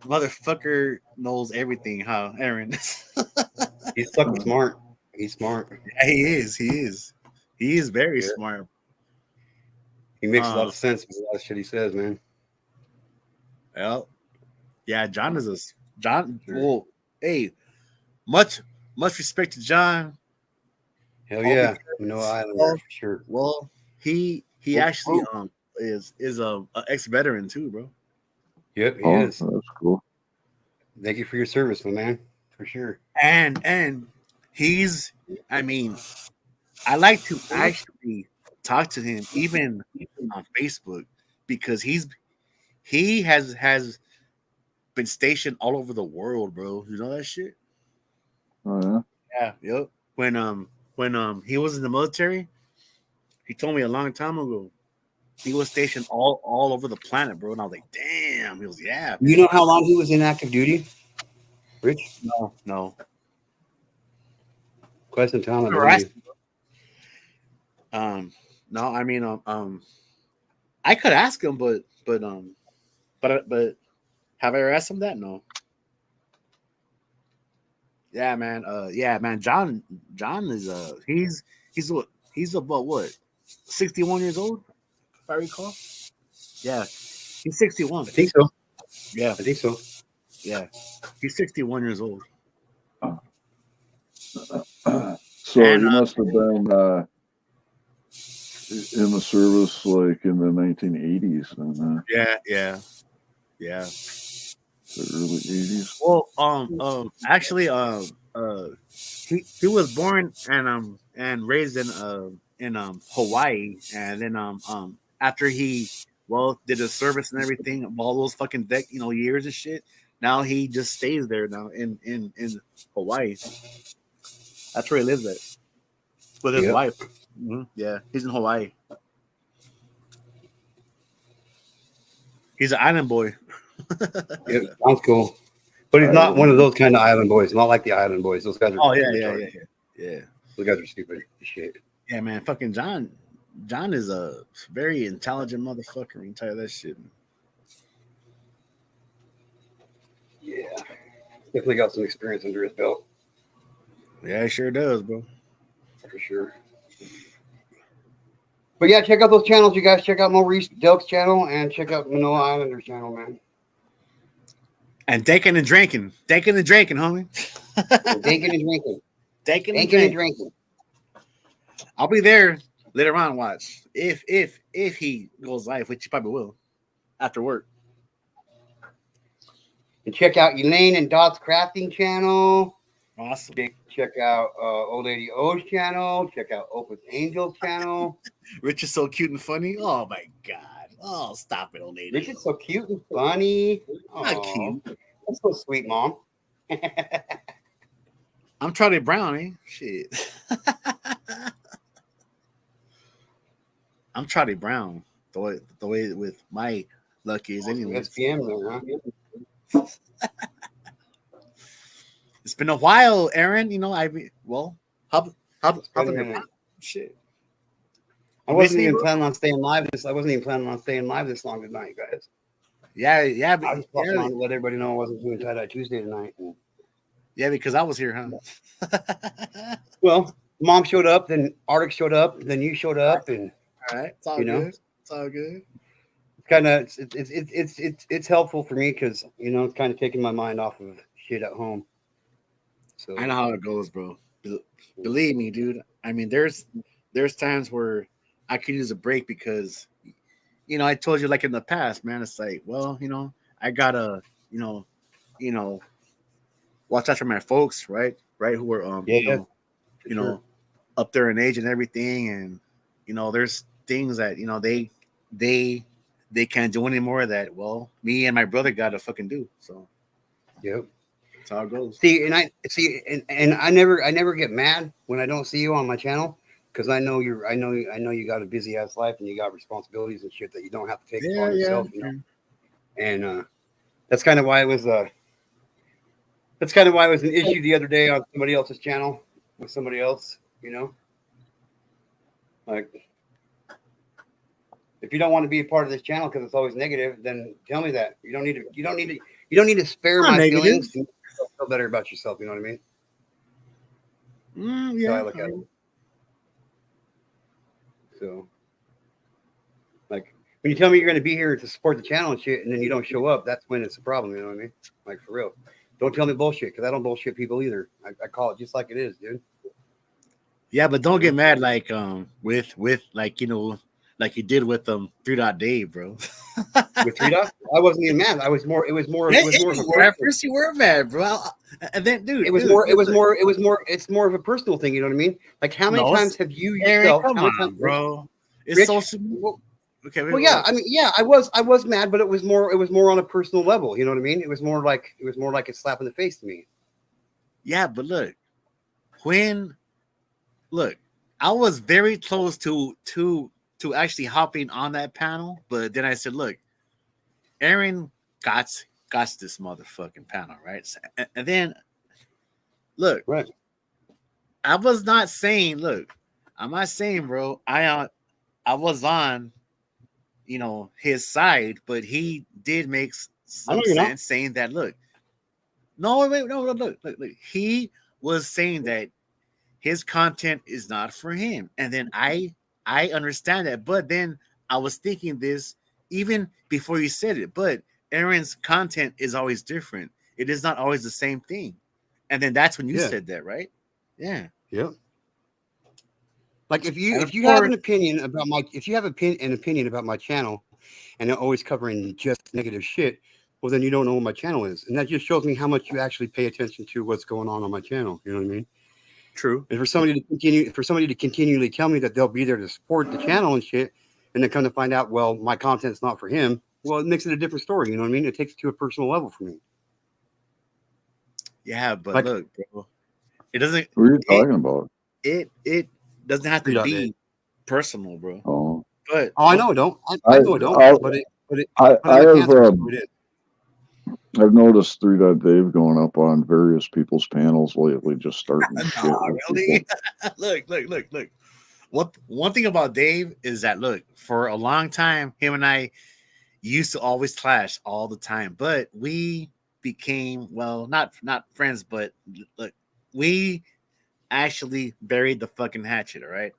motherfucker knows everything, huh, Aaron? He's fucking smart. He's smart. Yeah, he is. He is very smart. He makes a lot of sense with a lot of shit he says, man. Well, yeah, John is a John. Well, hey, much respect to John. Hell yeah, Manoa Islander for sure. Well, he actually is a ex-veteran too, bro. Yep, he is. That's cool. Thank you for your service, my man. For sure. And he's, I mean, I like to actually talk to him even on Facebook because he has been stationed all over the world, bro. You know that shit? Oh Yeah, yep. When he was in the military, he told me a long time ago he was stationed all over the planet, bro. And I was like, damn. He was, yeah. You know how long he was in active duty, Rich? No. Quite some time. No, I mean, I could ask him, but have I ever asked him that? No. Yeah, man. John is he's about what, 61 years old, if I recall. Yeah, he's 61. I think so. Yeah, I think so. Yeah, he's 61 years old. So he must have been in the service like in the 1980s. Yeah. The early 80s. Well, actually, he was born and raised in Hawaii, and then after he did his service and everything, all those fucking years and shit. Now he just stays there now in Hawaii. That's where he lives at with his wife. Mm-hmm. Yeah, he's in Hawaii. He's an island boy. Yeah, sounds cool. But he's not one of those kind of island boys. Not like the island boys. Those guys are. Oh yeah. Those guys are stupid as shit. Yeah, man. Fucking John is a very intelligent motherfucker. I can tell you that shit. Yeah, definitely got some experience under his belt. Yeah, he sure does, bro. For sure. But yeah, check out those channels, you guys. Check out Maurice Delk's channel and check out Manoa Islander's channel, man. And danking and drinking, homie. Danking and drinking. Danking and Danking and drinking. drinking. I'll be there later on. Watch if he goes live, which he probably will after work. And check out Elaine and Dot's crafting channel. Awesome. Check out Old Lady O's channel. Check out Opus Angel's channel. Rich is so cute and funny. Oh my god. Oh, stop it, old lady. Rich is so cute and funny. Not cute. That's so sweet, Mom. I'm Charlie Brown, eh? Shit. I'm Charlie Brown. The way with my lucky is anyway. SPM there, huh? It's been a while, Aaron. You know, how shit. I wasn't even planning on staying live this. I wasn't even planning on staying live this long tonight, guys. Yeah, I was planning on to let everybody know I wasn't doing tie-dye Tuesday tonight. Yeah, because I was here, huh? Well, Mom showed up, then Arctic showed up, then you showed up, and all right, it's all good. It's all good. Kind of, it's helpful for me because it's kind of taking my mind off of shit at home. So I know how it goes, bro. Believe me, dude. I mean, there's times where I could use a break because, I told you like in the past, man. It's like, well, I gotta, watch out for my folks, right, who are up there in age and everything, and there's things that they can't do anymore that me and my brother gotta fucking do. So yep. That's how it goes. And I never get mad when I don't see you on my channel because I know you got a busy ass life and you got responsibilities and shit that you don't have to take upon yourself. And that's kind of why it was an issue the other day on somebody else's channel with somebody else. Like if you don't want to be a part of this channel because it's always negative, then tell me that. You don't need to spare my feelings. Feel better about yourself, you know what I mean? Yeah. So I look at it. So, like, when you tell me you're going to be here to support the channel and shit, and then you don't show up, that's when it's a problem, you know what I mean? Like, for real. Don't tell me bullshit, because I don't bullshit people either. I call it just like it is, dude. Yeah, but don't get mad like with like like you did with 3 Dot Dave, bro. With 3 Dot, I wasn't even mad. It was more of a at first you were mad, bro. And then, dude, it's more of a personal thing. You know what I mean? Like, how many times have you yourself? Come on, bro. It's so simple. Okay. Well, yeah. I mean, yeah. I was mad, but it was more on a personal level. You know what I mean? It was more like a slap in the face to me. Yeah, but look, I was very close to actually hopping on that panel, but then I said, look, Aaron got this motherfucking panel, right? And then look, right. I'm not saying, bro, I was on his side, but he did make some sense saying that, look, he was saying that his content is not for him. And then I understand that, but then I was thinking this even before you said it, but Aaron's content is always different. It is not always the same thing. And then that's when you said that, right? Yeah. Yep. Like if you have an opinion about an opinion about my channel and they're always covering just negative shit, well then you don't know what my channel is. And that just shows me how much you actually pay attention to what's going on my channel. You know what I mean? True. And for somebody to continually tell me that they'll be there to support the channel and shit, and then come to find out, well, my content's not for him. Well, it makes it a different story. You know what I mean? It takes it to a personal level for me. Yeah, but look, bro, it doesn't. What are you talking about? It doesn't have to be personal, bro. Oh, but I know it don't. I know it don't. I've noticed 3 Dot Dave going up on various people's panels lately, just starting shit. Really? Look. One thing about Dave is that, look, for a long time, him and I used to always clash all the time, but we became, well, not friends, but look, we actually buried the fucking hatchet, all right?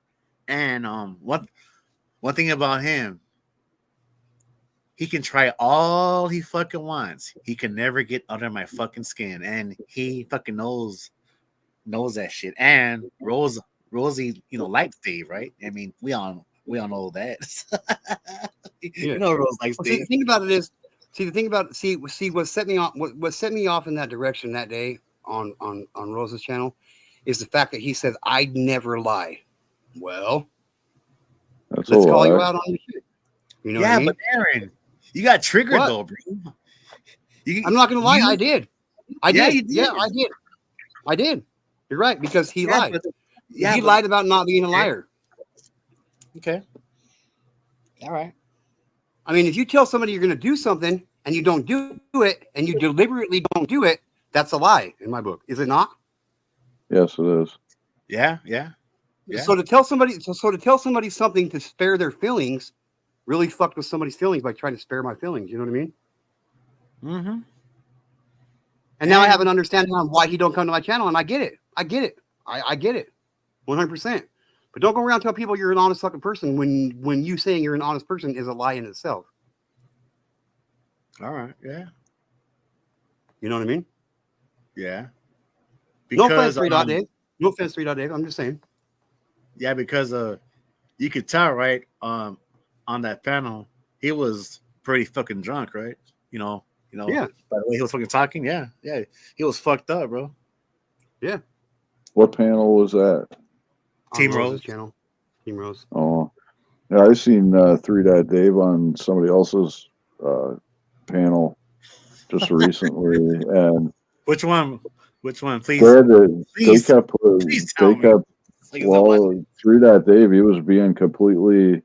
And one thing about him, he can try all he fucking wants. He can never get under my fucking skin, and he fucking knows that shit. And Rosie, likes Dave, right? I mean, we all know that. Yeah. Rose likes Well, see, the Dave. thing about it is, what set me off, what set me off in that direction that day on Rose's channel is the fact that he said, "I'd never lie." Well, That's let's a call you lie. out on your shit. You know Yeah, what I mean? but Aaron, you got triggered What? though, bro. I'm not gonna lie, I did. Yeah, you did. Yeah, I did. You're right, because he Yeah, lied. but- He lied about not being a liar. Okay. All right. I mean, if you tell somebody you're going to do something and you don't do it, and you deliberately don't do it, that's a lie in my book. Is it not? Yes, it is. Yeah. So to tell somebody, something to spare their feelings, really fucked with somebody's feelings by trying to spare my feelings. You know what I mean? Mm-hmm. And now I have an understanding on why he don't come to my channel, and I get it. I get it. 100%. But don't go around telling people you're an honest fucking person when you saying you're an honest person is a lie in itself. All right. Yeah. You know what I mean? Yeah. No offense, 3 Dot Dave. No offense, 3 Dot Dave. I'm just saying. Yeah, because you could tell, right? On that panel, he was pretty fucking drunk, right? Yeah. By the way he was fucking talking, yeah. He was fucked up, bro. Yeah. What panel was that? Team on Rose's Rose. channel. Team Rose. Oh, yeah, I seen 3 Dot Dave on somebody else's panel just recently, and Which one? Please. they kept please tell me. Well, 3 Dot Dave, he was being completely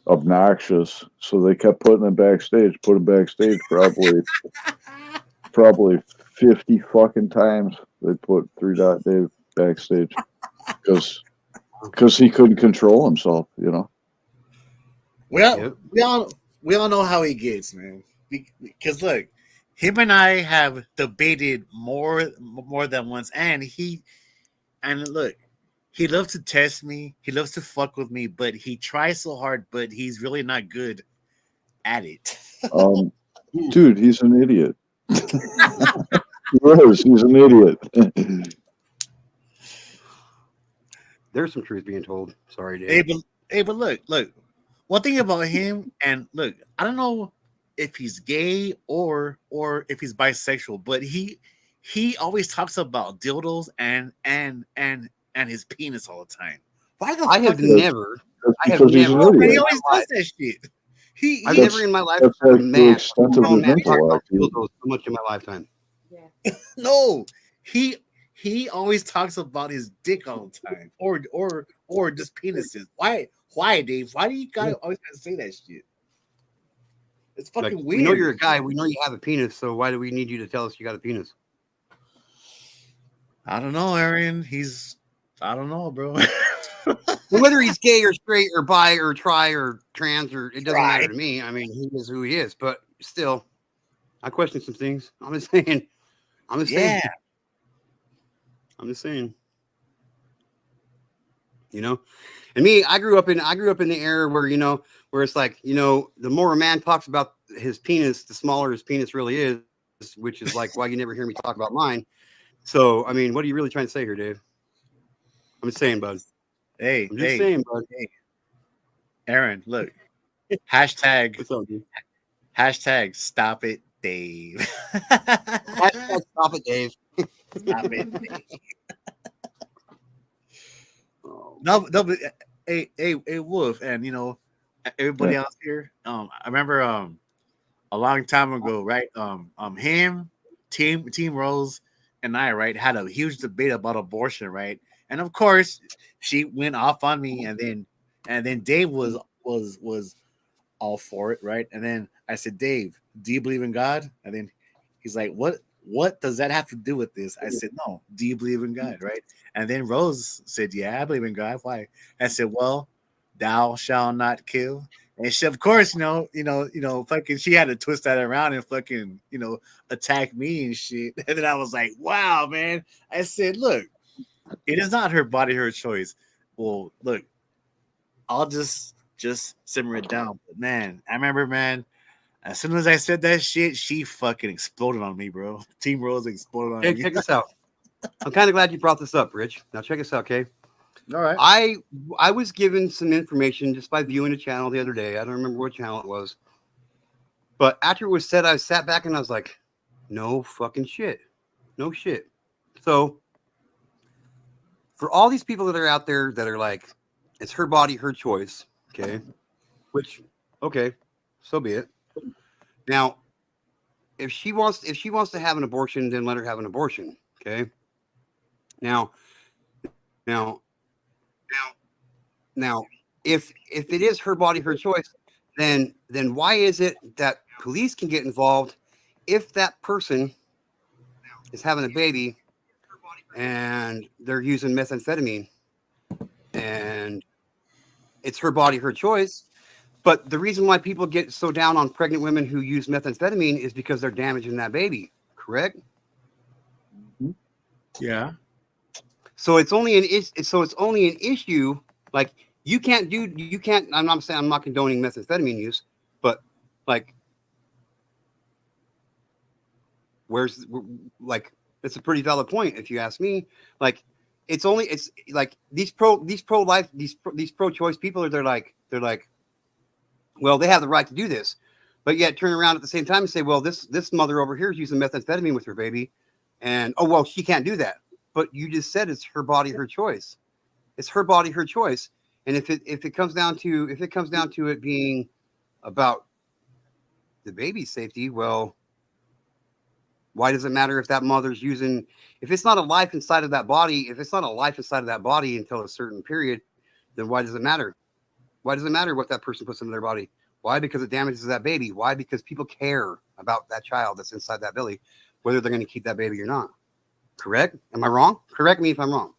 obnoxious, so they kept putting him backstage. Put him backstage probably 50 fucking times. They put 3 Dot Dave backstage because he couldn't control himself, Well, Yep. we all know how he gets, man. Because look, him and I have debated more than once, and look, he loves to test me. He loves to fuck with me, but he tries so hard, but he's really not good at it. Dude, he's an idiot. He's an idiot. There's some truth being told. Sorry, Dave. But look. One thing about him, and look, I don't know if he's gay or if he's bisexual, but he always talks about dildos and his penis all the time. Why the I fuck? have never. He always does that shit. I've never in my life that's heard a like the man, extent of grown his man talk mental about IQ. dildos so much in my lifetime. No, he always talks about his dick all the time, or just penises. Why, Dave? Why do you guys always gotta say that shit? It's fucking Like, weird. we know you're a guy. We know you have a penis. So why do we need you to tell us you got a penis? I don't know, Aaron. I don't know, bro. Whether he's gay or straight or bi or tri or trans or it doesn't matter to me. I mean, he is who he is. But still, I question some things. I'm just saying. I'm just saying. And me, I grew up in the era where where it's like, the more a man talks about his penis, the smaller his penis really is, which is like why you never hear me talk about mine. So I mean, what are you really trying to say here, Dave? I'm just saying, bud. Hey, I'm just saying, bud. Hey, Aaron, look. Hashtag. What's up, dude? Hashtag stop it, Dave. Hashtag stop it, Dave. Stop it, Dave. No, but hey, Wolf, and everybody else here. I remember a long time ago, right? Him, Team Rose, and I, right, had a huge debate about abortion, right? And of course, she went off on me, and then Dave was all for it, right? And then I said, Dave, do you believe in God? And then he's like, what does that have to do with this? I said, no. Do you believe in God, right? And then Rose said, yeah, I believe in God. Why? I said, well, thou shalt not kill. And she, of course, fucking, she had to twist that around and fucking, attack me and shit. And then I was like, wow, man. I said, look, it is not her body, her choice. Well, look, I'll just simmer it down. But man, I remember, man, As soon as I said that shit, she fucking exploded on me, bro. Team Rose exploded on Hey, me. check this out. I'm kind of glad you brought this up, Rich. Now check this out, okay? All right. I was given some information just by viewing a channel the other day. I don't remember what channel it was. But after it was said, I sat back and I was like, no fucking shit. No shit. So for all these people that are out there that are like, it's her body, her choice, okay? Which, okay, so be it. Now, if she wants to have an abortion, then let her have an abortion, okay? Now, if it is her body, her choice, then why is it that police can get involved if that person is having a baby and they're using methamphetamine and it's her body, her choice? But the reason why people get so down on pregnant women who use methamphetamine is because they're damaging that baby, correct? Yeah. So it's only an issue. Like you can't. I'm not saying I'm not condoning methamphetamine use, but like, it's a pretty valid point if you ask me. Like, it's like these pro-life, these pro-choice people they're like, well, they have the right to do this, but yet turn around at the same time and say, well, this mother over here is using methamphetamine with her baby, and oh well, she can't do that. But you just said it's her body, her choice. It's her body, her choice. And if it comes down to it being about the baby's safety, well, why does it matter if that mother's using? If it's not a life inside of that body, until a certain period, then why does it matter? Why does it matter what that person puts into their body? Why? Because it damages that baby. Why? Because people care about that child that's inside that belly, whether they're going to keep that baby or not. Correct? Am I wrong? Correct me if I'm wrong.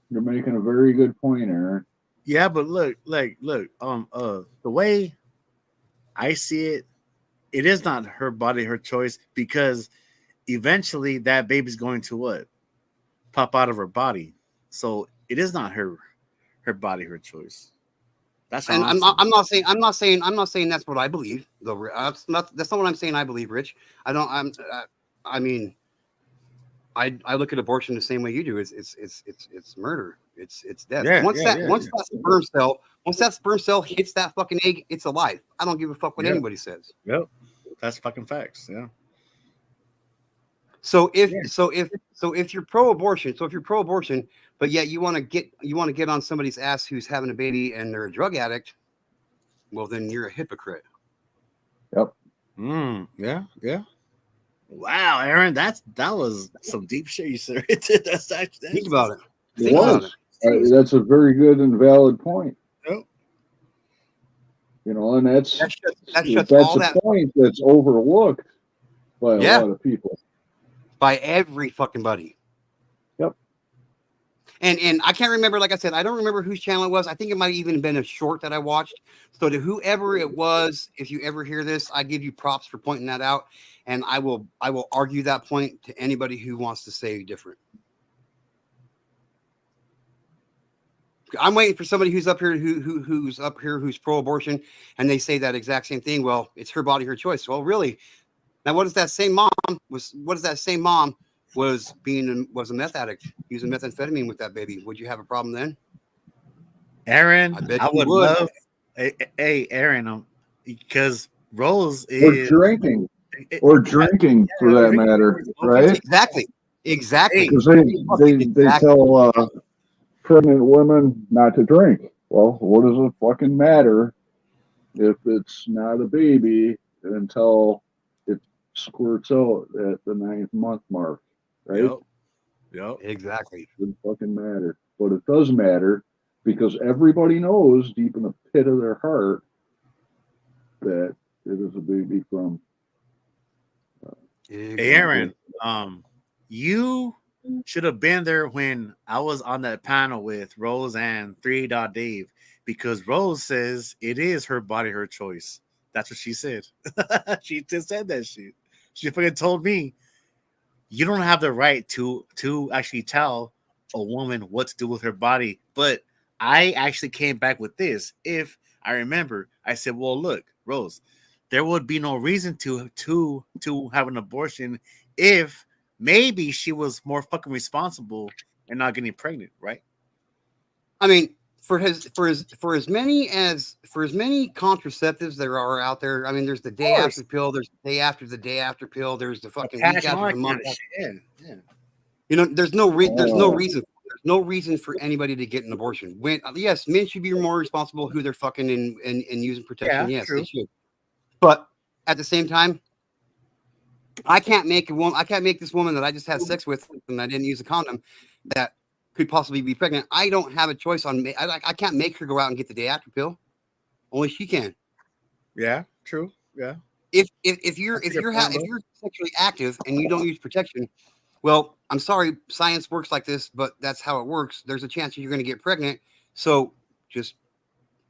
You're making a very good point, Aaron. Yeah, but look, the way I see it, it is not her body, her choice, because eventually that baby's going to what? Pop out of her body. So it is not her body, her choice. That's and I'm not saying that's what I believe, though. That's not what I'm saying. I believe, Rich. I look at abortion the same way you do. It's murder. It's death. Yeah, Once yeah, that yeah, once yeah. that sperm cell hits that fucking egg, it's alive. I don't give a fuck what Yeah. anybody says. Yep, that's fucking facts. Yeah. So if you're pro-abortion, but yet you want to get on somebody's ass who's having a baby and they're a drug addict, well then you're a hypocrite. Yep. Yeah. Yeah. Wow, Aaron, that was some deep shit you said. That's Think about it. It was. That's a very good and valid point. Yep. You know, and that's all a that point that's overlooked by a lot of people. By every fucking buddy. Yep. And I can't remember, like I said, I don't remember whose channel it was. I think it might have even been a short that I watched. So to whoever it was, if you ever hear this, I give you props for pointing that out. And I will argue that point to anybody who wants to say different. I'm waiting for somebody who's up here who's pro-abortion, and they say that exact same thing. Well, it's her body, her choice. Well, really? Now, what is that same mom was a meth addict using methamphetamine with that baby? Would you have a problem then? Aaron, I would love. Hey, Aaron, because Rose is drinking for that matter, right? Exactly. Because they tell pregnant women not to drink. Well, what does it fucking matter if it's not a baby until it squirts out at the 9th month mark, right? Yep. Exactly. It doesn't fucking matter. But it does matter because everybody knows deep in the pit of their heart that it is a baby from. Hey, Aaron, you should have been there when I was on that panel with Rose and 3 Dave, because Rose says it is her body, her choice. That's what she said. She just said that shit. She fucking told me, you don't have the right to actually tell a woman what to do with her body. But I actually came back with this. If I remember, I said, well, look, Rose, there would be no reason to have an abortion if maybe she was more fucking responsible and not getting pregnant, right? I mean, for as many contraceptives there are out there. I mean, there's the day after pill. There's the day after pill. There's the fucking week after the month. Yeah. You know, there's no reason. There's no reason for anybody to get an abortion. When yes, men should be more responsible who they're fucking and using protection. Yeah, yes, true. they should. But at the same time, I can't make this woman that I just had sex with and I didn't use a condom that could possibly be pregnant. I don't have a choice on. I can't make her go out and get the day after pill. Only she can. Yeah, true. Yeah. If you're sexually active and you don't use protection, well, I'm sorry, science works like this, but that's how it works. There's a chance that you're going to get pregnant, so just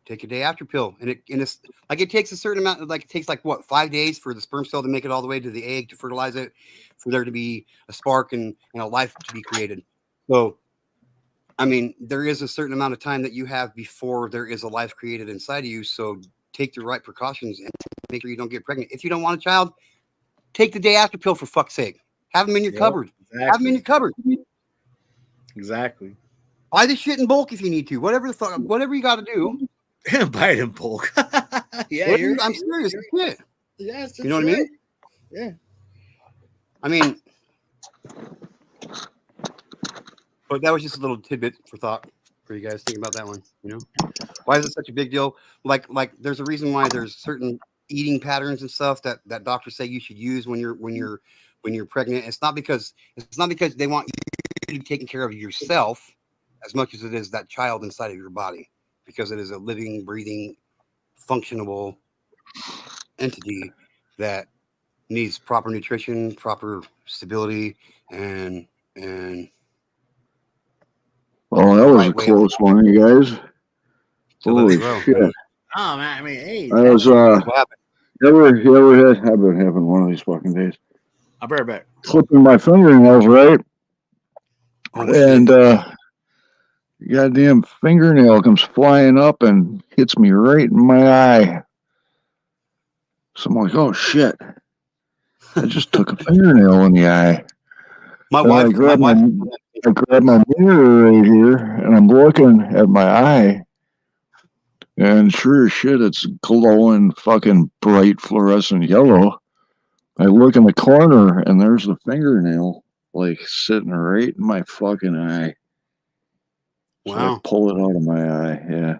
take a day after pill, and it's like it takes a certain amount. Like it takes like what 5 days for the sperm cell to make it all the way to the egg to fertilize it, for there to be a spark and a life to be created. So, I mean, there is a certain amount of time that you have before there is a life created inside of you. So take the right precautions and make sure you don't get pregnant. If you don't want a child, take the day after pill for fuck's sake. Have them in your cupboard. Exactly. Have them in your cupboard. Exactly. Buy the shit in bulk if you need to. Whatever you got to do. Buy it in bulk. Yeah, I'm serious. Yeah. Yeah, you know what I mean? Yeah. I mean, but that was just a little tidbit for thought for you guys. Think about that one. You know, why is it such a big deal? Like there's a reason why there's certain eating patterns and stuff that doctors say you should use when you're pregnant. It's not because they want you to be taking care of yourself as much as it is that child inside of your body, because it is a living, breathing, functionable entity that needs proper nutrition, proper stability, and well, that was a close one, you guys. Holy shit! Oh man, I mean, hey, I was ever had having one of these fucking days. I'll be right back. Clipping my fingernails, right? And goddamn fingernail comes flying up and hits me right in my eye. So I'm like, oh shit. I just took a fingernail in the eye. I grabbed my mirror right here and I'm looking at my eye. And sure as shit, it's glowing fucking bright fluorescent yellow. I look in the corner and there's the fingernail like sitting right in my fucking eye. So I pull it out of my eye. Yeah.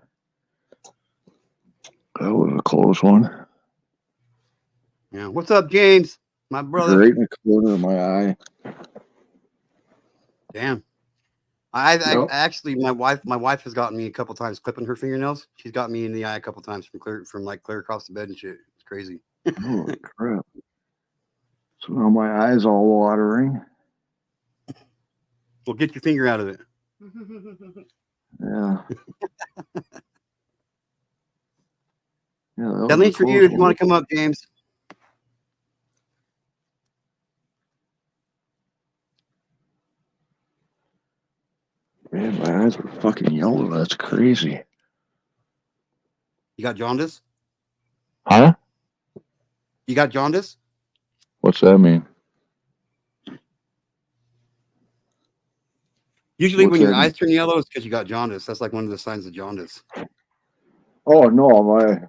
That was a close one. Yeah. What's up, James? My brother. Right in the corner of my eye. Damn. I actually, my wife has gotten me a couple times clipping her fingernails. She's got me in the eye a couple times from clear across the bed and shit. It's crazy. Holy crap. So now my eye's all watering. Well, get your finger out of it. Yeah. That leads for you if you want to come up, James. Man, my eyes were fucking yellow. That's crazy. You got jaundice? Huh? You got jaundice? What's that mean? Usually when your eyes turn yellow, it's because you got jaundice. That's like one of the signs of jaundice. Oh, no.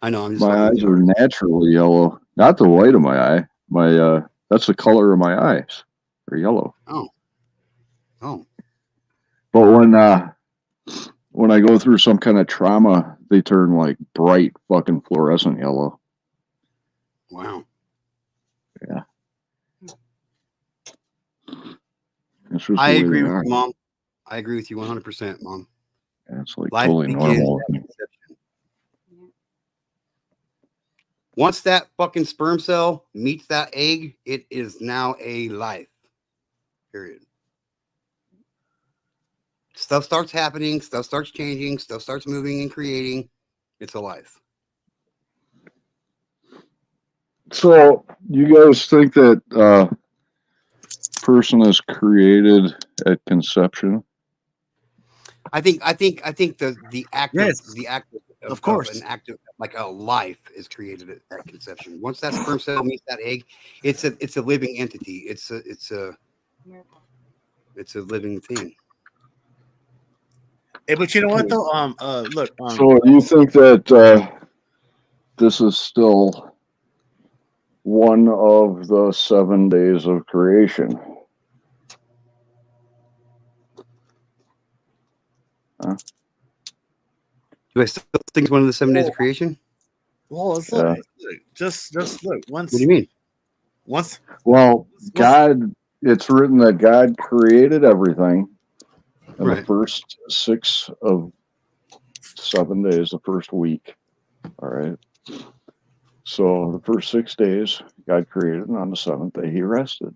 I know. I'm just my eyes are naturally yellow. Not the white of my eye. That's the color of my eyes. They're yellow. Oh. But when I go through some kind of trauma, they turn like bright fucking fluorescent yellow. Wow. Yeah. I agree with you, Mom. I agree with you 100%, Mom. Yeah, it's like life totally normal. Once that fucking sperm cell meets that egg, it is now a life. Period. Stuff starts happening, stuff starts changing, stuff starts moving and creating. It's a life. So, you guys think that person is created at conception? I think the act Of course. an active, like a life is created at conception. Once that sperm cell meets that egg, it's a living entity. It's a living thing. Hey, but you know what though? Look. So you think that this is still one of the 7 days of creation? Huh? Do I still think it's one of the 7 days of creation? Well, it's Yeah. look, just look once. What do you mean? Once. Well, God, it's written that God created everything in the Right. first 6 of 7 days, the first week. All right. So the first 6 days God created, and on the 7th day He rested.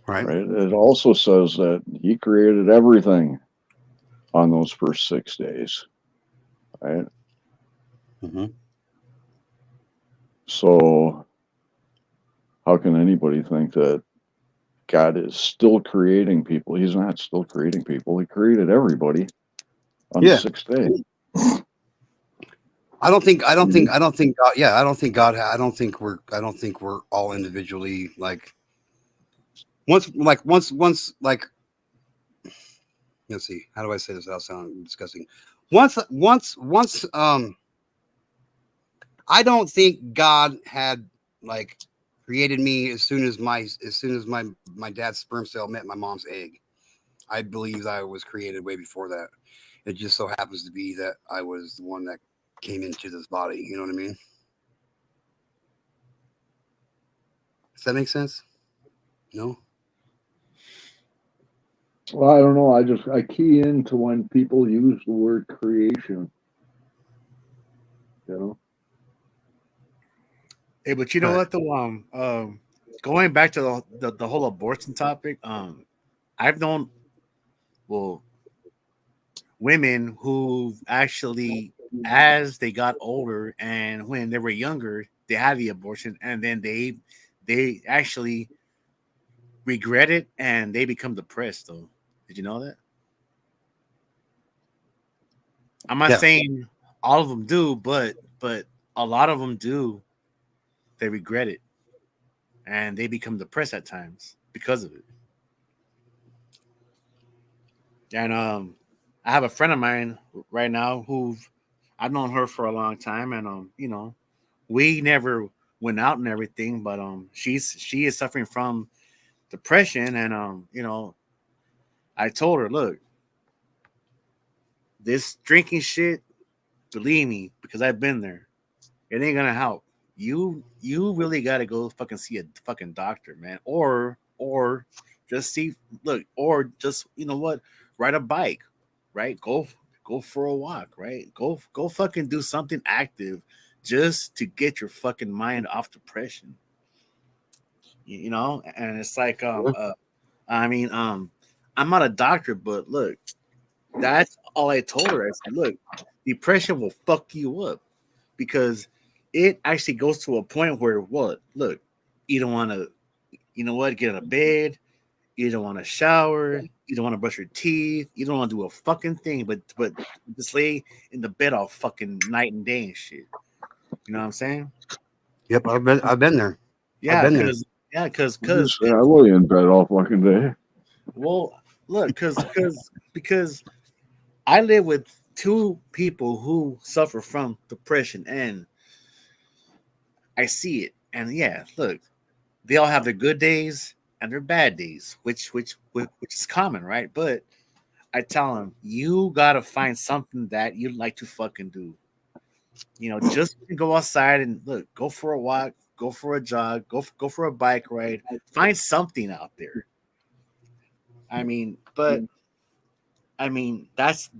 Right. Right. It also says that He created everything on those first 6 days. Right. Mm-hmm. So how can anybody think that God is still creating people? He's not still creating people. He created everybody on the 6th day. I don't think God, yeah, I don't think we're all individually like once let's see, how do I say this without sounding disgusting? Once I don't think God had like created me as soon as my dad's sperm cell met my mom's egg. I believe I was created way before that. It just so happens to be that I was the one that came into this body. You know what I mean? Does that make sense? No? Well, I don't know. I key into when people use the word creation. You know? Hey, but you know what though? Going back to the whole abortion topic, I've known women who actually, as they got older and when they were younger, they had the abortion, and then they actually regret it and they become depressed. Though, did you know that? I'm not saying all of them do, but a lot of them do. They regret it, and they become depressed at times because of it. And I have a friend of mine right now who I've known her for a long time, and we never went out and everything, but she is suffering from depression, and I told her, look, this drinking shit, believe me, because I've been there, it ain't gonna help. You really gotta go fucking see a fucking doctor, man, or just or just what, ride a bike, right? Go for a walk, right? Go fucking do something active just to get your fucking mind off depression. And it's like I'm not a doctor, but look, that's all I told her. I said, look, depression will fuck you up because it actually goes to a point where look, you don't want to, get out of bed, you don't want to shower, you don't want to brush your teeth, you don't want to do a fucking thing, but just lay in the bed all fucking night and day and shit. You know what I'm saying? Yep, I've been there. Yeah, because I lay in bed all fucking day. Well, look, because I live with two people who suffer from depression, and I see it. And yeah, look, they all have their good days and their bad days, which is common, right? But I tell them, you gotta find something that you like to fucking do. Just go outside and look, go for a walk, go for a jog, go for a bike ride. Find something out there. That's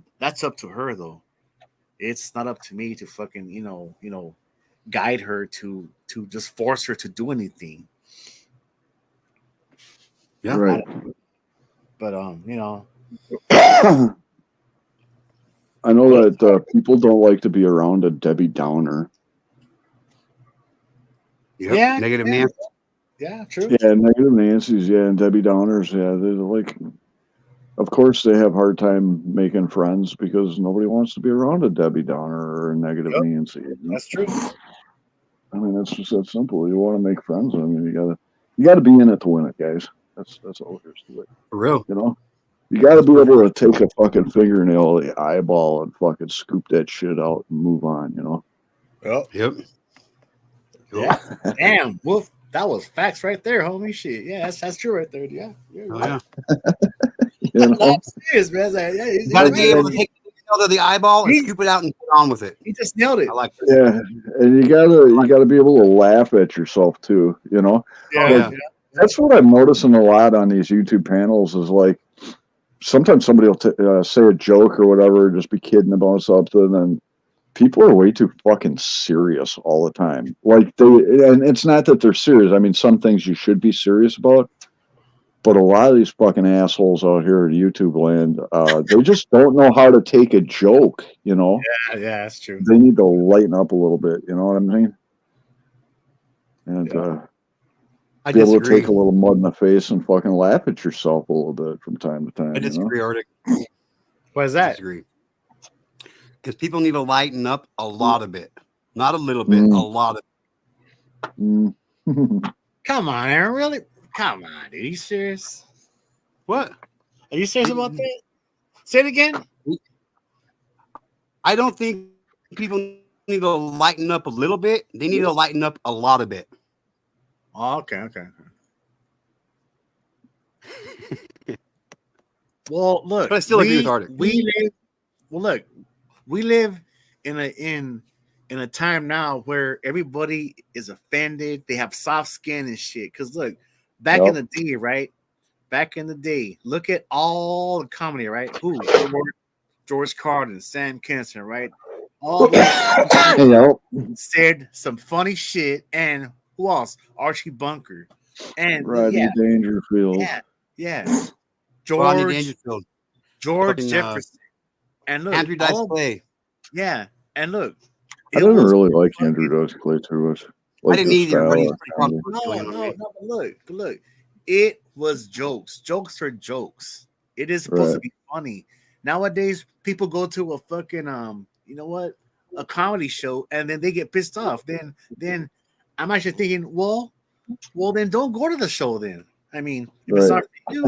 up to her though. It's not up to me to fucking guide her to just force her to do anything. Yeah. Right. But I know that people don't like to be around a Debbie Downer. Yep. Yeah. Negative Nancy. Yeah, true. Yeah, negative Nancy's, and Debbie Downers, they're like, of course, they have a hard time making friends because nobody wants to be around a Debbie Downer or a negative Yep. Nancy. You know? That's true. I mean, it's just that simple. You want to make friends. I mean, you gotta be in it to win it, guys. That's all there is to it. For real. You know, you got to be able to take a fucking fingernail to the eyeball and fucking scoop that shit out and move on. You know. Well, Yep. yeah. Damn, Wolf. That was facts right there, homie. Shit. Yeah, that's true right there. Yeah. Oh, yeah. You know? I'm serious, man. Like, yeah, You got to be able to take the eyeball and scoop it out and get on with it. He just nailed it. I like that. Yeah, and you gotta be able to laugh at yourself too. You know. Yeah, yeah. That's what I'm noticing a lot on these YouTube panels is like sometimes somebody will say a joke or whatever, just be kidding about something, and people are way too fucking serious all the time. Like and it's not that they're serious. I mean, some things you should be serious about, but a lot of these fucking assholes out here in YouTube land, they just don't know how to take a joke. You know? Yeah, that's true. They need to lighten up a little bit. You know what I mean? And I be able to disagree. take a little mud in the face and fucking laugh at yourself a little bit from time to time. I disagree, Arctic. What is I that? disagree. Because people need to lighten up a lot of it. Not a little bit, a lot of it. Come on, Aaron. Really? Come on, dude. Are you serious? What? Are you serious about that? Say it again. I don't think people need to lighten up a little bit. They need to lighten up a lot of it. Oh, okay. Well, look. But I still agree with Arctic. We live in a time now where everybody is offended. They have soft skin and shit. Because look, back in the day, right? Back in the day, look at all the comedy, right? Who? George Carlin, Sam Kinison, right? All said some funny shit, and who else? Archie Bunker, and Rodney Dangerfield. Yeah. George Jefferson, and look, Andrew Dice Clay. Yeah, and look, I didn't really like Andrew Dice Clay too much. Like I didn't either, but he's pretty No, but look, it was jokes. Jokes are jokes. It is supposed to be funny. Nowadays, people go to a fucking you know what, a comedy show, and then they get pissed off. Then I'm actually thinking, well, then don't go to the show. Then I mean, if it's not for you,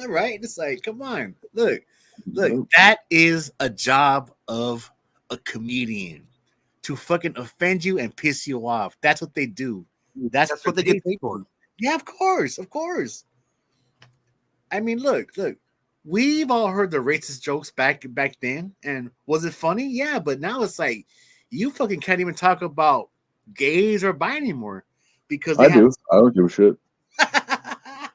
right? It's like, come on, look, that is a job of a comedian, to fucking offend you and piss you off. That's what they do. That's what they get paid for. Yeah, of course. I mean, look. We've all heard the racist jokes back then, and was it funny? Yeah, but now it's like you fucking can't even talk about gays or bi anymore because I don't give a shit.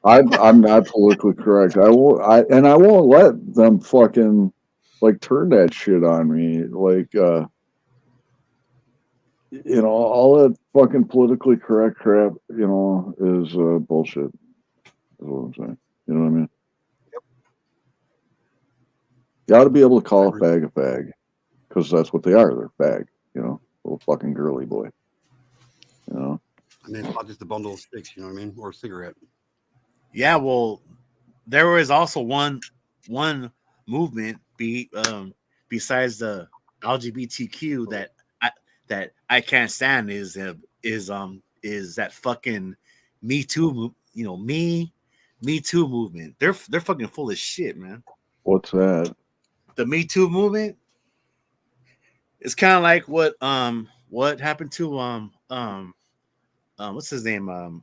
I'm not politically correct. I won't let them fucking like turn that shit on me. Like you know, all that fucking politically correct crap, you know, is bullshit. Is what I'm saying. You know what I mean? You got to be able to call a fag, because that's what they are. They're fag, you know, little fucking girly boy. You know? I mean, it's not just a bundle of sticks, you know what I mean? Or a cigarette. Yeah, well, there was also one movement besides the LGBTQ that I can't stand is that fucking Me Too, Me Too movement. They're fucking full of shit, man. What's that? The Me Too movement. It's kind of like what happened to what's his name?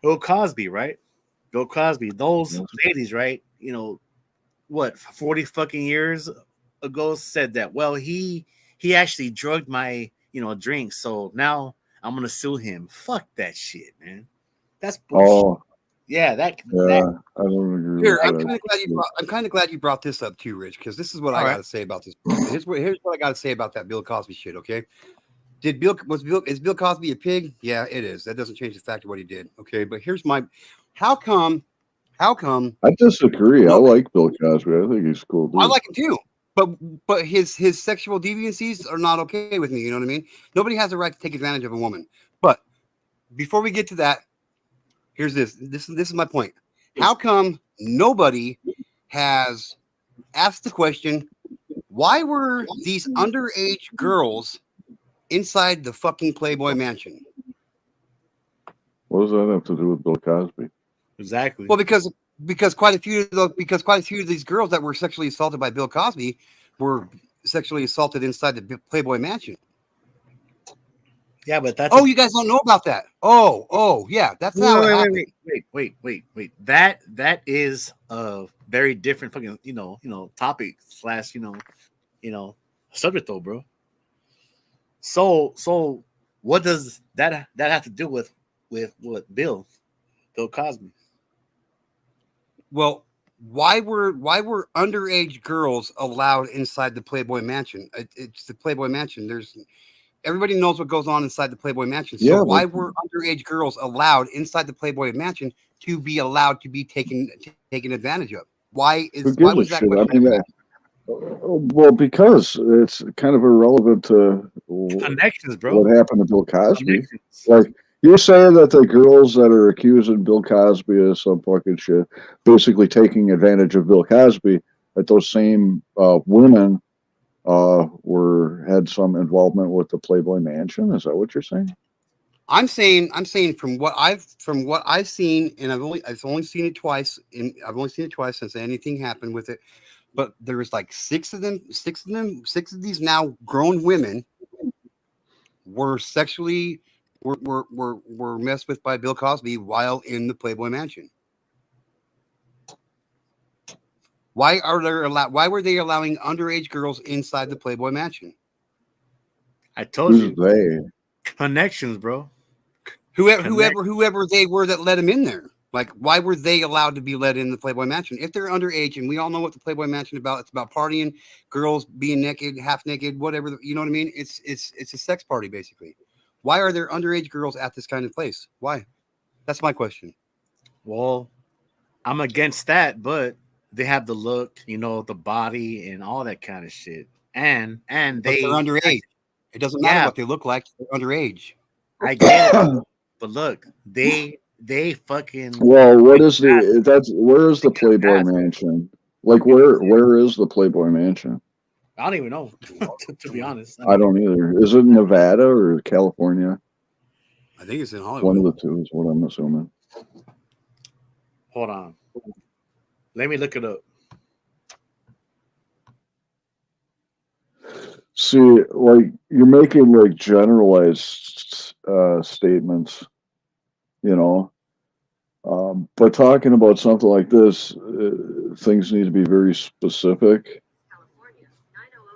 Bill Cosby, right? Bill Cosby. Those ladies, right? You know, what, 40 fucking years ago said that, well, he actually drugged my, drink, so now I'm gonna sue him. Fuck that shit, man. That's bullshit. Oh, yeah, I don't agree. Here, I'm kind of glad you brought this up too, Rich, because this is what I got to say about this. Here's what I got to say about that Bill Cosby shit. Okay, is Bill Cosby a pig? Yeah, it is. That doesn't change the fact of what he did. Okay, but here's my, how come? I disagree. I like Bill Cosby. I think he's cool. Dude. I like him too. But his sexual deviancies are not okay with me. You know what I mean? Nobody has the right to take advantage of a woman. But before we get to that, here's this. This is my point. how come nobody has asked the question, why were these underage girls inside the fucking Playboy Mansion? What does that have to do with Bill Cosby? Exactly. Well, because quite a few of these girls that were sexually assaulted by Bill Cosby were sexually assaulted inside the Playboy Mansion. Yeah, but that's you guys don't know about that. Yeah, that's how it happened. Wait. That is a very different fucking topic / subject though, bro. So what does that have to do with what Bill Cosby? Well, why were underage girls allowed inside the Playboy Mansion? It's the Playboy Mansion. Everybody knows what goes on inside the Playboy Mansion. So why were underage girls allowed inside the Playboy Mansion to be allowed to be taken advantage of? Why was that question? Well, because it's kind of irrelevant to Connections, bro. What happened to Bill Cosby? Like, you're saying that the girls that are accusing Bill Cosby of some fucking shit, basically taking advantage of Bill Cosby, that those same women had some involvement with the Playboy Mansion. Is that what you're saying? I'm saying from what I've seen, and I've only seen it twice, since anything happened with it. But there was like six of these now grown women were sexually were messed with by Bill Cosby while in the Playboy Mansion. Why were they allowing underage girls inside the Playboy Mansion? I told you. They? Connections, bro. Whoever they were that let them in there. Like, why were they allowed to be let in the Playboy Mansion? If they're underage, and we all know what the Playboy Mansion is about, it's about partying, girls being naked, half naked, whatever, you know what I mean? It's a sex party, basically. Why are there underage girls at this kind of place? Why? That's my question. Well, I'm against that, but they have the look, the body and all that kind of shit. And but they're underage. It doesn't matter what they look like. They're underage. I get it. But look, they fucking. Well, where is the Playboy Mansion? Like, where is the Playboy Mansion? I don't even know, to be honest. I don't either. Is it Nevada or California? I think it's in Hollywood. One of the two is what I'm assuming. Hold on. Let me look it up. See, like, you're making like generalized statements, but talking about something like this, things need to be very specific.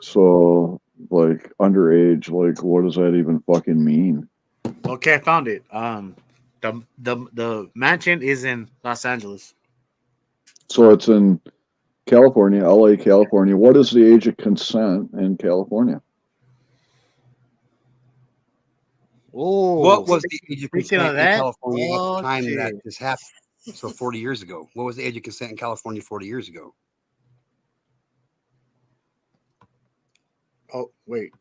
So, like, underage, like, what does that even fucking mean? Okay, I found it. The mansion is in Los Angeles. So it's in California, LA, California. What is the age of consent in California? What was the age of consent in California at the time shit. that this happened? So 40 years ago. What was the age of consent in California 40 years ago? Oh, wait.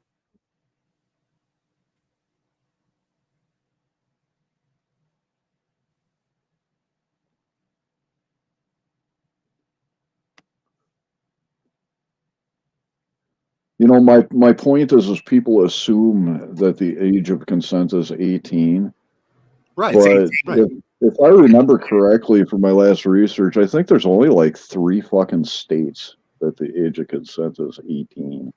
My point is people assume that the age of consent is 18. Right. But if I remember correctly from my last research, I think there's only like 3 fucking states that the age of consent is 18.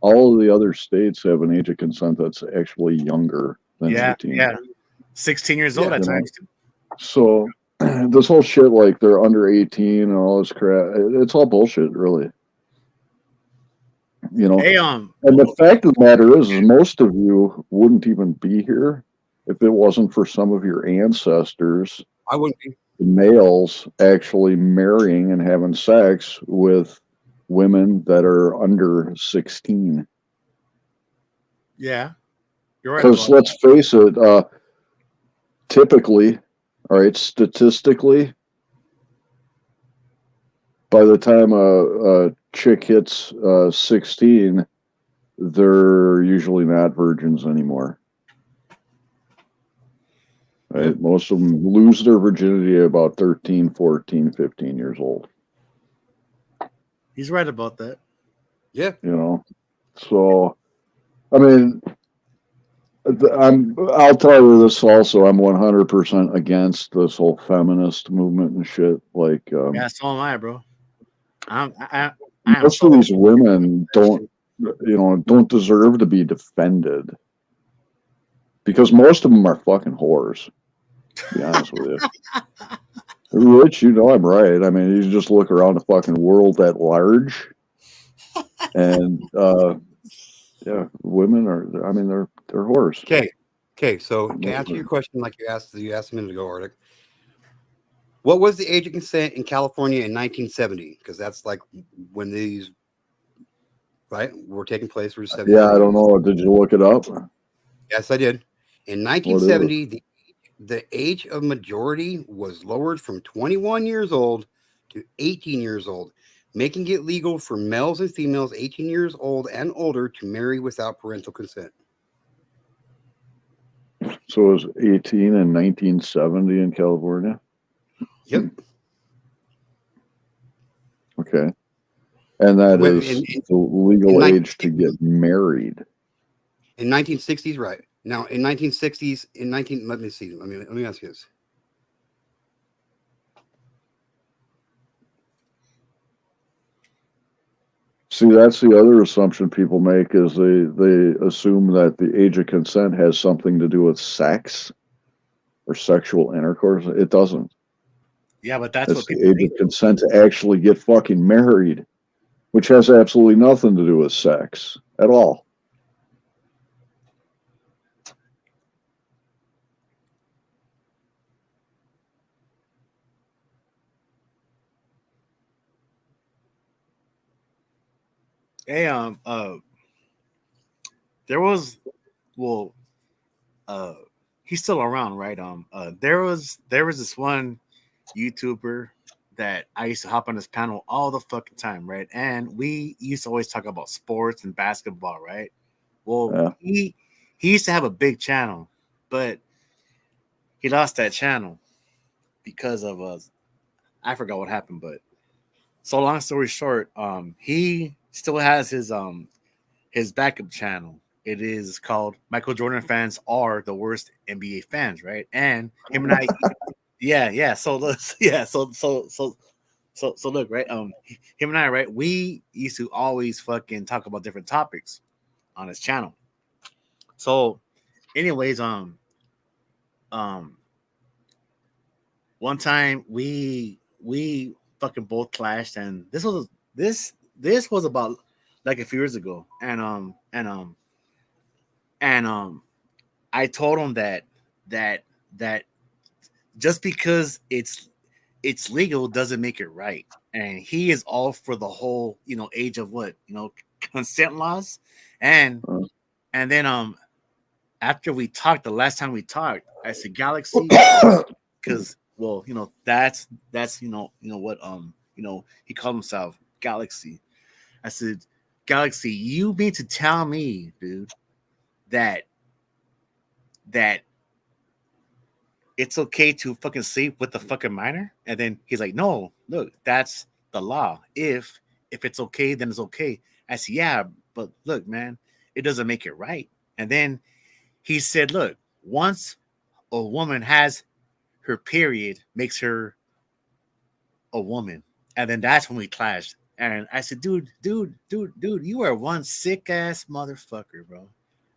All of the other states have an age of consent that's actually younger than 18. Yeah. 16 years old at times. So this whole shit, like they're under 18 and all this crap, it's all bullshit, really. Hey, and the fact of the matter is most of you wouldn't even be here if it wasn't for some of your ancestors, I wouldn't be. Males actually marrying and having sex with women that are under 16. Yeah, you're right. Because let's face it, typically, all right, statistically, by the time a chick hits 16, they're usually not virgins anymore. Right? Most of them lose their virginity at about 13, 14, 15 years old. He's right about that. Yeah. You know, so I mean, I'll tell you this also. I'm 100% against this whole feminist movement and shit. Like, Yeah, so am I, bro. I am most of these women don't deserve to be defended because most of them are fucking whores. To be honest with you. Rich, you know I'm right. I mean, you just look around the fucking world at large, and yeah, women are. I mean, they're whores. Okay. So to answer your question, like you asked a minute ago, Arctic, what was the age of consent in California in 1970? Because that's like when these were taking place. Were 70s Yeah, and I don't 80s. know. Did you look it up? Yes, I did. In 1970, the age of majority was lowered from 21 years old to 18 years old, making it legal for males and females 18 years old and older to marry without parental consent. So it was 18 in 1970 in California? Yep. Okay. And that When- is the legal age to get married. In 1960s, right. Now, in 1960s, let me see. Let me ask you this. See, that's the other assumption people make is they assume that the age of consent has something to do with sex or sexual intercourse. It doesn't. Yeah, but that's It's what the people age think. of consent to actually get fucking married, which has absolutely nothing to do with sex at all. Hey, there was, well, he's still around, right? There was this one YouTuber that I used to hop on his panel all the fucking time, right? And we used to always talk about sports and basketball, right? Well, he used to have a big channel, but he lost that channel because of I forgot what happened, but so long story short, he still has his backup channel. It is called Michael Jordan Fans Are the Worst NBA Fans, right? And him and I, yeah. So let's, so look, right? Him and I, right? We used to always fucking talk about different topics on his channel. So, anyways, one time we fucking both clashed, and this was about like a few years ago, and I told him that just because it's legal doesn't make it right, and he is all for the whole age of what consent laws, and then after we talked the last time we talked, I said Galaxy because well that's what he called himself Galaxy. I said Galaxy, you mean to tell me, dude, that it's okay to fucking sleep with the fucking minor? And then he's like, no, look, that's the law. If it's okay, then it's okay. I said, yeah, but look, man, it doesn't make it right. And then he said, look, once a woman has her period, makes her a woman. And then that's when we clashed. And I said, dude, you are one sick ass motherfucker, bro.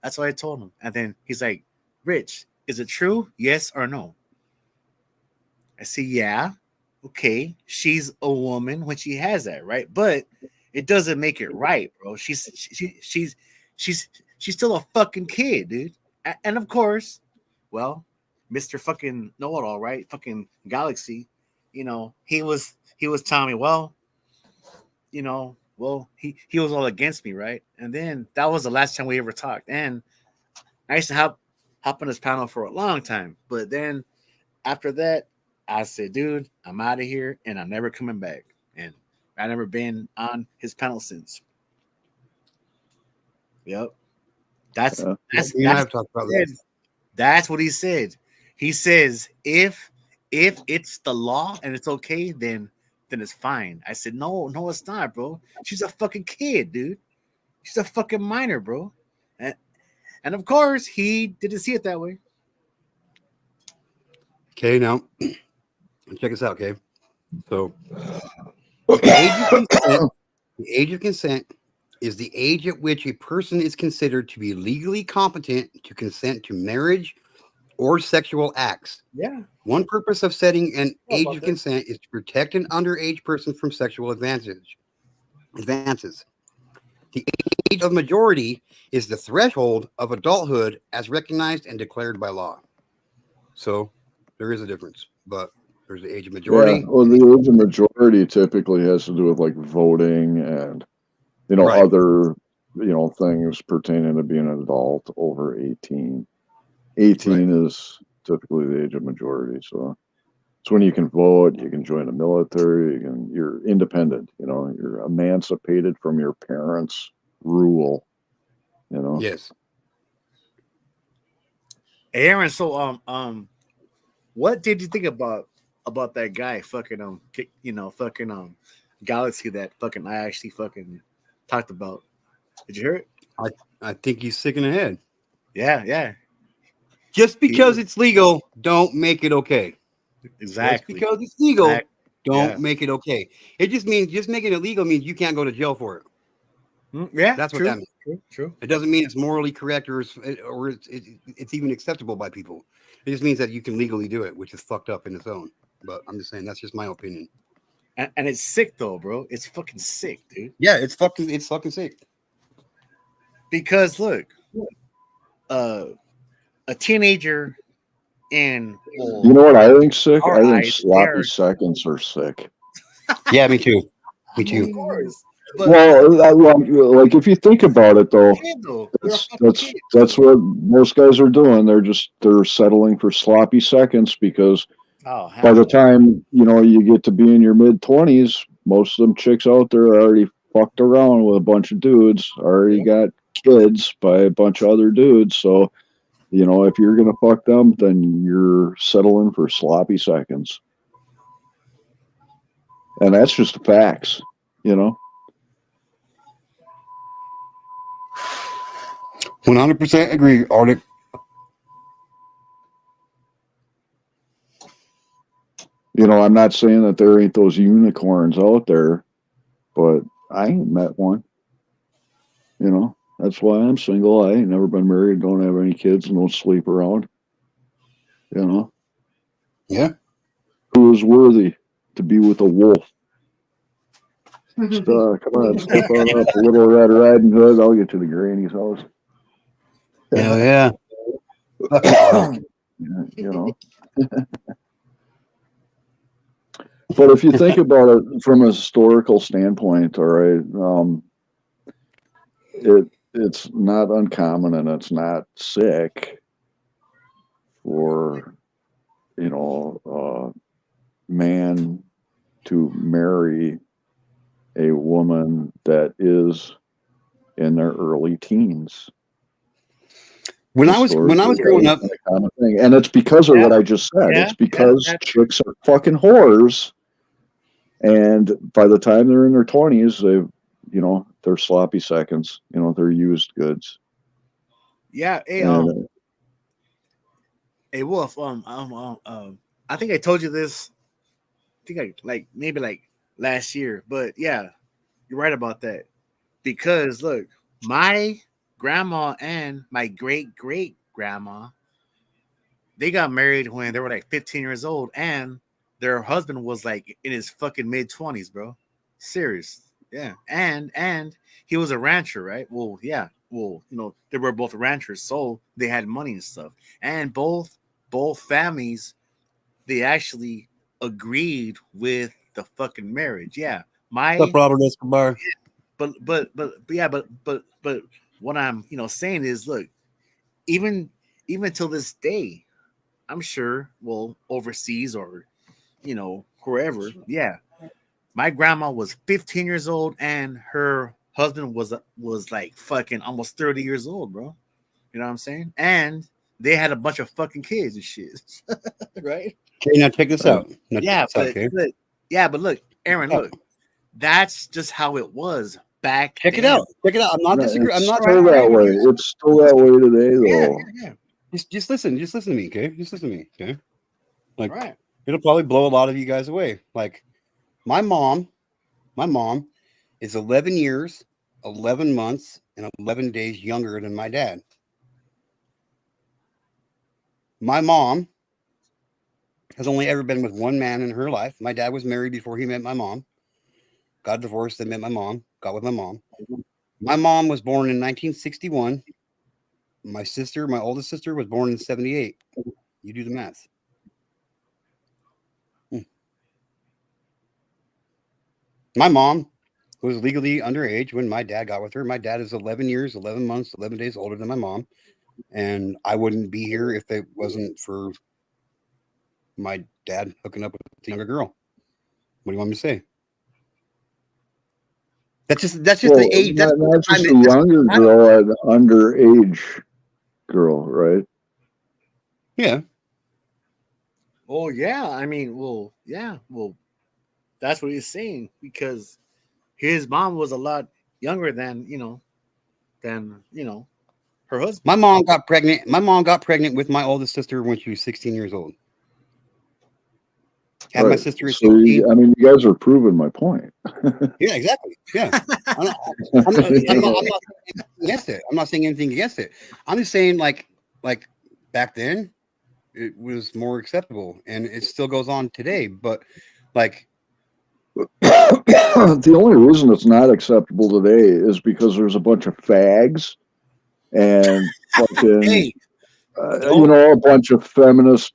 That's what I told him. And then he's like, Rich, is it true? Yes or no? I said, yeah. Okay. She's a woman when she has that, right? But it doesn't make it right, bro. She's still a fucking kid, dude. And of course, well, Mr. fucking know-it-all, right? Fucking Galaxy, he was telling me, well, he was all against me, right? And then that was the last time we ever talked. And I used to hop on his panel for a long time. But then after that, I said, dude, I'm out of here and I'm never coming back. And I've never been on his panel since. Yep. That's what he said. He says if it's the law and it's okay, then it's fine. I said, no, it's not, bro. She's a fucking kid, dude. She's a fucking minor, bro. And of course, he didn't see it that way. Okay, now check this out. Okay, so the age of consent is the age at which a person is considered to be legally competent to consent to marriage or sexual acts. Yeah. One purpose of setting an age of consent is to protect an underage person from sexual advances. The age of majority is the threshold of adulthood as recognized and declared by law. So there is a difference, but there's the age of majority. Yeah, well, the age of majority typically has to do with like voting and Right. other things pertaining to being an adult over 18. 18 is typically the age of majority, so it's when you can vote, you can join the military, you're independent, you're emancipated from your parents' rule, Yes. Aaron, so what did you think about that guy fucking fucking Galaxy that fucking I actually fucking talked about? Did you hear it? I think he's sick in the head. Yeah. Just because it's legal, don't make it okay. Exactly. Just because it's legal, don't make it okay. It just means making it legal means you can't go to jail for it. Yeah, that's what that means. True. It doesn't mean it's morally correct or it's even acceptable by people. It just means that you can legally do it, which is fucked up in its own. But I'm just saying that's just my opinion. And it's sick though, bro. It's fucking sick, dude. Yeah, it's fucking sick. Because look, a teenager in you know what I think sick? I think sloppy seconds are sick. Yeah, me too. Me too. Of course. Well, like if you think about it, though, that's what most guys are doing. They're settling for sloppy seconds because by the time you get to be in your mid-20s, most of them chicks out there are already fucked around with a bunch of dudes, already got kids by a bunch of other dudes. So, if you're gonna fuck them, then you're settling for sloppy seconds, and that's just the facts, 100% agree, Arctic. I'm not saying that there ain't those unicorns out there, but I ain't met one. That's why I'm single. I ain't never been married, don't have any kids, and don't sleep around. Yeah. Who is worthy to be with a wolf? Come on, step on up, Little Red Riding Hood. I'll get to the granny's house. Hell yeah. But if you think about it from a historical standpoint, all right, it's not uncommon and it's not sick for a man to marry a woman that is in their early teens. When I was growing up, kind of thing. And it's because of what I just said. It's because chicks are fucking whores, and by the time they're in their 20s, they're sloppy seconds. They're used goods. Yeah. Hey, Wolf. I think I told you this. I think maybe last year, but yeah, you're right about that. Because look, my grandma and my great grandma, they got married when they were like 15 years old, and their husband was like in his fucking mid-20s, bro. Serious. Yeah. And he was a rancher, right? Well, yeah. Well, they were both ranchers, so they had money and stuff. And both families, they actually agreed with the fucking marriage. Yeah. What's up, Robert Escobar? But what I'm saying is, look, even till this day, I'm sure, well, overseas or wherever, yeah, my grandma was 15 years old and her husband was like fucking almost 30 years old, bro. You know what I'm saying? And they had a bunch of fucking kids and shit, right? Okay, now check this out. Now check Yeah, this out, okay? but look, Aaron, look, that's just how it was back Check it then. out. Check it out. I'm not disagreeing. I'm It's not still that way. It's still that way today, though. Yeah. Just listen. Just listen to me, okay? Just listen to me, okay? Like, Right. it'll probably blow a lot of you guys away. Like, my mom is 11 years, 11 months, and 11 days younger than my dad. My mom has only ever been with one man in her life. My dad was married before he met my mom. Got divorced, then met my mom. Got with my mom. My mom was born in 1961. My oldest sister, was born in 78. You do the math. My mom was legally underage when my dad got with her. My dad is 11 years, 11 months, 11 days older than my mom. And I wouldn't be here if it wasn't for my dad hooking up with a younger girl. What do you want me to say? That's just the age. That's not just a younger girl, an underage girl, right? Yeah. Oh yeah, I mean, well, that's what he's saying because his mom was a lot younger than her husband. My mom got pregnant. My mom got pregnant with my oldest sister when she was 16 years old. Had my sister is 16. You guys are proving my point. Yeah, exactly. Yeah. I'm not against it. I'm not saying anything against it. I'm just saying like back then it was more acceptable and it still goes on today. But like the only reason it's not acceptable today is because there's a bunch of fags and fucking a bunch of feminist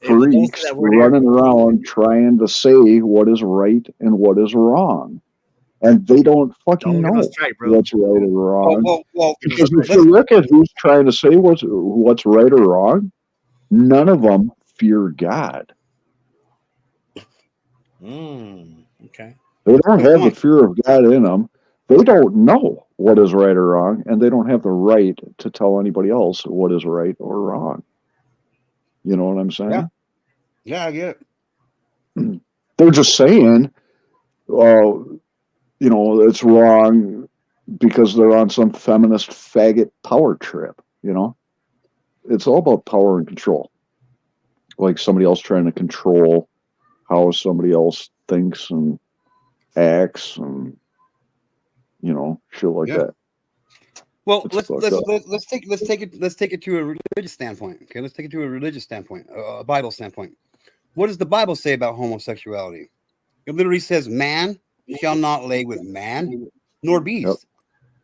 freaks running around trying to say what is right and what is wrong, and they don't fucking know what's right or wrong. Well, because if you look at who's trying to say what's right or wrong, none of them fear God. Okay. They don't have the fear of God in them. They don't know what is right or wrong, and they don't have the right to tell anybody else what is right or wrong. You know what I'm saying? Yeah, I get it. They're just saying, it's wrong because they're on some feminist faggot power trip. It's all about power and control. Like somebody else trying to control how somebody else thinks and acts and shit like that. Well, let's take it to a religious standpoint. Okay, let's take it to a religious standpoint, a Bible standpoint. What does the Bible say about homosexuality? It literally says, "Man shall not lay with man, nor beast." Yep.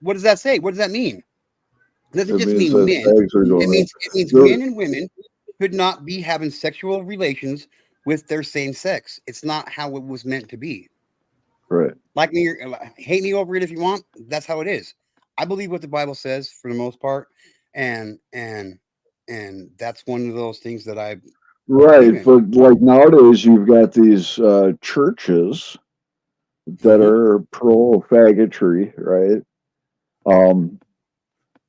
What does that say? What does that mean? It doesn't just mean men. It means men and women could not be having sexual relations with their same sex. It's not how it was meant to be. Right. Like me, hate me over it if you want. That's how it is. I believe what the Bible says for the most part, and that's one of those things that I right. But like nowadays, you've got these churches that are pro faggotry, right?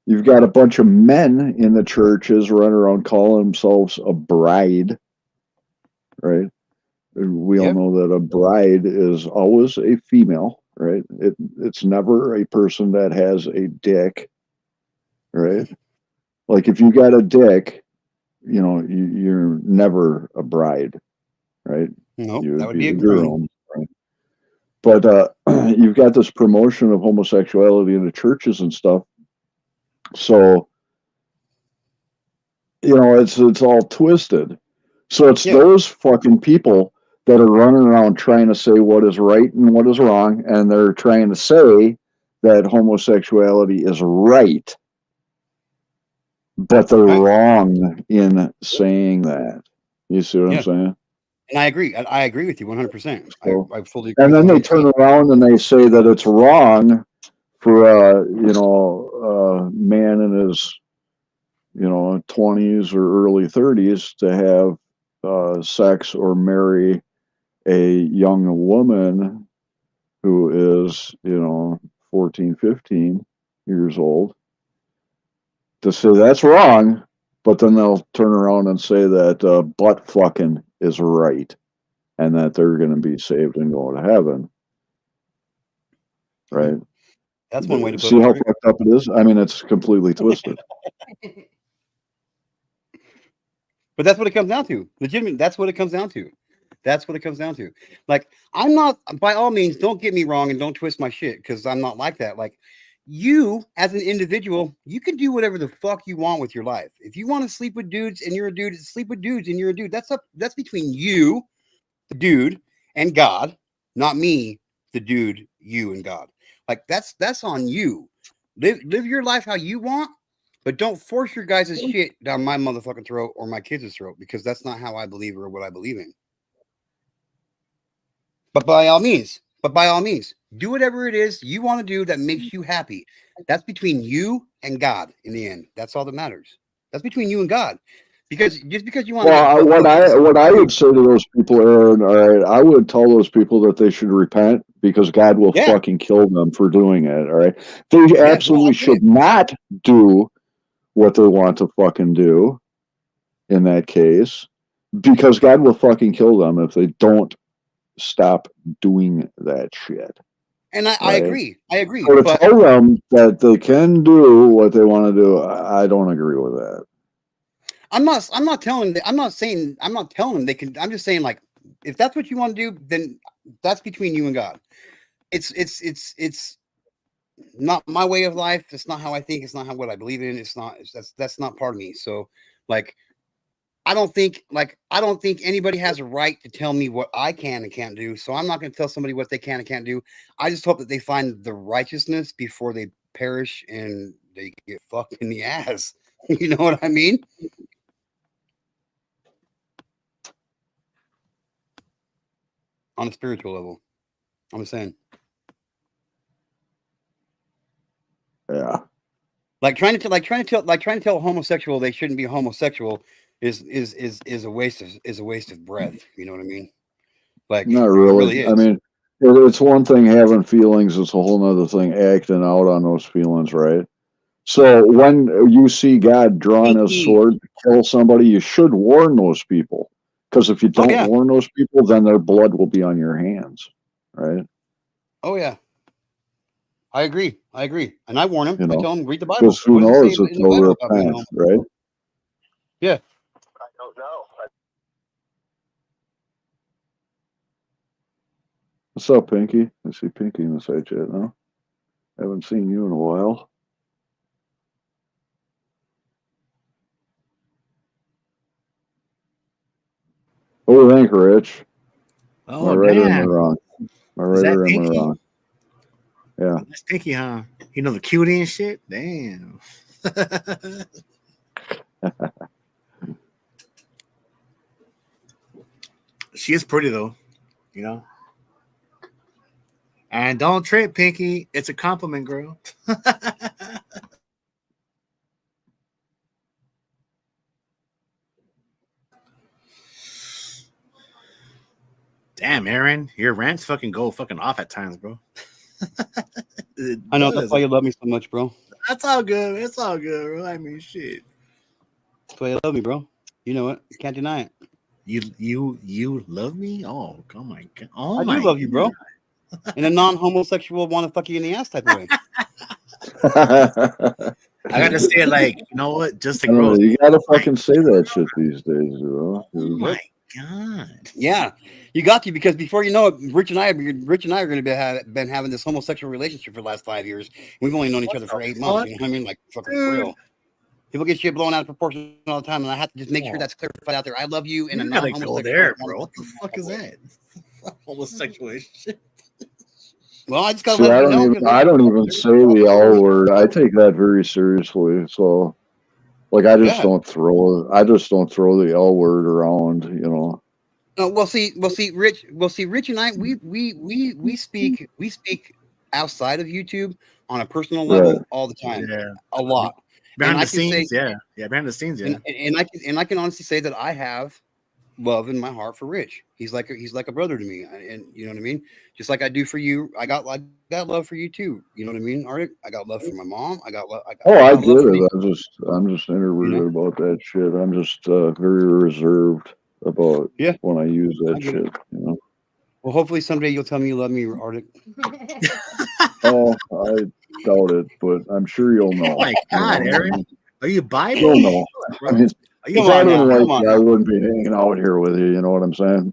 You've got a bunch of men in the churches running around calling themselves a bride, right? We all know that a bride is always a female, right? It's never a person that has a dick, right? Like if you got a dick, you're never a bride, right? No, you that would be a groom, right? But you've got this promotion of homosexuality in the churches and stuff. So, it's all twisted. So it's those fucking people that are running around trying to say what is right and what is wrong, and they're trying to say that homosexuality is right, but they're wrong in saying that. You see what I'm saying? And I agree. I agree with you 100%. I fully agree. And then they turn around and they say that it's wrong for a man in his 20s or early 30s to have sex or marry a young woman who is 14, 15 years old, to say that's wrong, but then they'll turn around and say that butt fucking is right, and that they're going to be saved and go to heaven. Right? That's one way to put See it. how fucked up it is? I mean, it's completely twisted. But that's what it comes down to. Legitimately, that's what it comes down to. That's what it comes down to. Like, I'm not, by all means, don't get me wrong and don't twist my shit, because I'm not like that. Like, you as an individual, you can do whatever the fuck you want with your life. If you want to sleep with dudes and you're a dude, sleep with dudes and you're a dude. That's between you, the dude, and God, not me, the dude, you and God. Like, that's on you. Live your life how you want, but don't force your guys' shit down my motherfucking throat or my kids' throat, because that's not how I believe or what I believe in. But by all means, do whatever it is you want to do that makes you happy. That's between you and God in the end. That's all that matters. That's between you and God. Because just because you want to Well, have what I would say to those people, Aaron, all right, I would tell those people that they should repent, because God will fucking kill them for doing it. All right, they absolutely should not do what they want to fucking do in that case, because God will fucking kill them if they don't stop doing that shit. And I agree. I agree. So to but tell them that they can do what they want to do, I don't agree with that. I'm not telling them, I'm not telling them they can. I'm just saying, like, if that's what you want to do, then that's between you and God. It's not my way of life. It's not how I think. It's not what I believe in. That's not part of me. So, like, I don't think anybody has a right to tell me what I can and can't do. So I'm not going to tell somebody what they can and can't do. I just hope that they find the righteousness before they perish and they get fucked in the ass. You know what I mean? On a spiritual level, I'm saying. Yeah. Like trying to tell a homosexual they shouldn't be homosexual is a waste of breath. You know what I mean? Like, Not it really. really is. I mean, it's one thing having feelings; it's a whole other thing acting out on those feelings, right? So when you see God drawing his sword to kill somebody, you should warn those people, because if you don't warn those people, then their blood will be on your hands, right? Oh yeah, I agree, and I warn them. You know, I tell them, read the Bible. because who What does it say knows if in the they'll Bible about being repent, homo? right? Yeah. I don't know. What's up, Pinky? I see Pinky in the side chat now. Haven't seen you in a while. What do you think, Rich? Am I Oh, right or am I damn. wrong? Am I Is right that or am I Pinky? wrong? Yeah. That's Pinky, huh? You know the cutie and shit? Damn. She is pretty, though. You know? And don't trip, Pinky. It's a compliment, girl. Damn, Aaron, your rants fucking go fucking off at times, bro. I know, that's why you love me so much, bro. That's all good. It's all good, bro. I mean, shit. That's why you love me, bro. You know it. Can't deny it. You love me? Oh my god. Oh I my do love you, bro. In a non-homosexual, want to fuck you in the ass type of way. I gotta say it like, you know what? Just the I don't know, girls. you gotta fucking say that shit these days, you know? Oh my god. Yeah, you got to, because before you know it, Rich and I are going to be been having this homosexual relationship for the last 5 years. We've only known each other for 8 months. You know what I mean? Like, fucking for real. People get shit blown out of proportion all the time, and I have to just make sure that's clarified out there. I love you in a non-homosexual. Go there, bro. What the fuck is that? Homosexual shit. Well, I just gotta See, let you know. I don't even say the L word. I take that very seriously. So, like, I just don't throw the L word around, you know. No, Rich and I, we speak outside of YouTube on a personal level all the time, a lot. Behind the scenes, yeah, behind the scenes, yeah. And I can honestly say that I have love in my heart for Rich. He's like a brother to me, and you know what I mean. Just like I do for you, I got love for you too. You know what I mean, Arctic? I got love for my mom. I got love. Oh, I I got get love for it. you. I'm just You know? introverted about that shit. I'm just very reserved about Yeah, when I use I that get it. shit. You know. Well, hopefully someday you'll tell me you love me, Arctic. Oh, I doubt it, but I'm sure you'll Oh know. my God, Aaron, are you bi, You'll bro? know. I Bro, mean, are you if Come I on didn't now. like Come on you, I now. wouldn't be hanging out here with you. You know what I'm saying?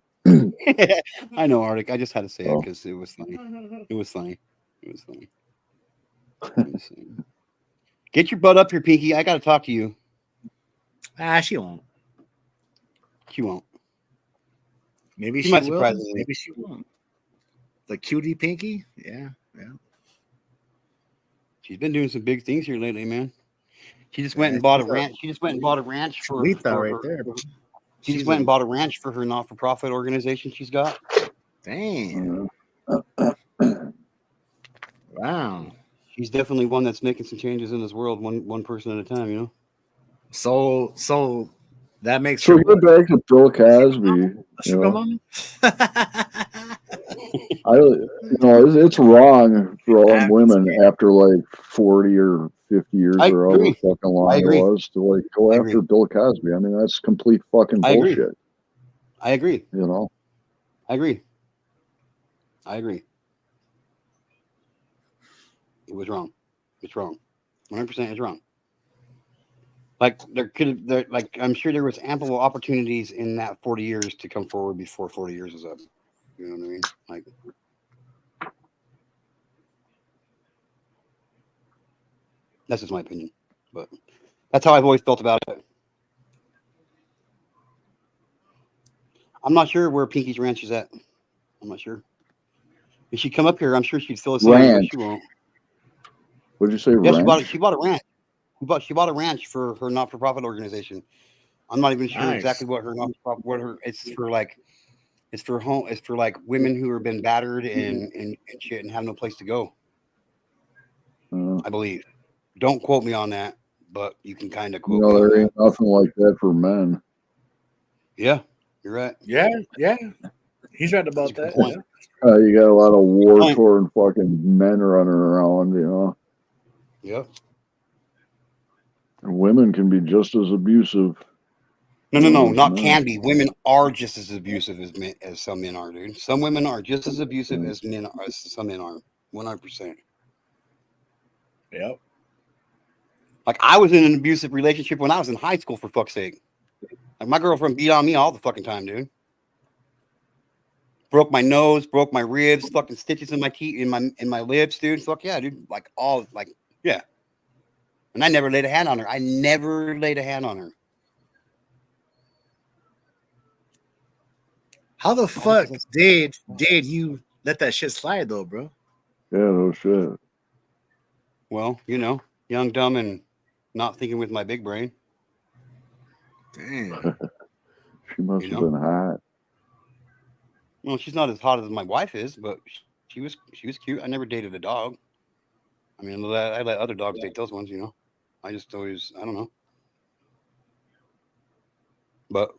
I know, Arctic. I just had to say it Oh, because it was funny. It was funny. It was funny. It was funny. Get your butt up here, Pinky. I got to talk to you. She won't. She won't. Maybe She she might will. surprise me. Maybe she won't. The cutie Pinky. Yeah. She's been doing some big things here lately, man. She just went Yeah, and bought a she's a ranch. She just went and bought a ranch Lita for right her. there, bro. She just She's went a and bought a ranch for her not-for-profit organization she's got. damn. Wow. She's definitely one that's making some changes in this world, one person at a time. You know. So that makes so her get what? back to Bill Cosby. A You sugar know, mama? it's wrong for all Happens, women man. after like 40 or 50 years I or however agree. fucking I long it agree. was to like go I after agree. Bill Cosby. I mean, that's complete fucking I agree. bullshit. I agree. You know. I agree. I agree. It was wrong. It's wrong. 100% is wrong. Like I'm sure there was ample opportunities in that 40 years to come forward before 40 years is up. You know what I mean? Like, that's just my opinion, but that's how I've always felt about it. I'm not sure where Pinky's Ranch is at. I'm not sure. If she come up here, I'm sure she'd fill us in, but Ranch. she won't. What'd you say? Yeah, Ranch? she bought a ranch. She bought a ranch for her not-for-profit organization. I'm not even sure exactly Nice. what her not-for-profit, it's for like. It's for home. It's for like women who have been battered and shit and have no place to go. I believe. Don't quote me on that, but you can kind of quote me on There that. ain't nothing like that for men. Yeah, you're right. Yeah. He's right That's a about good that. point. Yeah. You got a lot of war Point. torn fucking men running around. You know, Yep. and women can be just as abusive. No. As Not men. can be. Women are just as abusive as some men are, dude. Some women are just as abusive as some men are. 100%. Yep. Like I was in an abusive relationship when I was in high school. For fuck's sake. Like my girlfriend beat on me all the fucking time, dude. Broke my nose, broke my ribs, fucking stitches in my teeth, in my lips, dude. Fuck yeah, dude. Like all, like yeah. And I never laid a hand on her. I never laid a hand on her. How the fuck did you let that shit slide though, bro? Yeah, no shit. Well, you know, young, dumb, and not thinking with my big brain. Damn. She must have been hot. Well, she's not as hot as my wife is, but she was cute. I never dated a dog. I mean, I let other dogs date those ones, you know. I just always, I don't know. But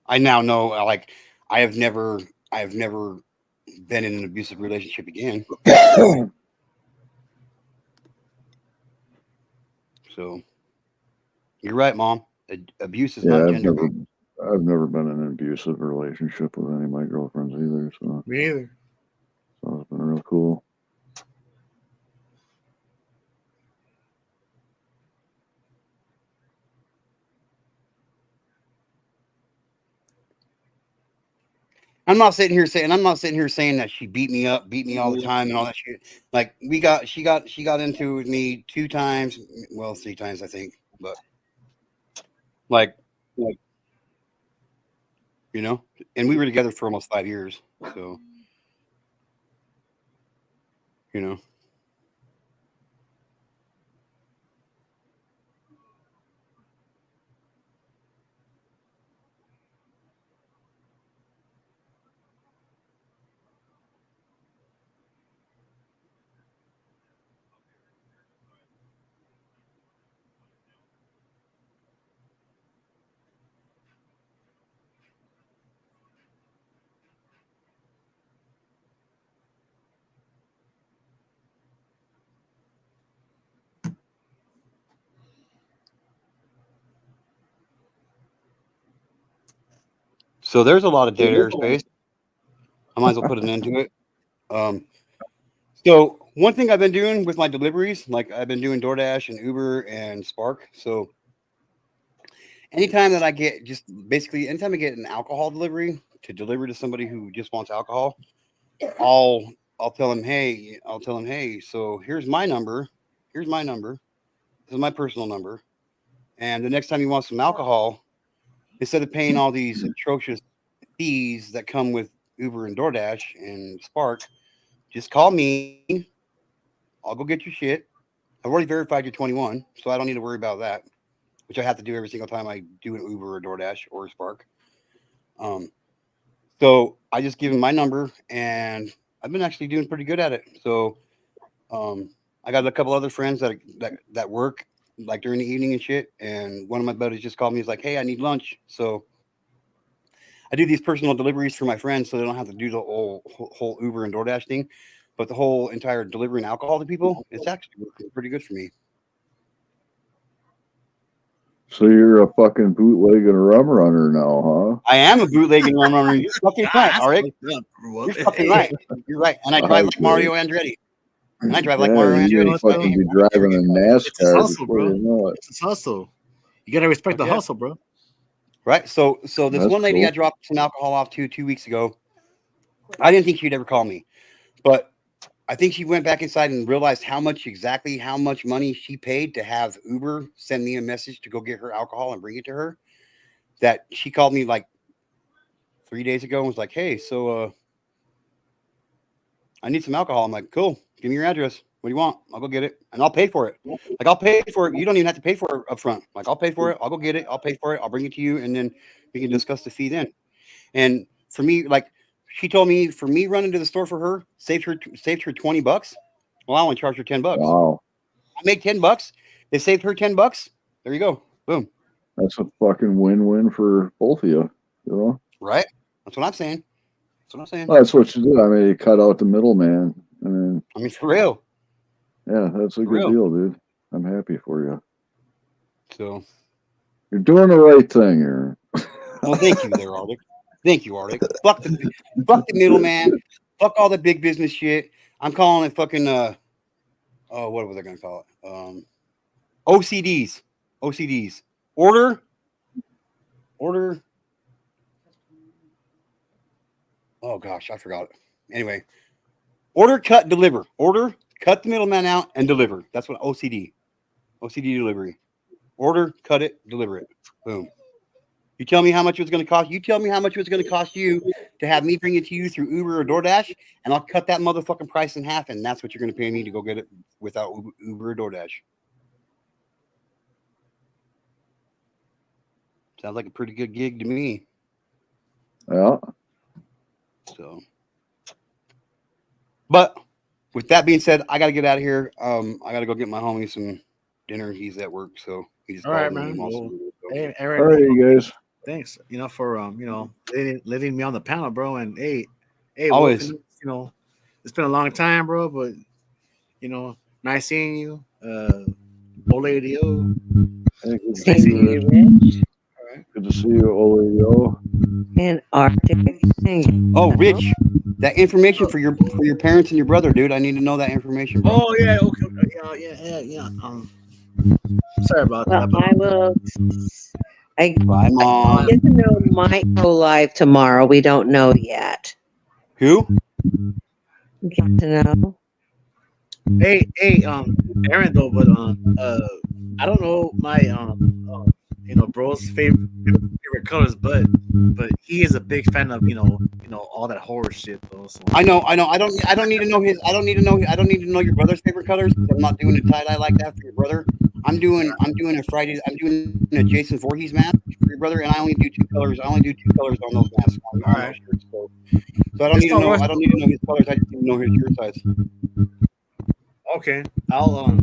I now know, like, I have never been in an abusive relationship again. So you're right, Mom. Abuse is not gender based. I've never been in an abusive relationship with any of my girlfriends either. So Me either. So it's been real cool. I'm not sitting here saying that she beat me up, beat me all the time and all that shit. Like she got into with me 2 times, well, 3 times I think, but like you know, and we were together for almost 5 years. So, you know. So there's a lot of dead airspace. I might as well put an end to it. So one thing I've been doing with my deliveries, like I've been doing DoorDash and Uber and Spark. So anytime that I get anytime I get an alcohol delivery to deliver to somebody who just wants alcohol, I'll tell them, hey, so here's my number. This is my personal number. And the next time you want some alcohol, instead of paying all these atrocious fees that come with Uber and DoorDash and Spark, just call me. I'll go get your shit. I've already verified you're 21, so I don't need to worry about that, which I have to do every single time I do an Uber or DoorDash or Spark. So I just give them my number, and I've been actually doing pretty good at it. So I got a couple other friends that work like during the evening and shit, and one of my buddies just called me. He's like, hey, I need lunch. So I do these personal deliveries for my friends so they don't have to do the whole Uber and DoorDash thing. But the whole entire delivering alcohol to people, it's actually working pretty good for me. So you're a fucking bootleg and rum runner now, huh? I am a bootleg and rum runner. You're fucking right, all right? You're fucking right. You're right. And I drive like Mario Andretti. And I drive like Mario Andretti. You're fucking be driving a NASCAR. It's a hustle, before bro. you know it. It's a hustle. You gotta respect the hustle, bro. Right. So this That's one lady cool. I dropped some alcohol off to 2 weeks ago. I didn't think she'd ever call me, but I think she went back inside and realized how much money she paid to have Uber send me a message to go get her alcohol and bring it to her. That she called me like 3 days ago and was like, hey, so I need some alcohol. I'm like, cool. Give me your address. What do you want? I'll go get it. And I'll pay for it. Like, I'll pay for it. You don't even have to pay for it up front. Like, I'll pay for it. I'll go get it. I'll pay for it. I'll bring it to you. And then we can discuss the fee then. And for me, like, she told me for me running to the store for her, saved her $20. Well, I only charged her $10. Wow. I made $10. They saved her $10. There you go. Boom. That's a fucking win-win for both of you, you know? Right? That's what I'm saying. Well, that's what you do. I mean, you cut out the middleman. I mean, for real. Yeah, that's a good deal, dude. I'm happy for you. So you're doing the right thing here. Well, thank you there, Arctic. Thank you, Arctic. Fuck the middleman. Fuck all the big business shit. I'm calling it fucking what was I gonna call it? OCDs. Order. Oh gosh, I forgot it. Anyway, order, cut, deliver. Order, cut the middleman out, and deliver. That's what OCD delivery. Order, cut it, deliver it. Boom. You tell me how much it was going to cost. You tell me how much it was going to cost you to have me bring it to you through Uber or DoorDash, and I'll cut that motherfucking price in half, and that's what you're going to pay me to go get it without Uber or DoorDash. Sounds like a pretty good gig to me. Yeah. So, but with that being said, I got to get out of here. I got to go get my homie some dinner. He's at work, so he just all called right, me. man. Well, hey, all right, you guys. Thanks, for letting me on the panel, bro. And hey, always, Wolf, it's been a long time, bro, but nice seeing you, old lady. Hey, good to see you, Rich. All right. Good to see you, old lady. And Arctic. Oh, Rich, that information for your parents and your brother, dude. I need to know that information, bro. Oh yeah, okay. Yeah. Sorry about that. I will. Bye, Mom. Get to know might go live tomorrow. We don't know yet. Who? Get to know. Hey, Aaron though, but I don't know my bro's favorite colors, but he is a big fan of all that horror shit though. So. I know. I don't need to know his. I don't need to know your brother's favorite colors. I'm not doing a tie dye like that for your brother. I'm doing a Friday. I'm doing a Jason Voorhees mask for your brother, and I only do two colors. I only do two colors on those masks. On those shirts. So I don't need to know. I don't need to know his colors. I just need to know his shirt size. Okay, I'll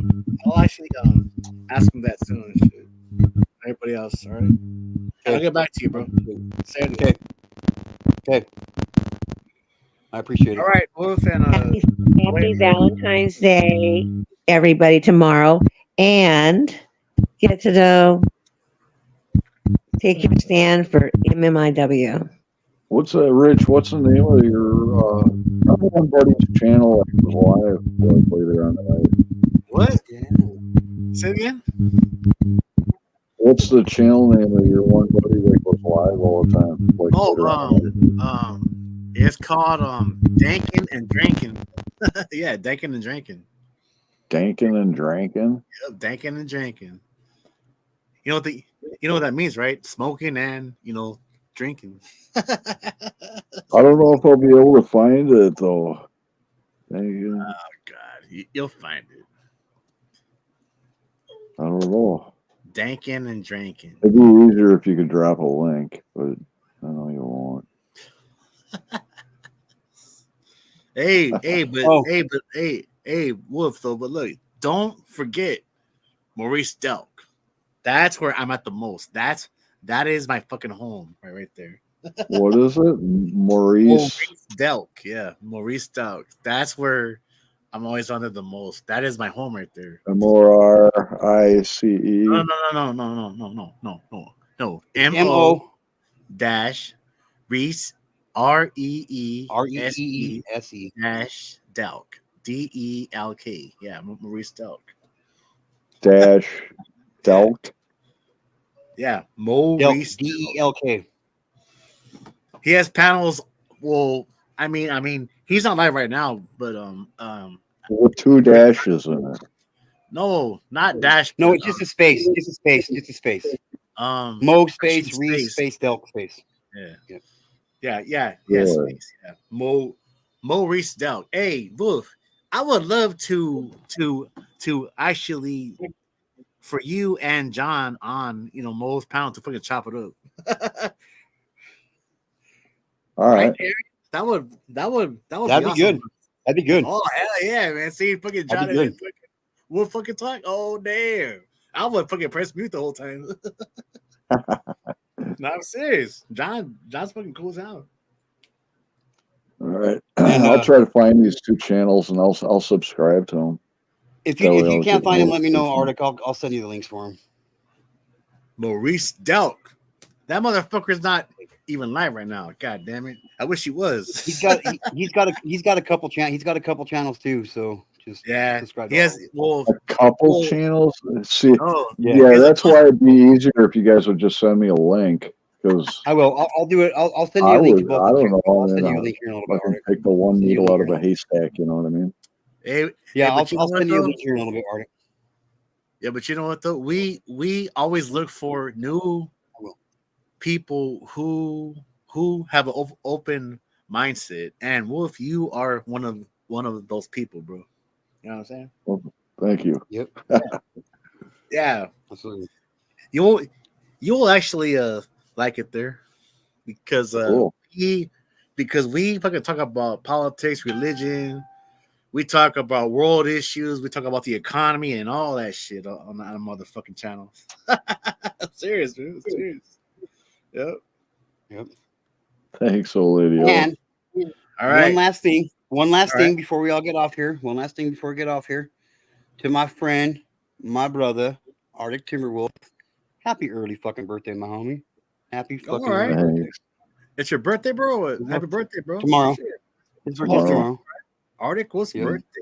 actually ask him that soon. And shit. Everybody else, all right. I'll get back to you, bro. Okay. I appreciate it. All right, Wolf, and happy Valentine's Day, everybody, tomorrow, and get to know. Take your stand for MMIW. What's Rich? What's the name of your number one buddy's channel that was live later on tonight? What? Say it again. What's the channel name of your one buddy that goes live all the time? Like later on. It's called Dankin' and Drinking. Yeah, Dankin' and Drinking. Dankin' and Drankin'? Yep, Dankin' and Drinking. You know what that means, right? Smoking and drinking. I don't know if I'll be able to find it though. Oh God, you'll find it. I don't know. Dankin' and Drinking. It'd be easier if you could drop a link, but I know you won't. Hey, Wolf though. But look, don't forget Maurice Delk. That's where I'm at the most. That is my fucking home right there. What is it? Maurice Delk. Yeah, Maurice Delk. That's where I'm always under the most. That is my home right there. MORICE. No. MO dash Reese REESE dash Delk. DELK. Yeah, Maurice Delk. Dash Delk. Yeah, Maurice DELK. He has panels. Well, I mean, he's not live right now, but with 2 dashes in it. No, not dash. No, it's just a space. Just a space. Just a space. Mo space, Reese space, Delk space. Yeah. Space. Yeah. Mo Reese Delk. Hey, Wolf, I would love to actually for you and John on Mo's panel to fucking chop it up. All right. That would That'd be awesome. good. That'd be good. Oh hell yeah, man! See, fucking John and we'll fucking talk. Oh damn! I would fucking press mute the whole time. No, I'm serious. John's fucking cool as hell. All right, I'll try to find these 2 channels and I'll subscribe to them. If you can't find him, let me know, Arctic. I'll send you the links for him. Maurice Delk. That motherfucker's not even live right now. God damn it! I wish he was. He's got a couple channels too. So just subscribe. He has a couple channels. See, yeah, that's why it'd be easier if you guys would just send me a link. Because I will. I'll do it. I'll send you a link to both. I don't know. I'll send you a link here in a little bit. I can take the one needle out of a haystack. You know what I mean? I'll send you a link here in a little bit, Arctic. Yeah, but you know what though? We always look for new people who have an open mindset, and Wolf, you are one of those people, bro. You know what I'm saying? Well, thank you. Yep. Yeah, absolutely. You'll actually like it there because cool. because we fucking talk about politics, religion. We talk about world issues. We talk about the economy and all that shit on the motherfucking channel. Serious, dude. Serious. Yep. Thanks, Olidio. And all right. One last thing before we all get off here. To my friend, my brother, Arctic Timberwolf. Happy early fucking birthday, my homie. Happy fucking birthday. It's your birthday, bro. Happy birthday, bro. Tomorrow. His birthday's tomorrow. Arctic, what's birthday?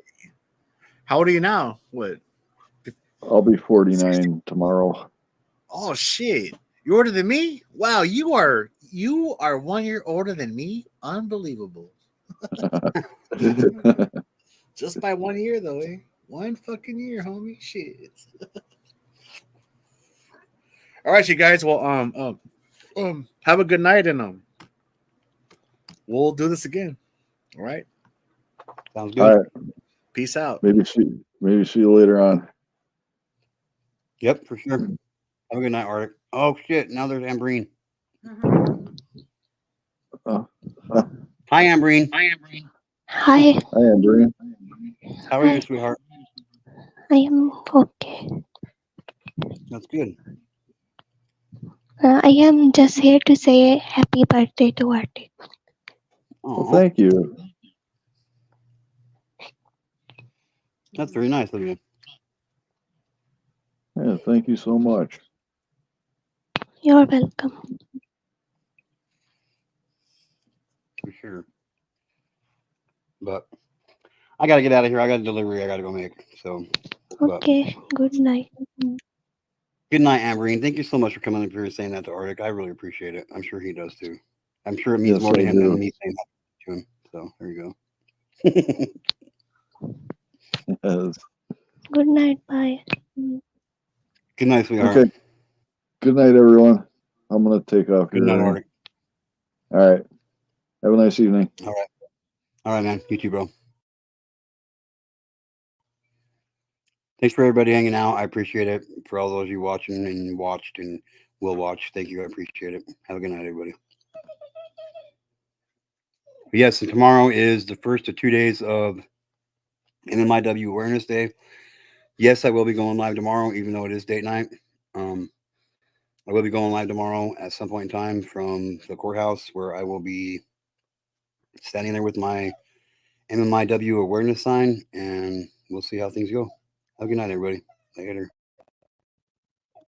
How old are you now? What? I'll be 49 tomorrow. Oh shit. You're older than me? Wow, you are 1 year older than me? Unbelievable. Just by 1 year though, eh? 1 fucking year, homie. Shit. All right, you guys. Well, have a good night, and we'll do this again. All right. Sounds good. All right. Peace out. Maybe see you later on. Yep, for sure. Have a good night, Arctic. Oh shit! Now there's Ambrine. Hi, Ambrine. Hi. Hi, Ambrine. How are you, sweetheart? I am okay. That's good. I am just here to say happy birthday to Arctic. Well, thank you. That's very nice of you. Yeah, thank you so much. You're welcome. sure. But I got to get out of here. I got a delivery I got to go make. So, Okay, good night. good night, Amberine. Thank you so much for coming up here and saying that to Arctic. I really appreciate it. I'm sure he does too. I'm sure it means Yes, more to I him than do. me saying that to him. So there you go. Yes. Good night. Bye. Good night, sweetheart. Okay. Good night, everyone. I'm gonna take off Good here. night, Arctic. All right. Have a nice evening. All right. All right, man. You too, bro. Thanks for everybody hanging out. I appreciate it. For all those you watching and watched and will watch, thank you. I appreciate it. Have a good night, everybody. But yes, and tomorrow is the first of 2 days of MMIW Awareness Day. Yes, I will be going live tomorrow, even though it is date night. I will be going live tomorrow at some point in time from the courthouse, where I will be standing there with my MMIW awareness sign, and we'll see how things go. Have a good night, everybody. Later.